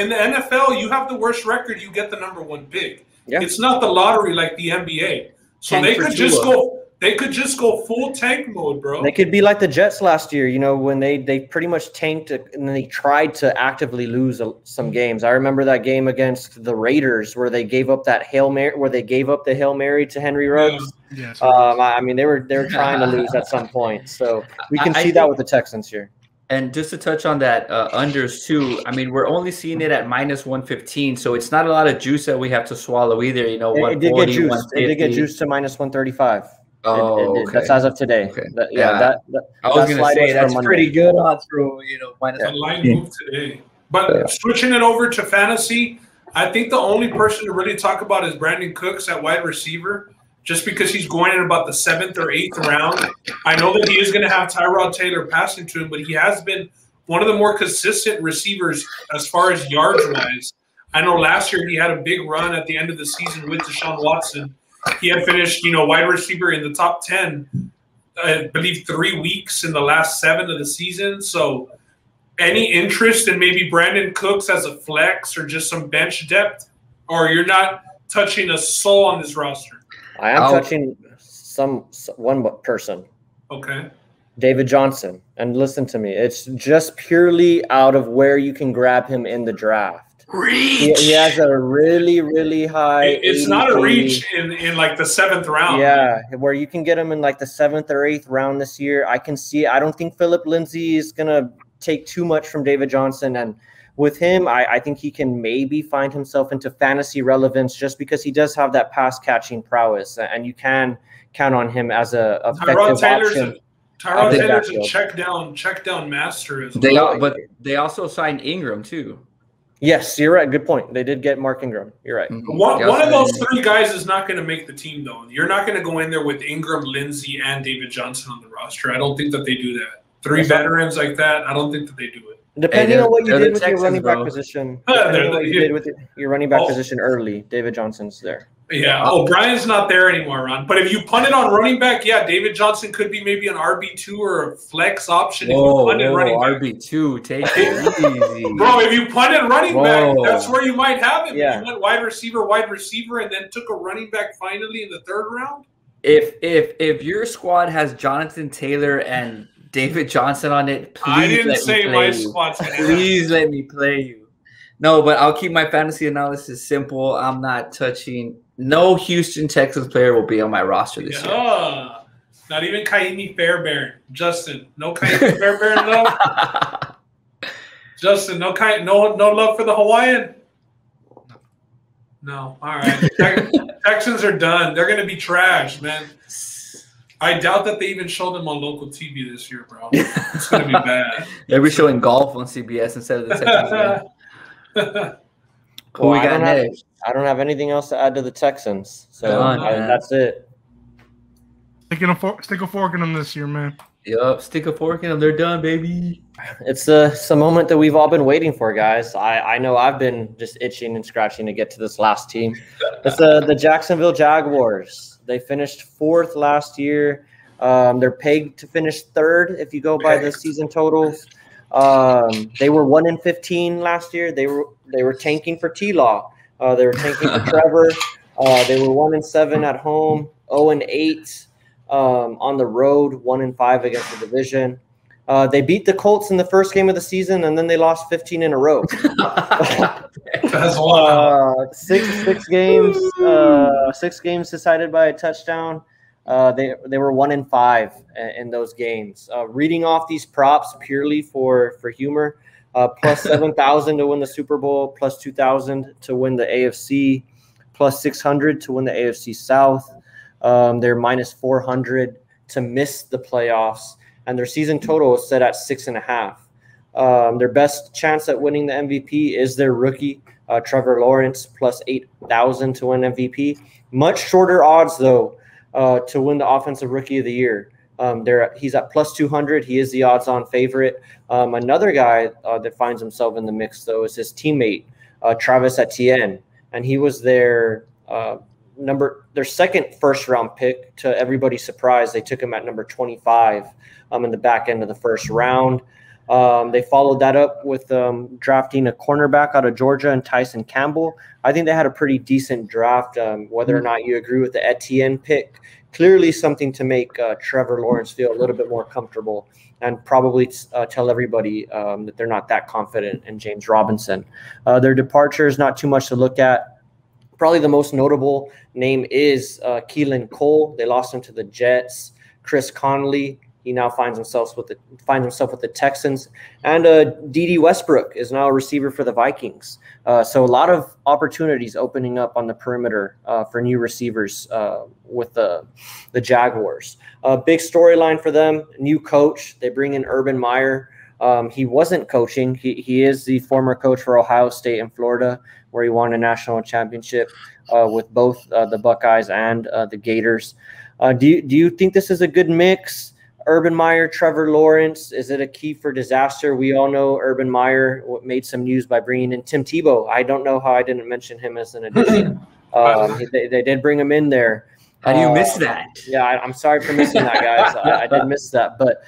the NFL, you have the worst record, you get the number 1 pick. Yeah. It's not the lottery like the NBA. So they could just go. They could just go full tank mode, bro. They could be like the Jets last year, when they pretty much tanked it and they tried to actively lose some games. I remember that game against the Raiders where they gave up that Hail Mary, the Hail Mary to Henry Ruggs. Yeah. Yes, I mean, they were trying to lose at some point. So we can see that with the Texans here. And just to touch on that unders too, I mean, we're only seeing it at minus 115, so it's not a lot of juice that we have to swallow either. It did get juiced. It did get juiced to minus 135. Oh, okay. That's as of today. Okay. I was going to say that's pretty good odds for minus. The line moved today. But switching it over to fantasy, I think the only person to really talk about is Brandon Cooks at wide receiver, just because he's going in about the 7th or 8th round. I know that he is going to have Tyrod Taylor passing to him, but he has been one of the more consistent receivers as far as yards wise. I know last year he had a big run at the end of the season with Deshaun Watson. He had finished, wide receiver in the top 10, I believe 3 weeks in the last 7 of the season. So any interest in maybe Brandon Cooks as a flex or just some bench depth, or you're not touching a soul on this roster? I am touching one person. Okay. David Johnson. And listen to me. It's just purely out of where you can grab him in the draft. He has a really, really high. It's not a reach in like the 7th round. Yeah, where you can get him in like the 7th or 8th round this year. I can see. I don't think Philip Lindsay is gonna take too much from David Johnson, and with him, I think he can maybe find himself into fantasy relevance just because he does have that pass catching prowess, and you can count on him as a effective option. Tyrod Taylor's a check down master as well. But they also signed Ingram too. Yes, you're right. Good point. They did get Mark Ingram. You're right. One of those 3 guys is not going to make the team, though. You're not going to go in there with Ingram, Lindsey, and David Johnson on the roster. I don't think that they do that. 3 veterans like that, I don't think that they do it. Depending on what you did with your running back position. Depending on what you did with your running back position early, David Johnson's there. Yeah. Oh, Brian's not there anymore, Ron. But if you punt it on running back, yeah, David Johnson could be maybe an RB2 or a flex option. RB2, take it easy. Bro, if you punted running back, that's where you might have it. Yeah. You went wide receiver, and then took a running back finally in the 3rd round. If your squad has Jonathan Taylor and David Johnson on it, please I didn't say my squad's gonna please let me play you. No, but I'll keep my fantasy analysis simple. I'm not touching. No Houston Texans player will be on my roster this year. Not even Kaimi Fairbairn. Justin, no Kaimi Fairbairn, no. Justin, no love for the Hawaiian. No, all right. Texans are done. They're gonna be trash, man. I doubt that they even showed them on local TV this year, bro. It's gonna be bad. They'll be showing golf on CBS instead of the Texans. Who we got next? I don't have anything else to add to the Texans, so that's it. Stick a fork in them this year, man. Yup, stick a fork in them. They're done, baby. It's a moment that we've all been waiting for, guys. I know I've been just itching and scratching to get to this last team. It's the Jacksonville Jaguars. They finished 4th last year. They're pegged to finish 3rd if you go by the season totals. They were 1-15 last year. They were tanking for T-Law. They were tanking for Trevor. They were 1-7 at home, 0-8 on the road, 1-5 against the division. They beat the Colts in the first game of the season, and then they lost 15 in a row. That's wild. 6 games. 6 games decided by a touchdown. They were 1-5 in those games. Reading off these props purely for humor, plus 7,000 to win the Super Bowl, plus 2,000 to win the AFC, plus 600 to win the AFC South. They're minus 400 to miss the playoffs, and their season total is set at 6.5. Their best chance at winning the MVP is their rookie, Trevor Lawrence, plus 8,000 to win MVP. Much shorter odds, though, to win the Offensive Rookie of the Year. He's at plus 200. He is the odds-on favorite. Another guy that finds himself in the mix, though, is his teammate, Travis Etienne, and he was their second first-round pick. To everybody's surprise, they took him at number 25 in the back end of the first round. They followed that up with drafting a cornerback out of Georgia and Tyson Campbell. I think they had a pretty decent draft. Whether or not you agree with the Etienne pick, clearly something to make Trevor Lawrence feel a little bit more comfortable and probably tell everybody that they're not that confident in James Robinson. Their departure is not too much to look at. Probably the most notable name is Keelan Cole. They lost him to the Jets. Chris Conley, he now finds himself with the Texans. And D.D. Westbrook is now a receiver for the Vikings. So a lot of opportunities opening up on the perimeter for new receivers with the Jaguars. Big storyline for them, new coach. They bring in Urban Meyer. He wasn't coaching. He is the former coach for Ohio State and Florida, where he won a national championship with both the Buckeyes and the Gators. Do you think this is a good mix? Urban Meyer, Trevor Lawrence, is it a key for disaster? We all know Urban Meyer made some news by bringing in Tim Tebow. I don't know how I didn't mention him as an addition. They did bring him in there. How do you miss that? Yeah, I'm sorry for missing that, guys. I did miss that. But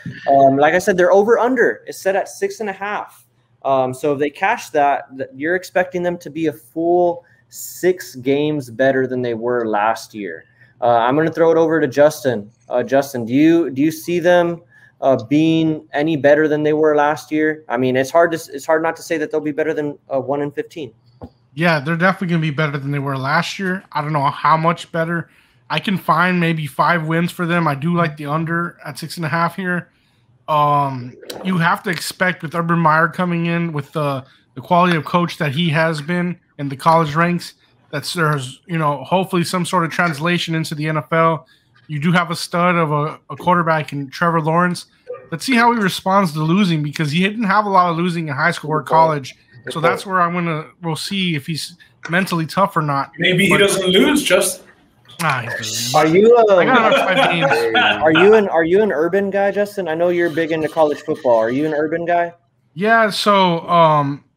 like I said, their over-under is set at 6.5. So if they cash that, you're expecting them to be a full 6 games better than they were last year. I'm going to throw it over to Justin. Justin, do you see them being any better than they were last year? I mean, it's hard not to say that they'll be better than 1-15. Yeah, they're definitely going to be better than they were last year. I don't know how much better. I can find maybe 5 wins for them. I do like the under at 6.5 here. You have to expect with Urban Meyer coming in with the quality of coach that he has been in the college ranks, that there's, hopefully some sort of translation into the NFL. You do have a stud of a quarterback in Trevor Lawrence. Let's see how he responds to losing, because he didn't have a lot of losing in high school or college. So that's where we'll see if he's mentally tough or not. Maybe he doesn't lose, Justin. Are you are you an Urban guy, Justin? I know you're big into college football. Are you an Urban guy? Yeah, so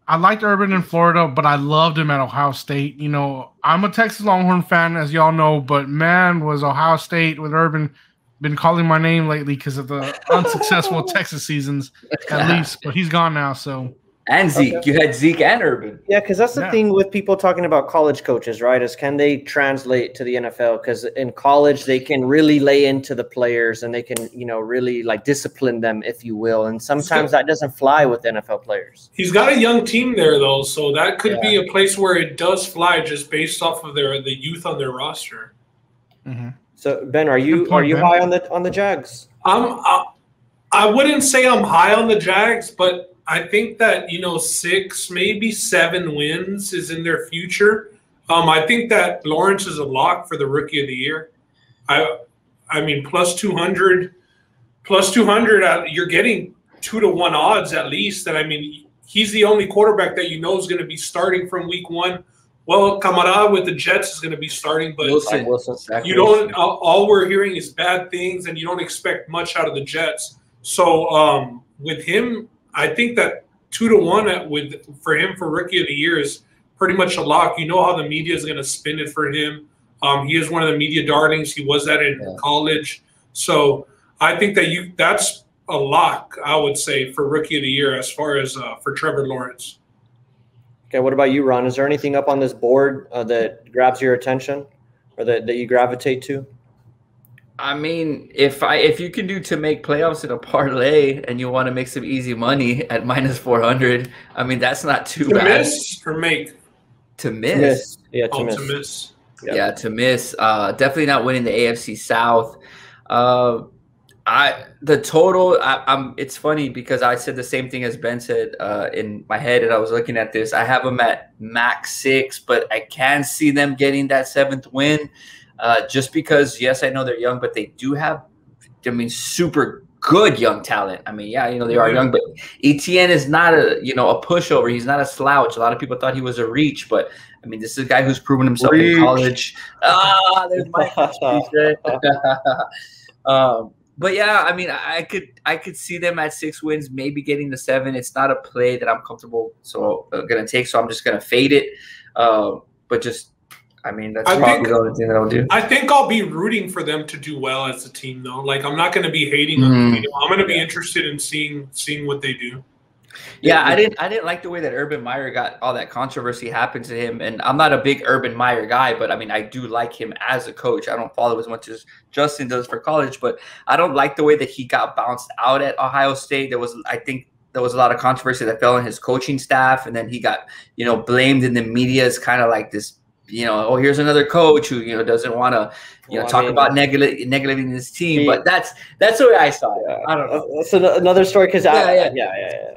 I liked Urban in Florida, but I loved him at Ohio State. I'm a Texas Longhorn fan, as y'all know, but man, was Ohio State with Urban been calling my name lately because of the unsuccessful Texas seasons, at least. But he's gone now, so. And Zeke. Okay. You had Zeke and Urban. Yeah, because that's the thing with people talking about college coaches, right? Is can they translate to the NFL? Because in college, they can really lay into the players and they can, really like discipline them, if you will. And sometimes that doesn't fly with NFL players. He's got a young team there, though, so that could be a place where it does fly just based off of the youth on their roster. Mm-hmm. So Ben, are you high on the Jags? I wouldn't say I'm high on the Jags, but I think that 6, maybe 7 wins is in their future. I think that Lawrence is a lock for the Rookie of the Year. I mean, plus 200. You're getting 2-to-1 odds at least. And I mean, he's the only quarterback that is going to be starting from week 1. Well, Kamara with the Jets is going to be starting, but Wilson. You don't. All we're hearing is bad things, and you don't expect much out of the Jets. So with him, I think that 2-to-1 for him for Rookie of the Year is pretty much a lock. You know how the media is going to spin it for him. He is one of the media darlings. He was that in college. So I think that that's a lock, I would say, for Rookie of the Year as far as for Trevor Lawrence. Okay, what about you, Ron? Is there anything up on this board that grabs your attention or that you gravitate to? I mean, if you can do to make playoffs in a parlay and you want to make some easy money at minus 400, I mean, that's not too bad. To miss or make? To miss. Yeah, to miss. Yeah, to miss. Definitely not winning the AFC South. The total. It's funny because I said the same thing as Ben said in my head, and I was looking at this. I have them at max 6, but I can see them getting that 7th win. Just because, yes, I know they're young, but they do have, super good young talent. I mean, yeah, they are young, but Etienne is not a pushover. He's not a slouch. A lot of people thought he was a reach, but I mean, this is a guy who's proven himself in college. There's my but yeah, I mean, I could see them at 6 wins, maybe getting the 7. It's not a play that I'm comfortable gonna take, so I'm just gonna fade it. But just. I mean, that's probably the only thing that I'll do. I think I'll be rooting for them to do well as a team, though. Like, I'm not going to be hating them. I'm going to be interested in seeing what they do. Yeah, I didn't like the way that Urban Meyer got all that controversy happened to him, and I'm not a big Urban Meyer guy, but I mean, I do like him as a coach. I don't follow as much as Justin does for college, but I don't like the way that he got bounced out at Ohio State. I think there was a lot of controversy that fell on his coaching staff, and then he got blamed in the media as kind of like this. Here's another coach who doesn't want to talk about negativing his team, but that's the way I saw it. I don't know. That's another story because yeah.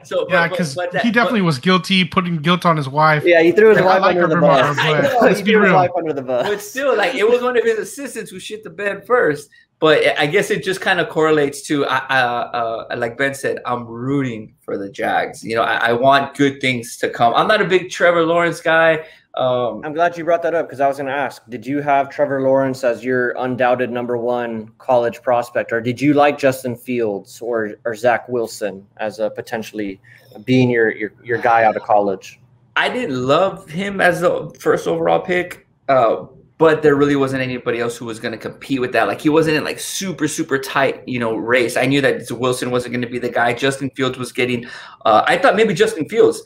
So because he definitely was guilty, putting guilt on his wife. Yeah, he threw his wife under the bus. Let's be real. But still, like, it was one of his assistants who shit the bed first. But I guess it just kind of correlates to, like Ben said, I'm rooting for the Jags. I want good things to come. I'm not a big Trevor Lawrence guy. I'm glad you brought that up because I was going to ask, did you have Trevor Lawrence as your undoubted #1 college prospect, or did you like Justin Fields or Zach Wilson as a potentially being your guy out of college? I didn't love him as the first overall pick, but there really wasn't anybody else who was going to compete with that. Like, he wasn't in like super, super tight, race. I knew that Wilson wasn't going to be the guy. Justin Fields was getting, I thought maybe Justin Fields,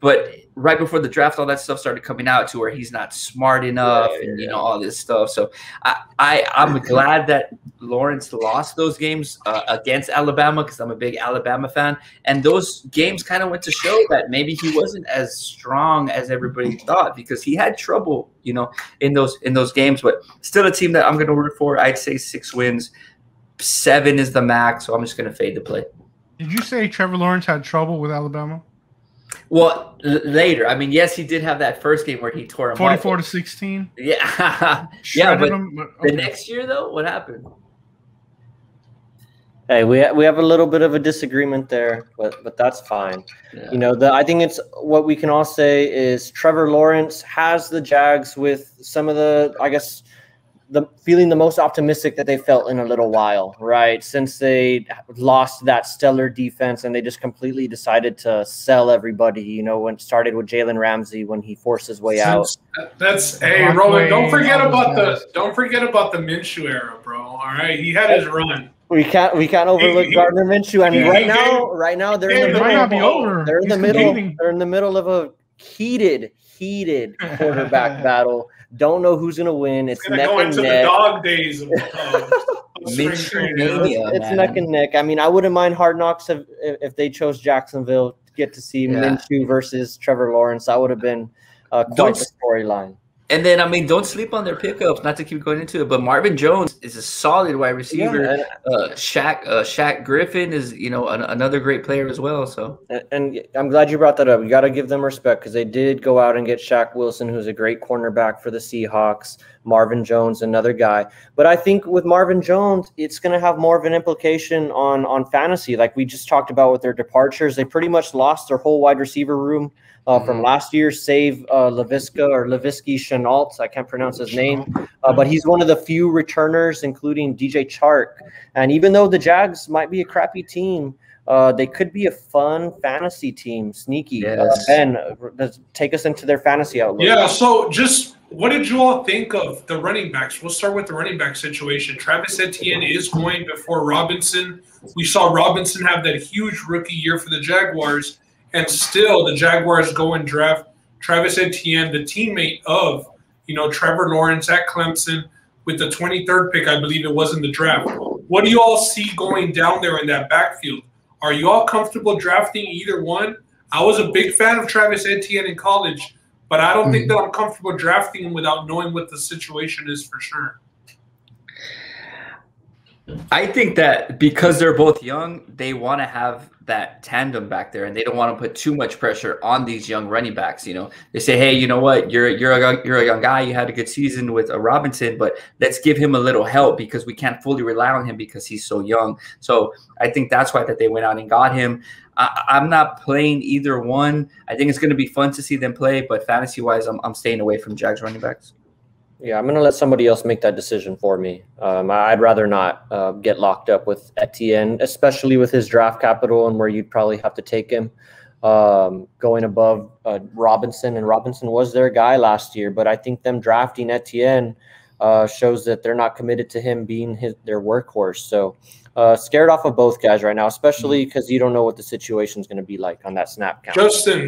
But right before the draft, all that stuff started coming out to where he's not smart enough and, you know, all this stuff. So I'm glad that Lawrence lost those games against Alabama because I'm a big Alabama fan. And those games kind of went to show that maybe he wasn't as strong as everybody thought because he had trouble, you know, in those games. But still a team that I'm going to root for. I'd say 6 wins. 7 is the max, so I'm just going to fade the play. Did you say Trevor Lawrence had trouble with Alabama? Well, later. I mean, yes, he did have that first game where he tore him 44 to 16. Yeah, yeah. But the next year, though, what happened? Hey, we have a little bit of a disagreement there, but that's fine. Yeah. You know, I think it's what we can all say is Trevor Lawrence has the Jags with some of the, I guess, the feeling the most optimistic that they felt in a little while, right? Since they lost that stellar defense and they just completely decided to sell everybody, you know, when it started with Jalen Ramsey when he forced his way out. That's hey, Roland, don't forget about the Minshew era, bro. All right. He had his run. We can't overlook Gardner Minshew. I mean, right now they're in the middle. They're in the middle of a heated quarterback battle. Don't know who's gonna win. It's neck and neck. The dog days of it's neck and neck. I mean, I wouldn't mind Hard Knocks if they chose Jacksonville to get to see Minshew versus Trevor Lawrence. That would have been quite the storyline. And then, I mean, don't sleep on their pickups. Not to keep going into it, but Marvin Jones is a solid wide receiver. Yeah, Shaq Griffin is, you know, another great player as well. So, and I'm glad you brought that up. You got to give them respect because they did go out and get Shaq Wilson, who's a great cornerback for the Seahawks. Marvin Jones, another guy. But I think with Marvin Jones, it's going to have more of an implication on fantasy. Like we just talked about with their departures, they pretty much lost their whole wide receiver room. From last year, save Laviski Shenault. I can't pronounce his name, but he's one of the few returners, including DJ Chark. And even though the Jags might be a crappy team, they could be a fun fantasy team, sneaky. Yes. Ben, take us into their fantasy outlook. Yeah, so just what did you all think of the running backs? We'll start with the running back situation. Travis Etienne is going before Robinson. We saw Robinson have that huge rookie year for the Jaguars. And still, the Jaguars go and draft Travis Etienne, the teammate of, you know, Trevor Lawrence at Clemson with the 23rd pick, I believe it was in the draft. What do you all see going down there in that backfield? Are you all comfortable drafting either one? I was a big fan of Travis Etienne in college, but I don't think that I'm comfortable drafting him without knowing what the situation is for sure. I think that because they're both young, they want to have that tandem back there, and they don't want to put too much pressure on these young running backs. You know, they say, hey, you know what, you're a young guy, you had a good season with a Robinson, but let's give him a little help because we can't fully rely on him because he's so young. So I think that's why that they went out and got him. I'm not playing either one. I think it's going to be fun to see them play, but fantasy wise, I'm staying away from Jags running backs. Yeah, I'm going to let somebody else make that decision for me. I'd rather not get locked up with Etienne, especially with his draft capital and where you'd probably have to take him going above Robinson. And Robinson was their guy last year, but I think them drafting Etienne shows that they're not committed to him being their workhorse. So scared off of both guys right now, especially because you don't know what the situation is going to be like on that snap count.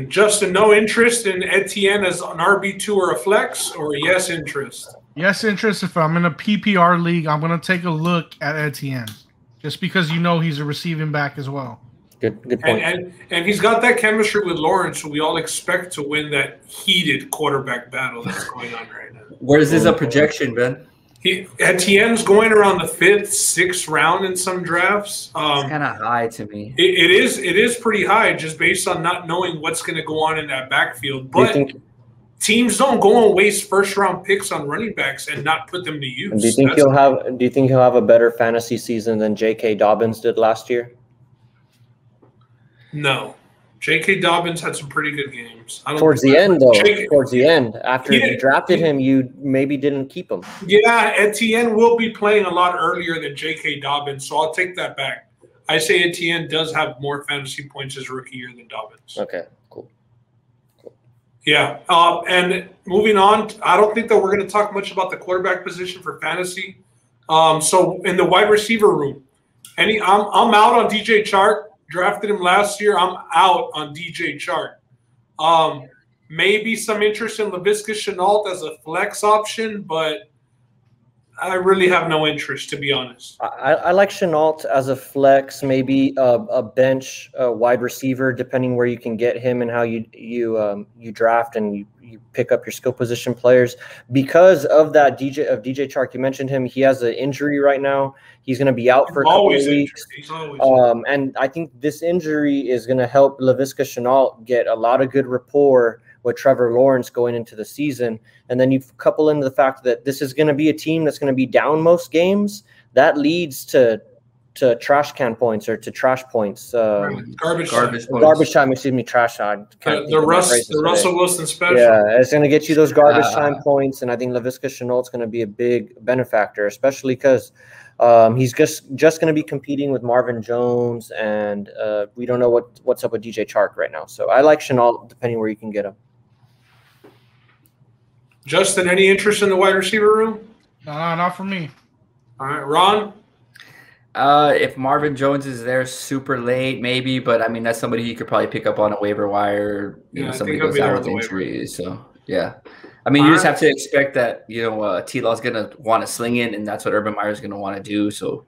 Justin, no interest in Etienne as an RB2 or a flex, or yes interest? Yes interest. If I'm in a PPR league, I'm going to take a look at Etienne, just because you know he's a receiving back as well. Good point. And he's got that chemistry with Lawrence, so we all expect to win that heated quarterback battle that's going on right now. Where is this a projection, Ben? Etienne's going around the 5th, 6th round in some drafts. It's kind of high to me. It is pretty high just based on not knowing what's going to go on in that backfield. But teams don't go and waste first-round picks on running backs and not put them to use. Do you think he'll have a better fantasy season than J.K. Dobbins did last year? No. J.K. Dobbins had some pretty good games. Towards the end, after you drafted him, you maybe didn't keep him. Yeah, Etienne will be playing a lot earlier than J.K. Dobbins, so I'll take that back. I say Etienne does have more fantasy points his rookie year than Dobbins. Okay, cool. Yeah, and moving on, I don't think that we're going to talk much about the quarterback position for fantasy. So in the wide receiver room, I'm out on DJ Chark. Drafted him last year. I'm out on DJ Chark. Maybe some interest in Laviska Shenault as a flex option, but I really have no interest, to be honest. I like Shenault as a flex, maybe a bench wide receiver, depending where you can get him and how you draft and you pick up your skill position players. Because of that DJ Chark, you mentioned him. He has an injury right now. He's going to be out for a couple of weeks. And I think this injury is going to help Laviska Shenault get a lot of good rapport with Trevor Lawrence going into the season. And then you couple in the fact that this is going to be a team that's going to be down most games. That leads to trash can points or to trash points. Garbage time, excuse me, trash time. The Russell Wilson special. Yeah, it's going to get you those garbage time points. And I think Laviska Shenault is going to be a big benefactor, especially because he's just going to be competing with Marvin Jones. And we don't know what's up with DJ Chark right now. So I like Shenault, depending where you can get him. Justin, any interest in the wide receiver room? No, not for me. All right, Ron? If Marvin Jones is there super late, maybe, but I mean that's somebody you could probably pick up on a waiver wire. Somebody goes out with injury. So yeah, I mean you just have to expect that T-Law's gonna want to sling it, and that's what Urban Meyer's gonna want to do. So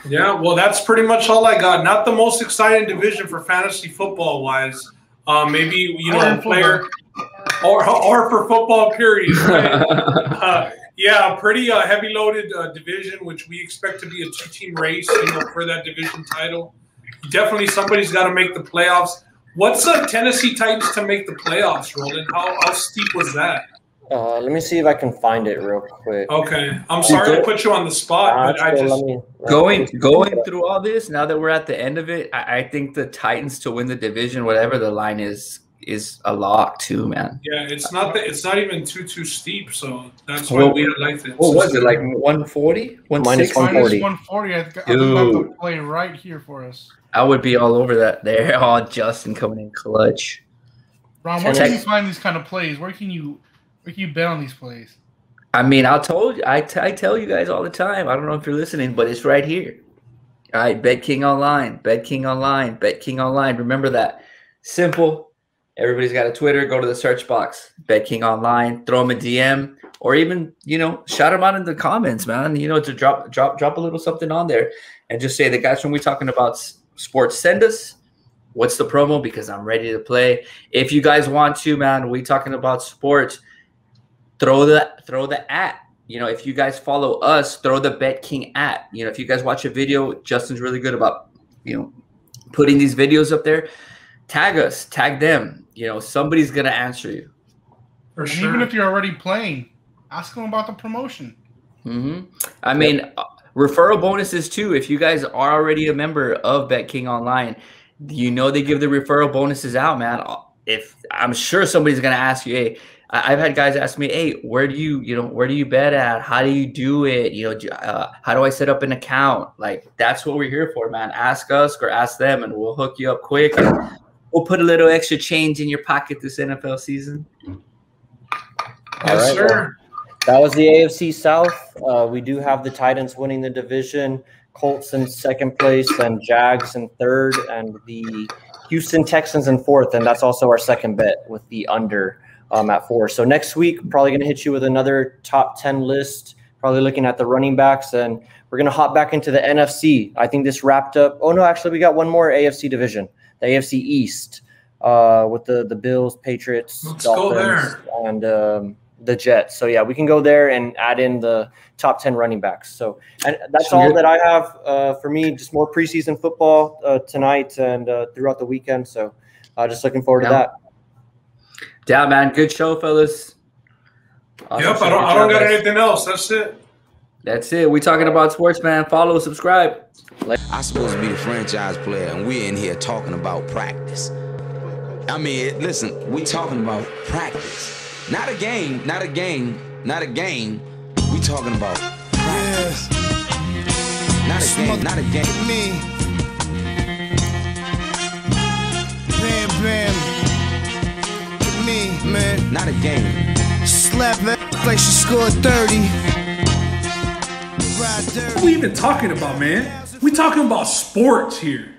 yeah, well that's pretty much all I got. Not the most exciting division for fantasy football wise. Maybe a player. Or for football, period. Right? Yeah, pretty heavy loaded division, which we expect to be a 2-team race, for that division title. Definitely somebody's got to make the playoffs. What's Tennessee Titans to make the playoffs, Roland? How steep was that? Let me see if I can find it real quick. Okay, I'm sorry to put you on the spot, but I just going through all this. Now that we're at the end of it, I think the Titans to win the division, whatever the line is a lock too, man. Yeah, it's not even too steep, so that's why we like it. What was it, like 140? Minus 140. 140. I think about to play right here for us. I would be all over that. There, Justin coming in clutch. Ron, where can you find these kind of plays? Where can you bet on these plays? I mean, I tell you guys all the time. I don't know if you're listening, but it's right here. All right, Bet King Online, Bet King Online, Bet King Online. Remember that. Simple. Everybody's got a Twitter. Go to the search box, Bet King Online. Throw them a DM, or even shout them out in the comments, man. To drop a little something on there, and just say the guys when we're talking about sports send us. What's the promo? Because I'm ready to play. If you guys want to, man, we talking about sports. Throw the at. If you guys follow us, throw the Bet King at. If you guys watch a video, Justin's really good about putting these videos up there. Tag us, tag them. Somebody's gonna answer you. For sure. Even if you're already playing, ask them about the promotion. Mm-hmm. I mean, referral bonuses too. If you guys are already a member of Bet King Online, they give the referral bonuses out, man. If I'm sure somebody's gonna ask you, hey, I've had guys ask me, hey, where do you bet at? How do you do it? How do I set up an account? Like that's what we're here for, man. Ask us or ask them, and we'll hook you up quick. And we'll put a little extra change in your pocket this NFL season. Yes, sir. That was the AFC South. We do have the Titans winning the division, Colts in second place, and Jags in third, and the Houston Texans in fourth. And that's also our second bet with the under at 4. So next week, probably going to hit you with another top 10 list, probably looking at the running backs. And we're going to hop back into the NFC. I think this wrapped up. Oh, no, actually, we got one more AFC division. The AFC East with the Bills, Patriots, Dolphins, and the Jets. So, yeah, we can go there and add in the top 10 running backs. So, and that's all that I have for me. Just more preseason football tonight and throughout the weekend. So, just looking forward to that. Yeah, man. Good show, fellas. Awesome. Yep, I don't got anything else. That's it. That's it. We talking about sports, man. Follow, subscribe. I'm supposed to be the franchise player, and we're in here talking about practice. I mean, listen, we talking about practice. Not a game, not a game, not a game. We talking about practice. Not a game, not a game. Me. Bam, bam. Me, man. Not a game. Slap that like she scored 30. What are we even talking about, man? We talking about sports here.